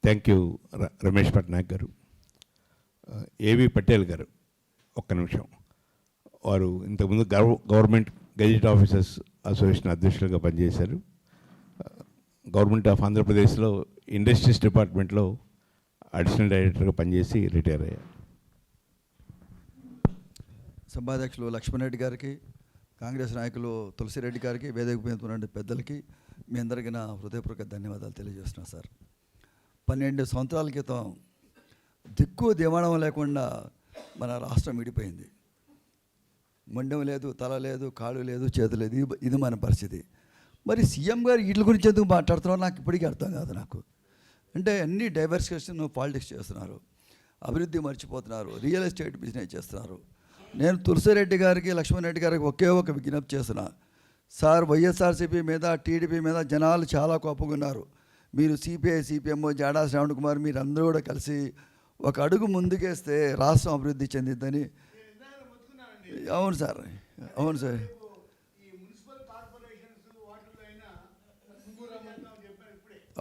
Thank you Ramesh Patnaik గారు. ఏవి పటేల్ గారు, ఒక్క నిమిషం. వారు ఇంతకుముందు గవర్నమెంట్ గెజిట్ ఆఫీసర్స్ అసోసియేషన్ అధ్యక్షులుగా పనిచేశారు. గవర్నమెంట్ ఆఫ్ ఆంధ్రప్రదేశ్లో ఇండస్ట్రీస్ డిపార్ట్మెంట్లో అడిషనల్ డైరెక్టర్గా పనిచేసి రిటైర్ అయ్యారు. సభాధ్యక్షులు లక్ష్మణ్ రెడ్డి గారికి, కాంగ్రెస్ నాయకులు తులసిరెడ్డి గారికి, వేదిక మీద ఉన్న పెద్దలకి మీ అందరికీ నా హృదయపూర్వక ధన్యవాదాలు తెలియజేస్తున్నాను సార్. 12 సంవత్సరాల క్రితం దిక్కు దివాణం లేకుండా మన రాష్ట్రం విడిపోయింది. మొండెం లేదు, తల లేదు, కాళ్ళు లేదు, చేతులు లేదు. ఇది మన పరిస్థితి. మరి సీఎం గారు వీటి గురించి ఎందుకు మాట్లాడుతున్నారో నాకు ఇప్పటికీ అర్థం కాదు నాకు. అంటే అన్ని డైవర్సిఫికేషన్ పాలిటిక్స్ చేస్తున్నారు, అభివృద్ధి మర్చిపోతున్నారు, రియల్ ఎస్టేట్ బిజినెస్ చేస్తున్నారు. నేను తులసిరెడ్డి గారికి, లక్ష్మణ్ రెడ్డి గారికి ఒకే ఒక విజ్ఞప్తి చేస్తున్నా. సార్, వైఎస్ఆర్సీపీ మీద, టీడీపీ మీద జనాలు చాలా కోపగున్నారు. మీరు సిపిఐ, సిపిఎం, జాడా శ్రావణ్ కుమార్ మీరందరూ కూడా కలిసి ఒక అడుగు ముందుకేస్తే రాష్ట్రం అభివృద్ధి చెందిద్దని. అవును సార్, అవును సార్,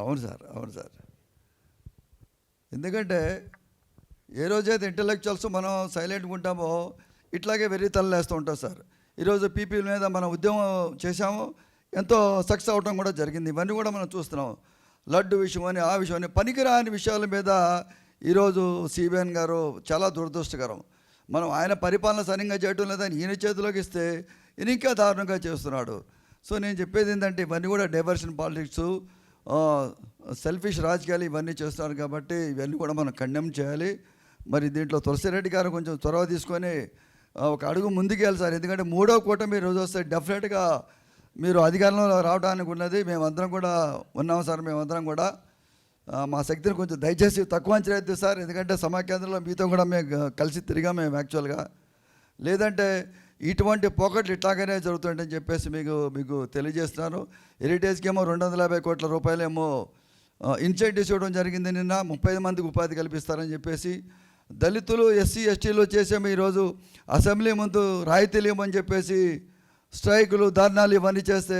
అవును సార్, అవును సార్. ఎందుకంటే ఏ రోజైతే ఇంటలెక్చువల్స్ మనం సైలెంట్గా ఉంటామో ఇట్లాగే వెర్రి తలలేస్తూ ఉంటాం సార్. ఈరోజు పీపీల మీద మనం ఉద్యమం చేశాము, ఎంతో సక్సెస్ అవడం కూడా జరిగింది. ఇవన్నీ కూడా మనం చూస్తున్నాం. లడ్డు విషయం అని, ఆ విషయం అని, పనికిరాని విషయాల మీద ఈరోజు సిబిఎన్ గారు చాలా దురదృష్టకరం. మనం ఆయన పరిపాలన సరిగ్గా చేయడం లేదని ఈయన చేతిలోకి ఇస్తే ఈయన ఇంకా దారుణంగా చేస్తున్నాడు. సో నేను చెప్పేది ఏంటంటే ఇవన్నీ కూడా డైవర్షన్ పాలిటిక్స్, సెల్ఫిష్ రాజకీయాలు ఇవన్నీ చేస్తున్నారు. కాబట్టి ఇవన్నీ కూడా మనం కండెమ్ చేయాలి. మరి దీంట్లో తులసిరెడ్డి గారు కొంచెం చొరవ తీసుకొని ఒక అడుగు ముందుకెళ్ళాలి సార్. ఎందుకంటే 3వ కూటమి రోజు వస్తే డెఫినెట్గా మీరు అధికారంలో రావడానికి ఉన్నది. మేమందరం కూడా ఉన్నాం సార్. మేమందరం కూడా మా శక్తిని కొంచెం దయచేసి తక్కువ అంచనా వేద్దాం సార్. ఎందుకంటే సమాకేంద్రంలో మీతో కూడా మేము కలిసి తిరిగాం మేము యాక్చువల్గా. లేదంటే ఇటువంటి పోకట్లు ఇట్లాగనే జరుగుతుందని చెప్పేసి మీకు తెలియజేస్తున్నాను. హెరిటేజ్కి ఏమో 250 కోట్ల రూపాయలేమో ఇన్సెంటివ్స్ ఇవ్వడం జరిగింది. నిన్న 35 మందికి ఉపాధి కల్పిస్తారని చెప్పేసి, దళితులు, ఎస్సీ, ఎస్టీలు చేసాము ఈరోజు అసెంబ్లీ ముందు రాయితీలు ఇవ్వమని చెప్పేసి స్ట్రైకులు, ధర్నాలు ఇవన్నీ చేస్తే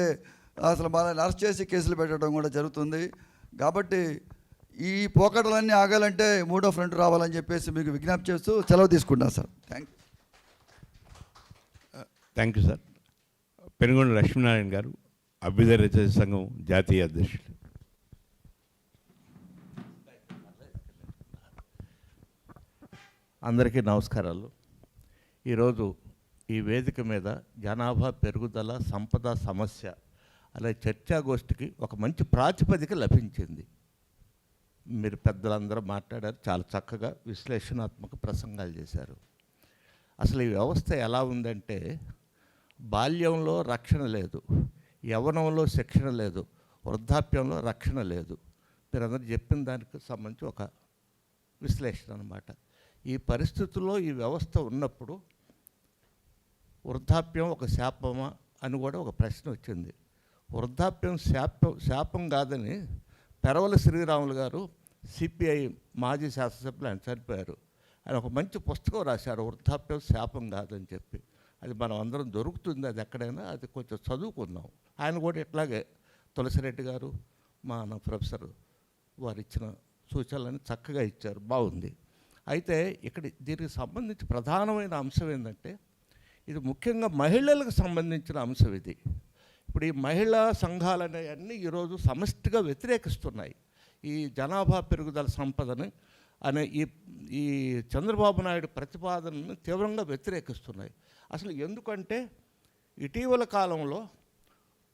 అసలు మనల్ని అరెస్ట్ చేసి కేసులు పెట్టడం కూడా జరుగుతుంది. కాబట్టి ఈ పోకటలన్నీ ఆగాలంటే 3వ ఫ్రంట్ రావాలని చెప్పేసి మీకు విజ్ఞప్తి చేస్తూ సెలవు తీసుకుంటాను sir. Thank you sir. Penugonda Lakshminarayana garu, అభ్యుదయ రచయిత సంఘం జాతీయ అధ్యక్షులు. అందరికీ నమస్కారాలు. ఈరోజు ఈ వేదిక మీద జనాభా పెరుగుదల, సంపద సమస్య అనే చర్చాగోష్ఠికి ఒక మంచి ప్రాతిపదిక లభించింది. మీరు పెద్దలందరూ మాట్లాడారు, చాలా చక్కగా విశ్లేషణాత్మక ప్రసంగాలు చేశారు. అసలు ఈ వ్యవస్థ ఎలా ఉందంటే, బాల్యంలో రక్షణ లేదు, యవ్వనంలో శిక్షణ లేదు, వృద్ధాప్యంలో రక్షణ లేదు. మీరందరూ చెప్పిన దానికి సంబంధించి ఒక విశ్లేషణ అన్నమాట. ఈ పరిస్థితుల్లో ఈ వ్యవస్థ ఉన్నప్పుడు వృద్ధాప్యం ఒక శాపమా అని కూడా ఒక ప్రశ్న వచ్చింది. వృద్ధాప్యం శాపం కాదని పెరవల శ్రీరాములు గారు, సిపిఐ మాజీ శాసనసభ్యులు, ఆయన చనిపోయారు. ఆయన ఒక మంచి పుస్తకం రాశారు, వృద్ధాప్యం శాపం కాదని చెప్పి. అది మనం అందరం దొరుకుతుంది, అది ఎక్కడైనా, అది కొంచెం చదువుకుందాం. ఆయన కూడా ఇట్లాగే తులసిరెడ్డి గారు, మా ప్రొఫెసర్ వారు ఇచ్చిన సూచనలని చక్కగా ఇచ్చారు, బాగుంది. అయితే ఇక్కడ దీనికి సంబంధించి ప్రధానమైన అంశం ఏంటంటే, ఇది ముఖ్యంగా మహిళలకు సంబంధించిన అంశం ఇది. ఇప్పుడు ఈ మహిళా సంఘాలు అనేవన్నీ ఈరోజు సమష్టిగా వ్యతిరేకిస్తున్నాయి ఈ జనాభా పెరుగుదల సంపదని అనే ఈ చంద్రబాబు నాయుడు ప్రతిపాదనను తీవ్రంగా వ్యతిరేకిస్తున్నాయి. అసలు ఎందుకంటే ఇటీవల కాలంలో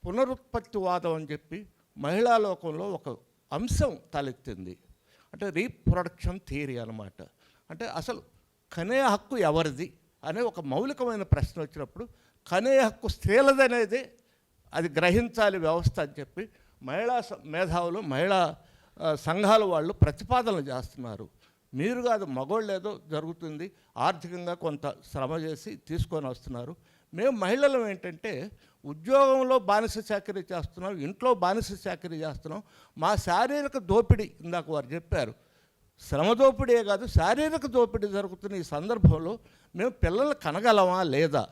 పునరుత్పత్తివాదం అని చెప్పి మహిళా లోకంలో ఒక అంశం తలెత్తింది. అంటే రీప్రొడక్షన్ థియరీ అన్నమాట. అంటే అసలు కనే హక్కు ఎవరిది అనే ఒక మౌలికమైన ప్రశ్న వచ్చినప్పుడు కనే హక్కు స్త్రీలదనేది అది గ్రహించాలి వ్యవస్థ అని చెప్పి మహిళా మేధావులు మహిళా సంఘాల వాళ్ళు ప్రతిపాదనలు చేస్తున్నారు. మీరు కాదు, మగోళ్ళు ఏదో జరుగుతుంది, ఆర్థికంగా కొంత శ్రమ చేసి తీసుకొని వస్తున్నారు. మేము మహిళలం ఏంటంటే ఉద్యోగంలో బానిస చాకరీ చేస్తున్నాం, ఇంట్లో బానిస చాకరీ చేస్తున్నాం. మా శారీరక దోపిడీ, ఇందాక వారు చెప్పారు, శ్రమ దోపిడీయే కాదు శారీరక దోపిడీ జరుగుతున్న ఈ సందర్భంలో మేము పిల్లలు కనగలమా లేదా,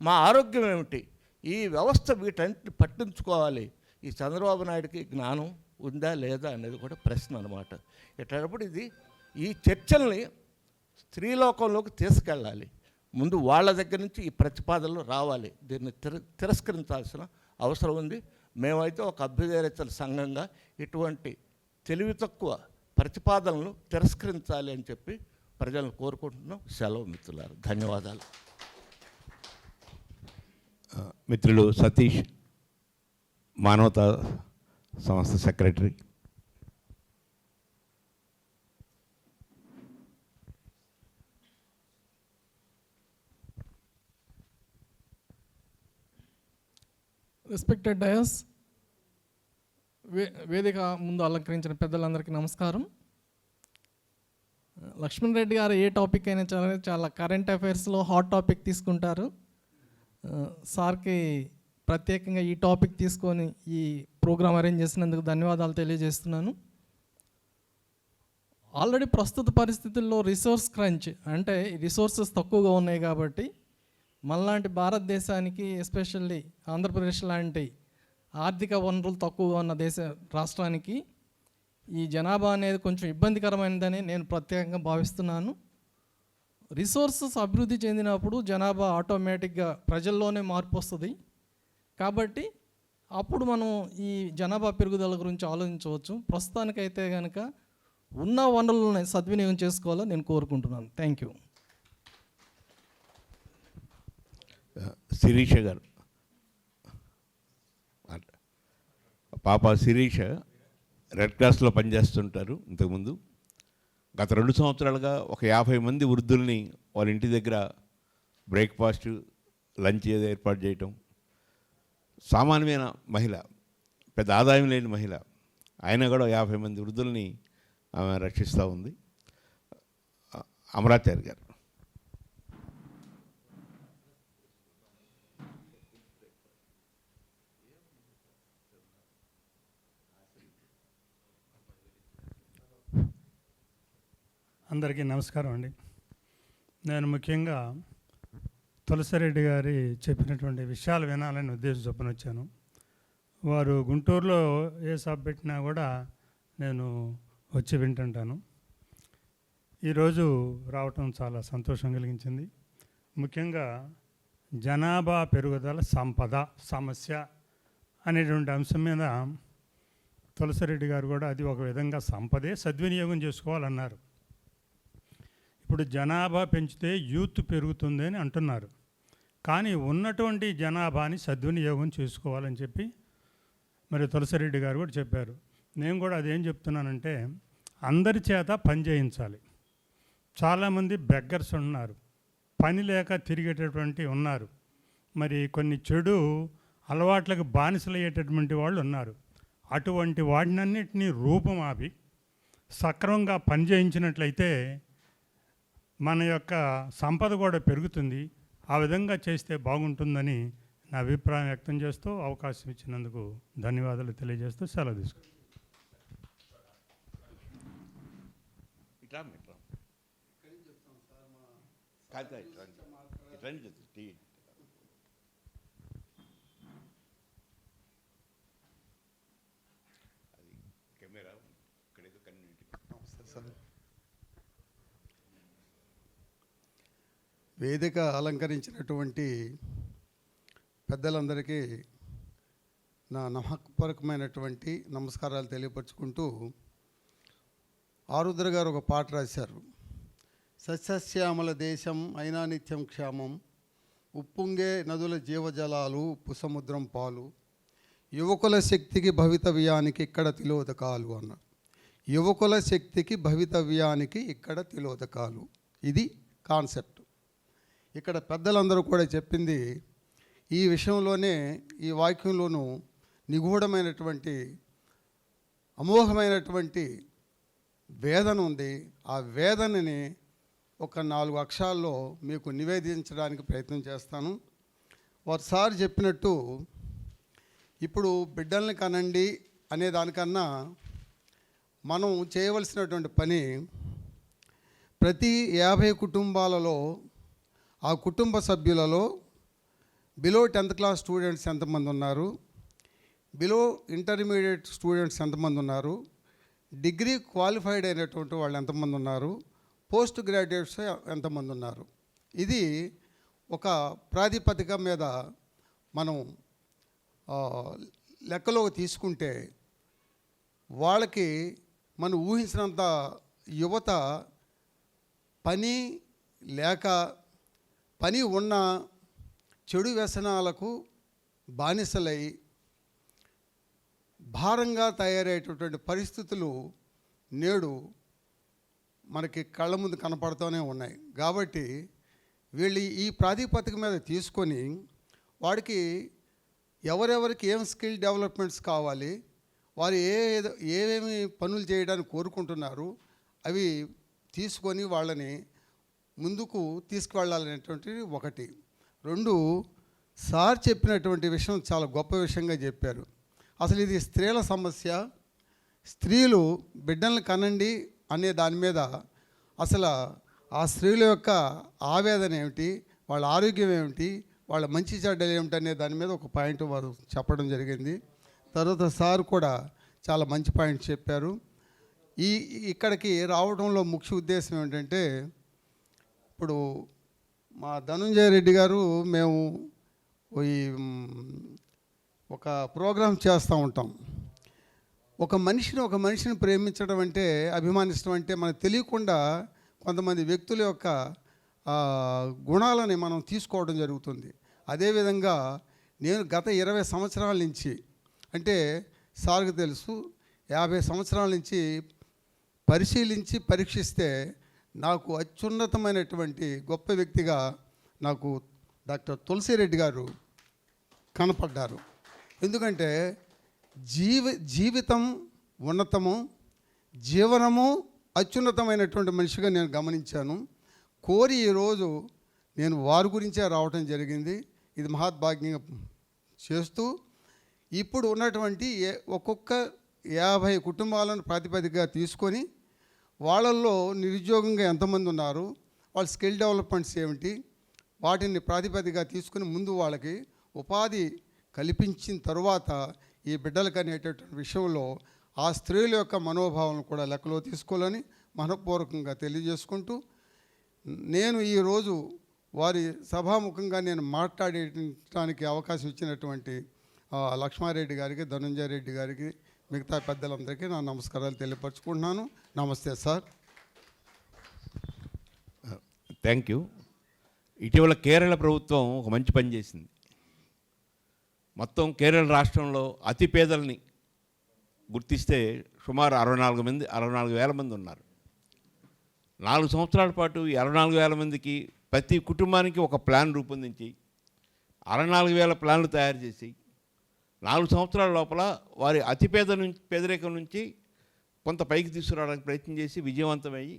మా ఆరోగ్యం ఏమిటి, ఈ వ్యవస్థ వీటన్నిటిని పట్టించుకోవాలి. ఈ చంద్రబాబు నాయుడికి జ్ఞానం ఉందా లేదా అనేది కూడా ప్రశ్న అనమాట. ఇట్లాంటప్పుడు ఈ చర్చల్ని స్త్రీలోకంలోకి తీసుకెళ్ళాలి. ముందు వాళ్ళ దగ్గర నుంచి ఈ ప్రతిపాదనలు రావాలి. దీన్ని తిరస్కరించాల్సిన అవసరం ఉంది. మేమైతే ఒక అభ్యుదయరచన సంఘంగా ఇటువంటి తెలివి తక్కువ ప్రతిపాదనలు తిరస్కరించాలి అని చెప్పి ప్రజలను కోరుకుంటున్నాం. సెలవు మిత్రులారు, ధన్యవాదాలు. మిత్రులు సతీష్, మానవతా సంస్థ సెక్రటరీ. రెస్పెక్టెడ్ డయాస్, వేదిక ముందు అలంకరించిన పెద్దలందరికీ నమస్కారం. లక్ష్మణ్ రెడ్డి గారు ఏ టాపిక్ అయినా చాలా కరెంట్ అఫైర్స్లో హాట్ టాపిక్ తీసుకుంటారు. సార్కి ప్రత్యేకంగా ఈ టాపిక్ తీసుకొని ఈ ప్రోగ్రాం అరేంజ్ చేసినందుకు ధన్యవాదాలు తెలియజేస్తున్నాను. ఆల్రెడీ ప్రస్తుత పరిస్థితుల్లో రిసోర్స్ క్రంచ్, అంటే రిసోర్సెస్ తక్కువగా ఉన్నాయి కాబట్టి మనలాంటి భారతదేశానికి, ఎస్పెషల్లీ ఆంధ్రప్రదేశ్ లాంటి ఆర్థిక వనరులు తక్కువగా ఉన్న రాష్ట్రానికి ఈ జనాభా అనేది కొంచెం ఇబ్బందికరమైనదని నేను ప్రత్యేకంగా భావిస్తున్నాను. రిసోర్సెస్ అభివృద్ధి చెందినప్పుడు జనాభా ఆటోమేటిక్గా ప్రజల్లోనే మార్పు వస్తుంది. కాబట్టి అప్పుడు మనం ఈ జనాభా పెరుగుదల గురించి ఆలోచించవచ్చు. ప్రస్తుతానికైతే కనుక ఉన్న వనరులను సద్వినియోగం చేసుకోవాలని నేను కోరుకుంటున్నాను. Thank you. శిరీష గారు, పాప శిరీష రెడ్ క్రాస్లో పనిచేస్తుంటారు. ఇంతకుముందు గత 2 సంవత్సరాలుగా ఒక 50 మంది వృద్ధుల్ని వాళ్ళ ఇంటి దగ్గర బ్రేక్ఫాస్ట్, లంచ్ ఏదో ఏర్పాటు చేయటం. సామాన్యమైన మహిళ, పెద్ద ఆదాయం లేని మహిళ, ఆయన కూడా 50 మంది వృద్ధుల్ని ఆమె రక్షిస్తూ ఉంది. అమరాచారి గారు. అందరికీ నమస్కారం అండి. నేను ముఖ్యంగా తులసిరెడ్డి గారి చెప్పినటువంటి విషయాలు వినాలని ఉద్దేశం చొప్పున వచ్చాను. వారు గుంటూరులో ఏ సభ పెట్టినా కూడా నేను వచ్చి వింటుంటాను. ఈరోజు రావటం చాలా సంతోషం కలిగించింది. ముఖ్యంగా జనాభా పెరుగుదల సంపద సమస్య అనేటువంటి అంశం మీద తులసిరెడ్డి గారు కూడా అది ఒక విధంగా సంపదే, సద్వినియోగం చేసుకోవాలన్నారు. ఇప్పుడు జనాభా పెంచితే యూత్ పెరుగుతుంది అని అంటున్నారు. కానీ ఉన్నటువంటి జనాభాని సద్వినియోగం చేసుకోవాలని చెప్పి మరి తులసిరెడ్డి గారు కూడా చెప్పారు. నేను కూడా అదేం చెప్తున్నానంటే అందరి చేత పని చేయించాలి. చాలామంది బెగ్గర్స్ ఉన్నారు, పని లేక తిరిగేటటువంటి ఉన్నారు, మరి కొన్ని చెడు అలవాట్లకు బానిసలయ్యేటటువంటి వాళ్ళు ఉన్నారు. అటువంటి వాటినన్నిటినీ రూపమాపి సక్రమంగా పని చేయించినట్లయితే మన యొక్క సంపద కూడా పెరుగుతుంది. ఆ విధంగా చేస్తే బాగుంటుందని నా అభిప్రాయం వ్యక్తం చేస్తూ అవకాశం ఇచ్చినందుకు ధన్యవాదాలు తెలియజేస్తూ సెలవు తీసుకుంటాను. వేదిక అలంకరించినటువంటి పెద్దలందరికీ నా నమ్మకపూర్వకమైనటువంటి నమస్కారాలు తెలియపరుచుకుంటూ, ఆరుద్ర గారు ఒక పాట రాశారు. సస్యశ్యామల దేశం అయినా నిత్యం క్షేమం, ఉప్పొంగే నదుల జీవజలాలు ఉప్పు సముద్రం పాలు, యువకుల శక్తికి భవితవ్యానికి ఇక్కడ తిలోదకాలు అన్న. యువకుల శక్తికి భవితవ్యానికి ఇక్కడ తిలోదకాలు, ఇది కాన్సెప్ట్. ఇక్కడ పెద్దలందరూ కూడా చెప్పింది ఈ విషయంలోనే, ఈ వాక్యంలోనూ నిగూఢమైనటువంటి అమోఘమైనటువంటి వేదన ఉంది. ఆ వేదనని ఒక 4 అక్షరాల్లో మీకు నివేదించడానికి ప్రయత్నం చేస్తాను. వారు సార్ చెప్పినట్టు ఇప్పుడు బిడ్డల్ని కనండి అనే దానికన్నా మనం చేయవలసినటువంటి పని, ప్రతి 50 కుటుంబాలలో ఆ కుటుంబ సభ్యులలో బిలో 10th క్లాస్ స్టూడెంట్స్ ఎంతమంది ఉన్నారు, బిలో ఇంటర్మీడియట్ స్టూడెంట్స్ ఎంతమంది ఉన్నారు, డిగ్రీ క్వాలిఫైడ్ అయినటువంటి వాళ్ళు ఎంతమంది ఉన్నారు, పోస్ట్ గ్రాడ్యుయేట్స్ ఎంతమంది ఉన్నారు. ఇది ఒక ప్రాతిపదిక మీద మనం లెక్కలోకి తీసుకుంటే వాళ్ళకి మనం ఊహించినంత యువత పని లేక, పని ఉన్న చెడు వ్యసనాలకు బానిసలై భారంగా తయారయ్యేటటువంటి పరిస్థితులు నేడు మనకి కళ్ళ ముందు కనపడుతూనే ఉన్నాయి. కాబట్టి వీళ్ళు ఈ ప్రాతిపదిక మీద తీసుకొని వాడికి ఎవరెవరికి ఏం స్కిల్ డెవలప్మెంట్స్ కావాలి, వారు ఏమేమి పనులు చేయడానికి కోరుకుంటున్నారు, అవి తీసుకొని వాళ్ళని ముందుకు తీసుకువెళ్ళాలనేటువంటిది ఒకటి. 2, సార్ చెప్పినటువంటి విషయం చాలా గొప్ప విషయంగా చెప్పారు. అసలు ఇది స్త్రీల సమస్య, స్త్రీలు బిడ్డలను కనండి అనే దాని మీద అసలు ఆ స్త్రీల యొక్క ఆవేదన ఏమిటి, వాళ్ళ ఆరోగ్యం ఏమిటి, వాళ్ళ మంచి చెడ్డలు ఏమిటి అనే దాని మీద ఒక పాయింట్ వారు చెప్పడం జరిగింది. తర్వాత సార్ కూడా చాలా మంచి పాయింట్ చెప్పారు. ఇక్కడికి రావడంలో ముఖ్య ఉద్దేశం ఏమిటంటే, ఇప్పుడు మా ధనుంజయ రెడ్డి గారు, మేము ఈ ఒక ప్రోగ్రాం చేస్తూ ఉంటాం. ఒక మనిషిని ప్రేమించడం అంటే, అభిమానించడం అంటే మనకు తెలియకుండా కొంతమంది వ్యక్తుల యొక్క గుణాలని మనం తీసుకోవడం జరుగుతుంది. అదేవిధంగా నేను గత 20 సంవత్సరాల నుంచి, అంటే సార్కు తెలుసు, 50 సంవత్సరాల నుంచి పరిశీలించి పరీక్షిస్తే నాకు అత్యున్నతమైనటువంటి గొప్ప వ్యక్తిగా నాకు డాక్టర్ తులసిరెడ్డి గారు కనపడ్డారు. ఎందుకంటే జీవితం ఉన్నతము, జీవనము అత్యున్నతమైనటువంటి మనిషిగా నేను గమనించాను. కోరి ఈరోజు నేను వారి గురించే రావటం జరిగింది. ఇది మహద్భాగ్యంగా చేస్తూ, ఇప్పుడు ఉన్నటువంటి ఒక్కొక్క 50 కుటుంబాలను ప్రాతిపదికగా తీసుకొని వాళ్ళల్లో నిరుద్యోగంగా ఎంతమంది ఉన్నారు, వాళ్ళ స్కిల్ డెవలప్మెంట్స్ ఏమిటి, వాటిని ప్రాతిపదికగా తీసుకుని ముందు వాళ్ళకి ఉపాధి కల్పించిన తరువాత ఈ బిడ్డలకు అనేటటువంటి విషయంలో ఆ స్త్రీల యొక్క మనోభావాలను కూడా లెక్కలో తీసుకోవాలని మనపూర్వకంగా తెలియజేసుకుంటూ, నేను ఈరోజు వారి సభాముఖంగా నేను మాట్లాడటానికి అవకాశం ఇచ్చినటువంటి లక్ష్మారెడ్డి గారికి, ధనుంజయ రెడ్డి గారికి, మిగతా పెద్దలందరికీ నా నమస్కారాలు తెలియపరచుకుంటున్నాను. నమస్తే సార్. Thank you. ఇటీవల కేరళ ప్రభుత్వం ఒక మంచి పని చేసింది. మొత్తం కేరళ రాష్ట్రంలో అతి పేదల్ని గుర్తిస్తే సుమారు 64,000 మంది ఉన్నారు. 4 సంవత్సరాల పాటు 64,000 మందికి ప్రతి కుటుంబానికి ఒక ప్లాన్ రూపొందించి 64,000 ప్లాన్లు తయారు చేసి 4 సంవత్సరాల లోపల వారి పేదరికం నుంచి కొంత పైకి తీసుకురావడానికి ప్రయత్నం చేసి విజయవంతమయ్యి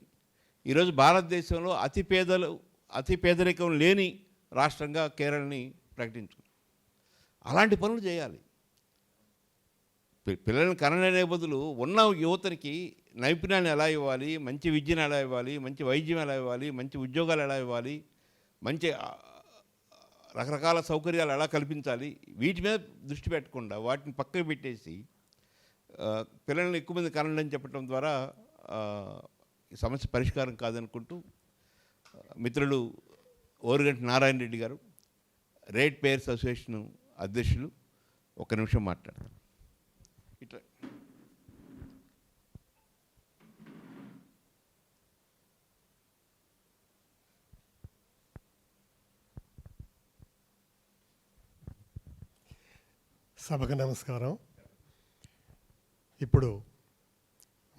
ఈరోజు భారతదేశంలో అతి పేదరికం లేని రాష్ట్రంగా కేరళని ప్రకటించుకుంది. అలాంటి పనులు చేయాలి. పిల్లల్ని కననే బదులు ఉన్న యువతనికి నైపుణ్యాన్ని ఎలా ఇవ్వాలి, మంచి విద్యను ఎలా ఇవ్వాలి, మంచి వైద్యం ఎలా ఇవ్వాలి, మంచి ఉద్యోగాలు ఎలా ఇవ్వాలి, మంచి రకరకాల సౌకర్యాలు ఎలా కల్పించాలి, వీటి మీద దృష్టి పెట్టకుండా వాటిని పక్కకు పెట్టేసి పిల్లల్ని ఎక్కువ మంది కనండి అని చెప్పడం ద్వారా ఈ సమస్య పరిష్కారం కాదనుకుంటూ మిత్రులు ఓరుగంటి నారాయణ రెడ్డి గారు, రేట్ పేయర్స్ అసోసియేషన్ అధ్యక్షులు, ఒక నిమిషం మాట్లాడతారు. ఇట్లా సభకు నమస్కారం. ఇప్పుడు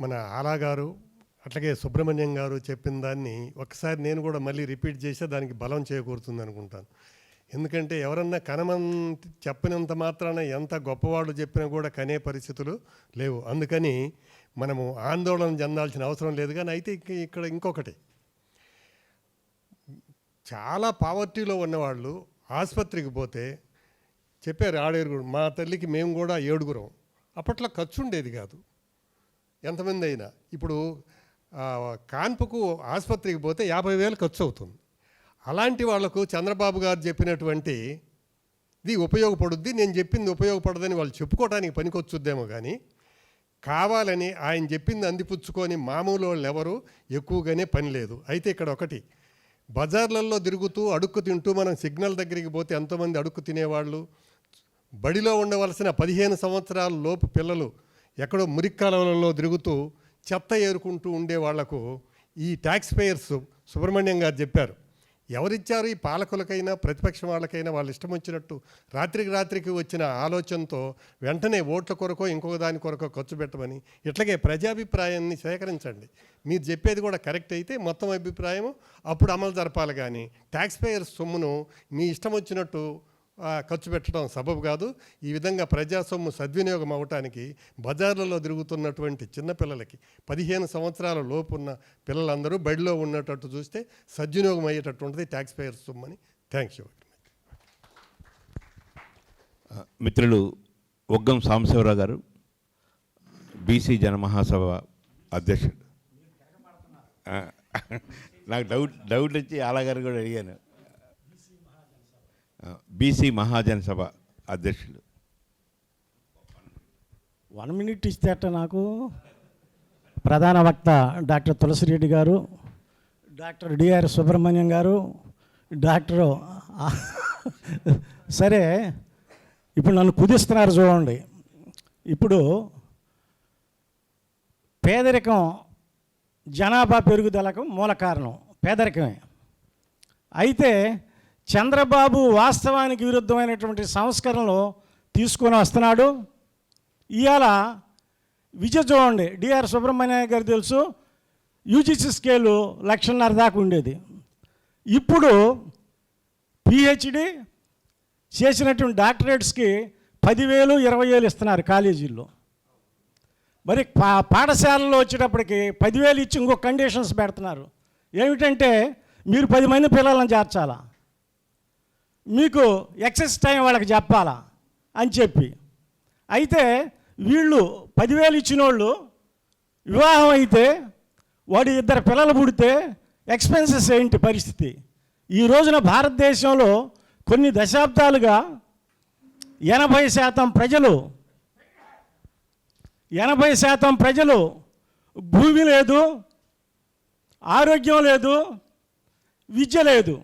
మన ఆలా గారు అట్లాగే సుబ్రహ్మణ్యం గారు చెప్పిన దాన్ని ఒకసారి నేను కూడా మళ్ళీ రిపీట్ చేస్తే దానికి బలం చేకూరుతుంది అనుకుంటాను. ఎందుకంటే ఎవరన్నా చెప్పినంత మాత్రాన ఎంత గొప్పవాళ్ళు చెప్పినా కూడా కనే పరిస్థితులు లేవు. అందుకని మనము ఆందోళన చెందాల్సిన అవసరం లేదు. కానీ అయితే ఇక్కడ ఇంకొకటి, చాలా పావర్టీలో ఉన్నవాళ్ళు ఆసుపత్రికి పోతే చెప్పారు, 6 మా తల్లికి మేము కూడా 7. అప్పట్లో ఖర్చు ఉండేది కాదు ఎంతమంది అయినా. ఇప్పుడు కాన్పుకు ఆసుపత్రికి పోతే 50,000 ఖర్చు అవుతుంది. అలాంటి వాళ్లకు చంద్రబాబు గారు చెప్పినటువంటిది ఉపయోగపడుద్ది, నేను చెప్పింది ఉపయోగపడదని వాళ్ళు చెప్పుకోవడానికి పనికొచ్చుద్దేమో. కానీ కావాలని ఆయన చెప్పింది అందిపుచ్చుకొని మామూలు వాళ్ళు ఎవరు ఎక్కువగానే పని లేదు. అయితే ఇక్కడ ఒకటి, బజార్లలో తిరుగుతూ అడుక్కు తింటూ, మనం సిగ్నల్ దగ్గరికి పోతే ఎంతోమంది అడుక్కు తినేవాళ్ళు, బడిలో ఉండవలసిన 15 సంవత్సరాల లోపు పిల్లలు ఎక్కడో మురిక్కాలలో తిరుగుతూ చెత్త ఏరుకుంటూ ఉండే వాళ్లకు ఈ ట్యాక్స్ పేయర్స్ సుబ్రహ్మణ్యం గారు చెప్పారు, ఎవరిచ్చారు ఈ పాలకులకైనా ప్రతిపక్షం వాళ్ళకైనా వాళ్ళు ఇష్టం వచ్చినట్టు రాత్రికి వచ్చిన ఆలోచనతో వెంటనే ఓట్ల కొరకో ఇంకొక దాని కొరకో ఖర్చు పెట్టమని. ఇట్లాగే ప్రజాభిప్రాయాన్ని సేకరించండి. మీరు చెప్పేది కూడా కరెక్ట్ అయితే మొత్తం అభిప్రాయం అప్పుడు అమలు జరపాలి. కానీ ట్యాక్స్ పేయర్స్ సొమ్మును మీ ఇష్టం వచ్చినట్టు ఖర్చు పెట్టడం సబబు కాదు. ఈ విధంగా ప్రజా సొమ్ము సద్వినియోగం అవ్వటానికి బజార్లలో తిరుగుతున్నటువంటి చిన్నపిల్లలకి 15 సంవత్సరాల లోపు ఉన్న పిల్లలందరూ బడిలో ఉన్నట్టు చూస్తే సద్వినియోగం అయ్యేటట్టు ఉంటుంది ట్యాక్స్ పేయర్స్ సొమ్మని. Thank you. మిత్రులు ఒగ్గం సాంబశివరావు గారు, బీసీ జనమహాసభ అధ్యక్షుడు. నాకు డౌట్ వచ్చి ఆలగారు కూడా అడిగాను. బీసీ మహాజన సభ అధ్యక్షులు. 1 మినిట్ ఇస్తే నాకు ప్రధాన వక్త డాక్టర్ తులసిరెడ్డి గారు, డాక్టర్ డిఆర్ సుబ్రహ్మణ్యం గారు, డాక్టర్ సరే ఇప్పుడు నన్ను కుదిస్తున్నారు చూడండి. ఇప్పుడు పేదరికం జనాభా పెరుగుదలకు మూల కారణం పేదరికమే. అయితే చంద్రబాబు వాస్తవానికి విరుద్ధమైనటువంటి సంస్కరణలు తీసుకొని వస్తున్నాడు. ఇవాళ విద్య చూడండి, డిఆర్ సుబ్రహ్మణ్య గారు తెలుసు, యూజీసీ స్కేలు 1,50,000 దాకా ఉండేది. ఇప్పుడు పిహెచ్డి చేసినటువంటి డాక్టరేట్స్కి 10,000, 20,000 ఇస్తున్నారు కాలేజీల్లో. మరి పాఠశాలలో వచ్చేటప్పటికి 10,000 ఇచ్చి ఇంకొక కండిషన్స్ పెడుతున్నారు. ఏమిటంటే మీరు 10 మంది పిల్లలను చేర్చాలా, మీకు ఎక్సెస్ టైం వాళ్ళకి చెప్పాలా అని చెప్పి. అయితే వీళ్ళు 10,000 ఇచ్చిన వాళ్ళు వివాహం అయితే వాడి 2 పిల్లలు పుడితే ఎక్స్పెన్సెస్ ఏంటి పరిస్థితి? ఈ రోజున భారతదేశంలో కొన్ని దశాబ్దాలుగా 80% ప్రజలు భూమి లేదు, ఆరోగ్యం లేదు, విద్య లేదు.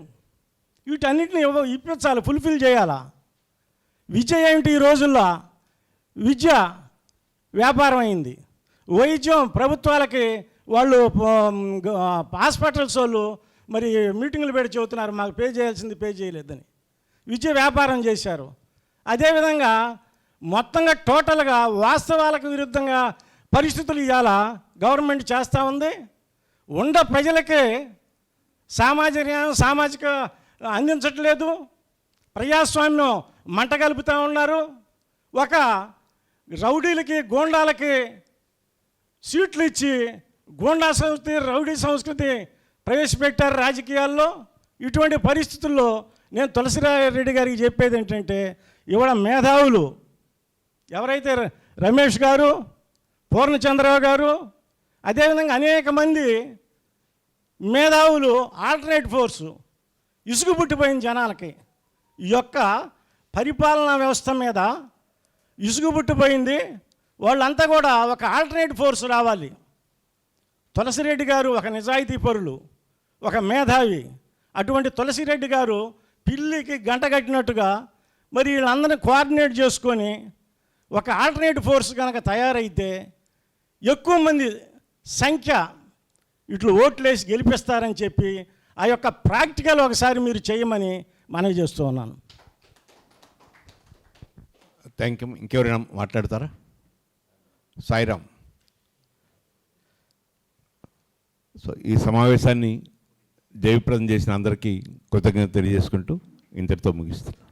వీటన్నిటిని ఇప్పించాలి, ఫుల్ఫిల్ చేయాలా. విద్య ఏమిటి? ఈ రోజుల్లో విద్య వ్యాపారం అయింది. వైద్యం ప్రభుత్వాలకి వాళ్ళు హాస్పిటల్స్ వాళ్ళు మరి మీటింగులు పెట్టి చెబుతున్నారు మాకు పే చేయాల్సింది పే చేయలేదని. విద్య వ్యాపారం చేశారు. అదేవిధంగా మొత్తంగా టోటల్గా వాస్తవాలకు విరుద్ధంగా పరిస్థితులు ఇవాళ గవర్నమెంట్ చేస్తూ ఉంది. ప్రజలకే సామాజిక అందించట్లేదు. ప్రజాస్వామ్యం మంట కలుపుతూ ఉన్నారు. ఒక రౌడీలకి గోండాలకి సీట్లు ఇచ్చి గోండా సంస్కృతి, రౌడీ సంస్కృతి ప్రవేశపెట్టారు రాజకీయాల్లో. ఇటువంటి పరిస్థితుల్లో నేను తులసిరెడ్డి గారికి చెప్పేది ఏంటంటే, ఇవాళ మేధావులు ఎవరైతే రమేష్ గారు, పూర్ణచంద్రరావు గారు, అదేవిధంగా అనేక మంది మేధావులు ఆల్టర్నేట్ ఫోర్సు ఇసుగు పుట్టిపోయిన జనాలకి ఈ యొక్క పరిపాలనా వ్యవస్థ మీద ఇసుగు పుట్టిపోయింది. వాళ్ళంతా కూడా ఒక ఆల్టర్నేట్ ఫోర్స్ రావాలి. తులసిరెడ్డి గారు ఒక నిజాయితీ పరులు, ఒక మేధావి. అటువంటి తులసిరెడ్డి గారు పిల్లికి గంట కట్టినట్టుగా మరి వీళ్ళందరినీ కోఆర్డినేట్ చేసుకొని ఒక ఆల్టర్నేట్ ఫోర్స్ కనుక తయారైతే ఎక్కువ మంది సంఖ్య ఇట్లు ఓట్లేసి గెలిపిస్తారని చెప్పి ఆ యొక్క ప్రాక్టికల్ ఒకసారి మీరు చేయమని మనవి చేస్తూ ఉన్నాను. Thank you. ఇంకెవరైనా మాట్లాడతారా? సాయిరామ్. సో ఈ సమావేశాన్ని జయప్రదం చేసిన అందరికీ కృతజ్ఞత తెలియజేసుకుంటూ ఇంతటితో ముగిస్తున్నాను.